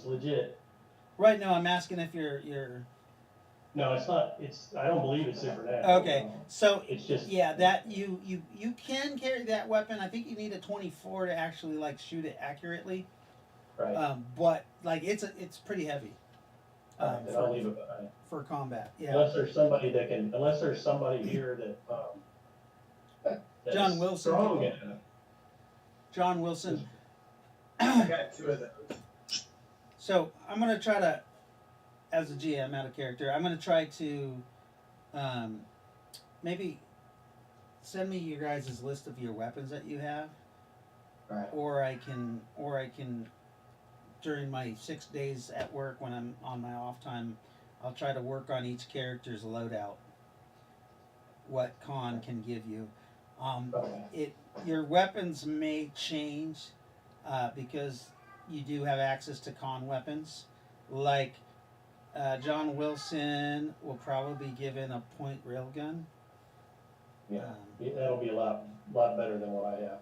legit. Right now, I'm asking if you're. No, it's not. I don't believe it's supernatural. Okay, No. so It's just that you can carry that weapon. I think you need a 24 to actually like shoot it accurately. right. But like it's pretty heavy. Right, then I'll leave it behind. For combat, yeah. Unless there's somebody here that that's John Wilson. strong enough. John Wilson. I got two of those. So I'm gonna try to, as a GM out of character, I'm gonna try to, maybe send me your guys' list of your weapons that you have, Right. or I can during my 6 days at work when I'm on my off time, I'll try to work on each character's loadout. What con can give you. Okay. Your weapons may change because you do have access to con weapons. Like John Wilson will probably be given a point railgun. Yeah, that'll be a lot better than what I have.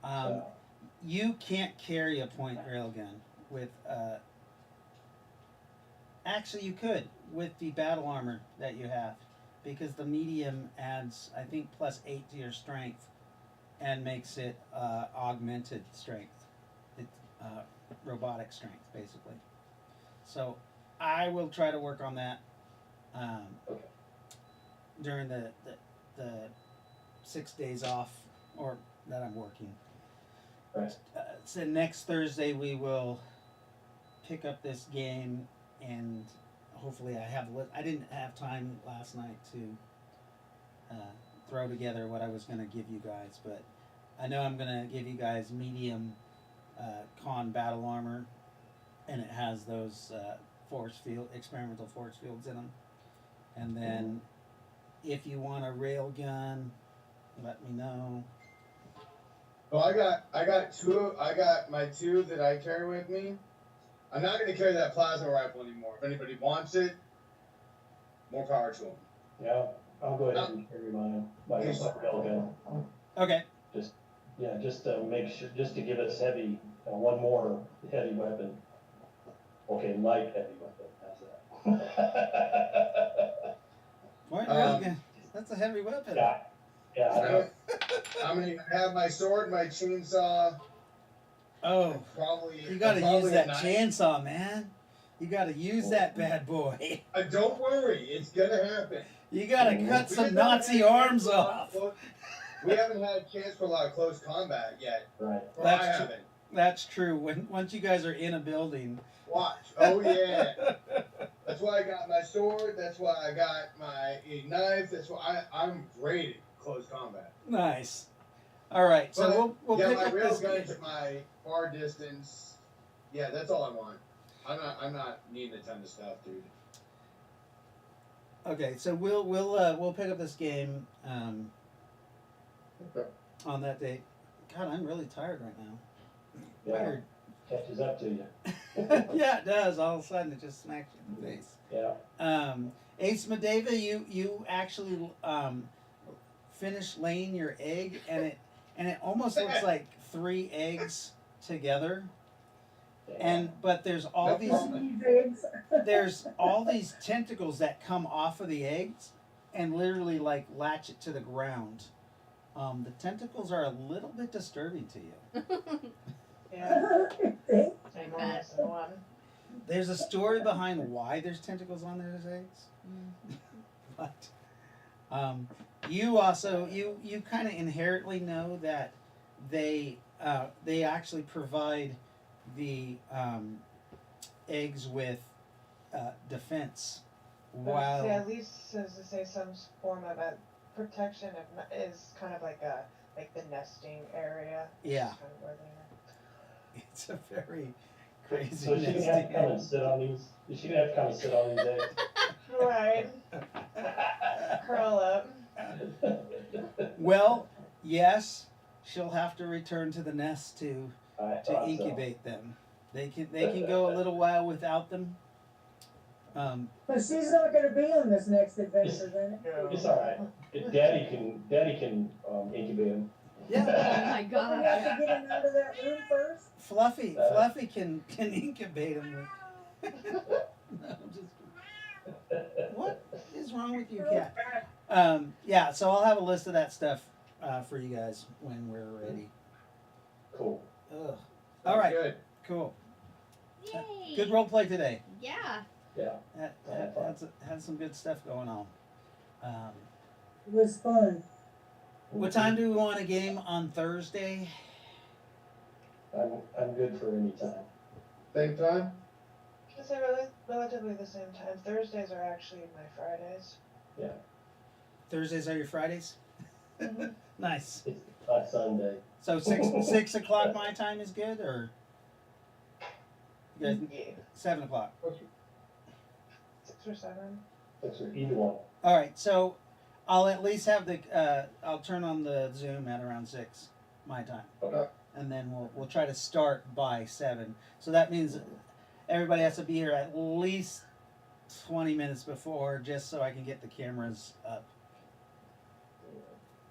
So, You can't carry a point railgun with. Actually, you could with the battle armor that you have, because the medium adds, I think, +8 to your strength, and makes it augmented strength. It's robotic strength, basically. So, I will try to work on that Okay. during the 6 days off, or that I'm working. Right. So next Thursday we will pick up this game, and hopefully I didn't have time last night to throw together what I was going to give you guys, but I know I'm going to give you guys medium con battle armor, and it has those experimental force fields in them. And then if you want a rail gun, let me know. Well, I got two. I got my two that I carry with me. I'm not going to carry that plasma rifle anymore. If anybody wants it, more power to them. Yeah, I'll go ahead and carry my railgun. Okay. Just to make sure, just to give us heavy, one more heavy weapon. Okay, light heavy weapon. How's that? Point railgun. That's a heavy weapon. Yeah, I know. I'm going to have my sword, my chainsaw. Oh, Probably. you got to probably use that a knife. chainsaw, man. You got to use that bad boy. Don't worry, it's going to happen. You got to cut We some haven't Nazi had a arms chance for a lot off. of close- We haven't had a chance for a lot of close combat yet. Right. Or That's I true. haven't. That's true. Once you guys are in a building. Watch. Oh yeah. That's why I got my sword. That's why I got my knife. That's why I'm great at close combat. Nice. All right, so But, we'll yeah, pick my up rail this gun's game. my far distance. Yeah, that's all I want. I'm not needing a ton of stuff, dude. Okay, so we'll pick up this game Okay. on that date. God, I'm really tired right now. Yeah, Weird. catches up to you. Yeah, it does. All of a sudden, it just smacks you in the face. Yeah. Ace Medeva, you actually finished laying your egg, and it almost looks like 3 eggs together. But there's These eggs. there's all these tentacles that come off of the eggs, and literally like latch it to the ground. The tentacles are a little bit disturbing to you. Yeah, Think? I'm more missing one. There's a story behind why there's tentacles on their eggs, but you also you kind of inherently know that they actually provide the eggs with defense. While Yeah, at least as to say some form of a protection if not, is kind of like the nesting area. Yeah. Which is kind of where they are. it's a very crazy. So is she gonna have to come and sit on these? Is she gonna have to come and sit on these eggs? Right. Curl up. Well, yes, she'll have to return to the nest to I to thought so. incubate them. They can go a little while without them. But she's not gonna be on this next adventure then. It's all right. Daddy can incubate them. Yeah, Oh my We god. have to get him out of that room first? Fluffy can incubate them. No, I'm just. What is wrong with you, cat? Yeah, so I'll have a list of that stuff for you guys when we're ready. Cool. Ugh. All right, Good. cool. Yay. Good role play today. Yeah. Yeah. Had some good stuff going on. It was fun. What time do we want a game on Thursday? I'm good for any time. Same time? I'd say relatively the same time. Thursdays are actually my Fridays. Yeah. Thursdays are your Fridays? Mhm. Nice. It's not Sunday. So 6 o'clock my time is good, or you guys, Yeah. 7 o'clock? 6 or 7. That's either one. All right, so I'll at least have the I'll turn on the Zoom at around 6 my time, Okay. and then we'll try to start by 7. So that means everybody has to be here at least 20 minutes before, just so I can get the cameras up.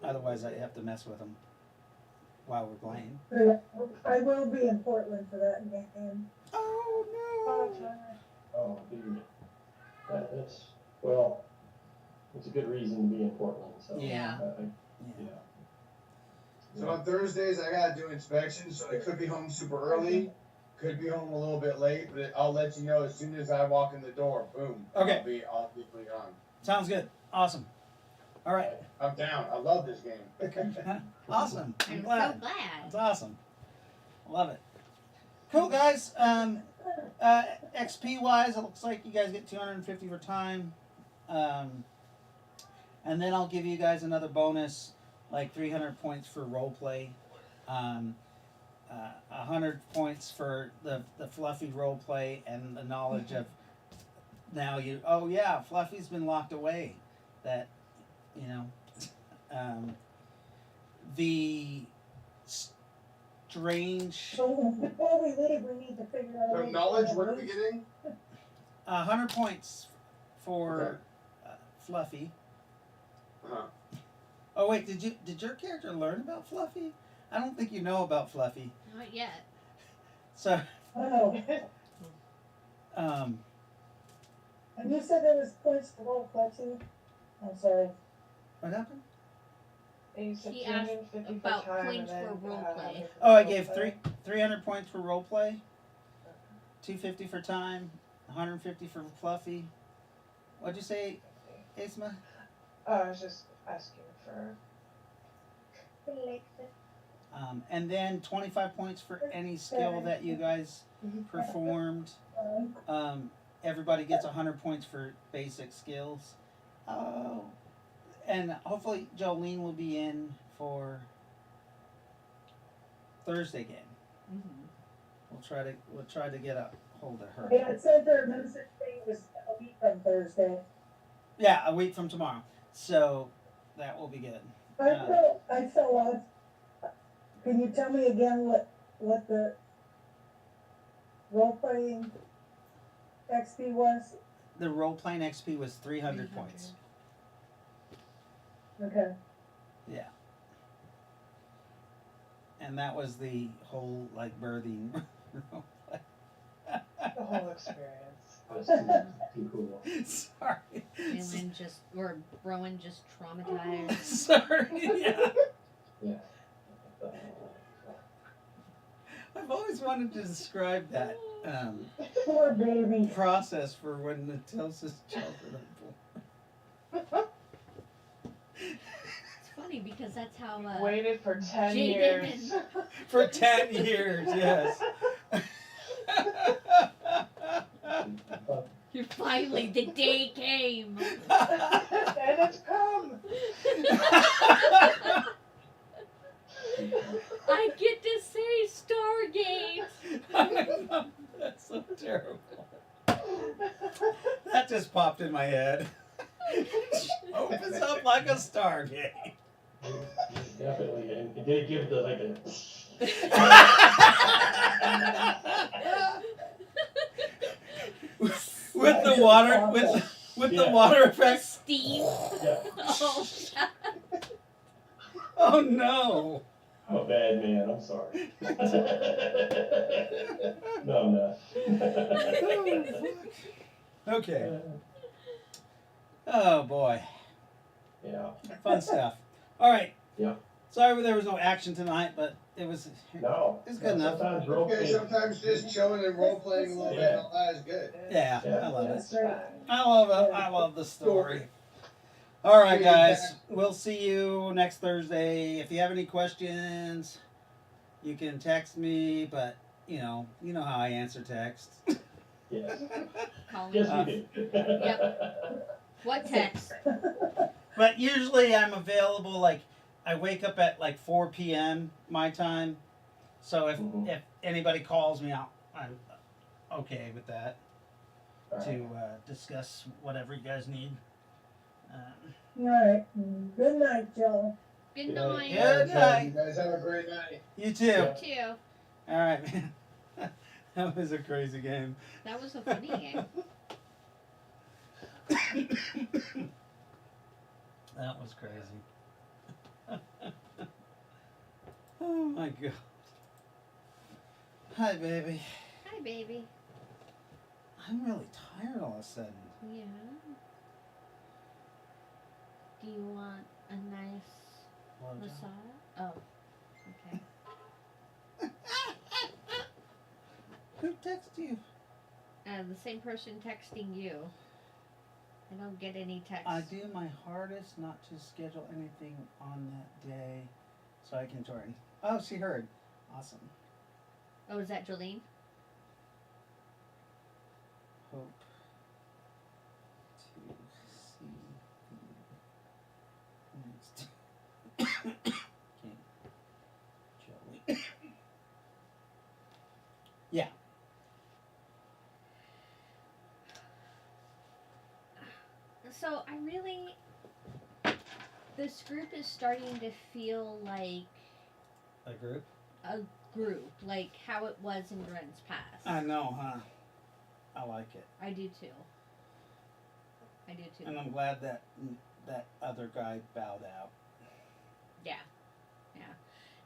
Otherwise, I have to mess with them while we're playing. I will be in Portland for that game. Oh no! Oh, dude. That's well. It's a good reason to be in Portland. So Yeah. yeah. So on Thursdays, I gotta do inspections, so I could be home super early, could be home a little bit late, but I'll let you know as soon as I walk in the door. Boom. Okay. I'll be on. Sounds good. Awesome. All right. I'm down. I love this game. Awesome. I'm I'm glad. so glad. It's awesome. Love it. Cool, guys. XP wise, it looks like you guys get 250 for time. And then I'll give you guys another bonus, like 300 points for role play. 100 points for the Fluffy role play and the knowledge of now you. Oh yeah, Fluffy's been locked away. That, you know, the strange. So before we leave, we need to figure out. So knowledge, what are we getting? 100 points for Fluffy. Uh-huh. Oh wait, did your character learn about Fluffy? I don't think you know about Fluffy. Not yet. So, Oh, um, and you said there was points for role play too? I'm sorry. what happened? And you said He asked 250 about for time points and then, for role play. Oh, I gave 300 points for role play, 250 for time, 150 for Fluffy. What'd you say, Asma? Oh, I was just asking for. And then 25 points for any skill that you guys performed. Everybody gets 100 points for basic skills. Oh, and hopefully Jolene will be in for Thursday game. We'll try to get a hold of her. Yeah, it said their message thing was a week from Thursday. Yeah, a week from tomorrow. So that will be good. I fell off. Can you tell me again what the role playing XP was? The role playing XP was 300 points. Okay. Yeah. And that was the whole like birthing. The whole experience. That's too cool. Sorry. Rowan just traumatized. Sorry. Yeah. Yeah. I've always wanted to describe that Poor baby. process for when the Tilsis children are born. It's funny because that's how Waited for 10 Jaden years. For 10 years, yes. finally the day came. And it's come. I get to say Stargate. I know, that's so terrible. That just popped in my head. Opens up like a Stargate. Definitely, and it did give the like a. With the water, with the water effect. Steam. Yeah. Oh, Oh no. I'm a bad man. I'm sorry. No, I'm not. Okay. Oh boy. Yeah. Fun stuff. All right. Yeah. Sorry there was no action tonight, but it was No. it's good enough. Sometimes Okay, role-playing- sometimes just chilling and role playing a little bit and all that is good. Yeah, Yeah. I love it. That's right. I love it. I love the story. All right, guys. We'll see you next Thursday. If you have any questions, you can text me. But you know how I answer texts. Yes. Call Yes, me. we do. Yep. What text? But usually I'm available. Like I wake up at like 4 p.m. my time. So if anybody calls me, I'm okay with that to discuss whatever you guys need. All right. Good night, Joe. Good night. Good You night. guys have a great night. You too. Yeah. Too. All right, man. That was a crazy game. That was a funny game. That was crazy. Oh my god. Hi, baby. Hi, baby. I'm really tired all of a sudden. Yeah. Do you want a nice Blowjob. massage? Oh. Okay. Who texted you? The same person texting you. I don't get any texts. I do my hardest not to schedule anything on that day so I can join. Oh, she heard. Awesome. Oh, is that Jolene? Hope to see you next game. Joey. Yeah. So I really, this group is starting to feel like A group? a group, like how it was in Ren's past. I know, huh? I like it. I do too. I do too. And I'm glad that that other guy bowed out. Yeah, yeah,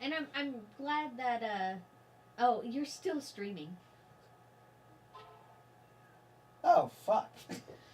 and I'm glad that oh, you're still streaming. Oh, fuck.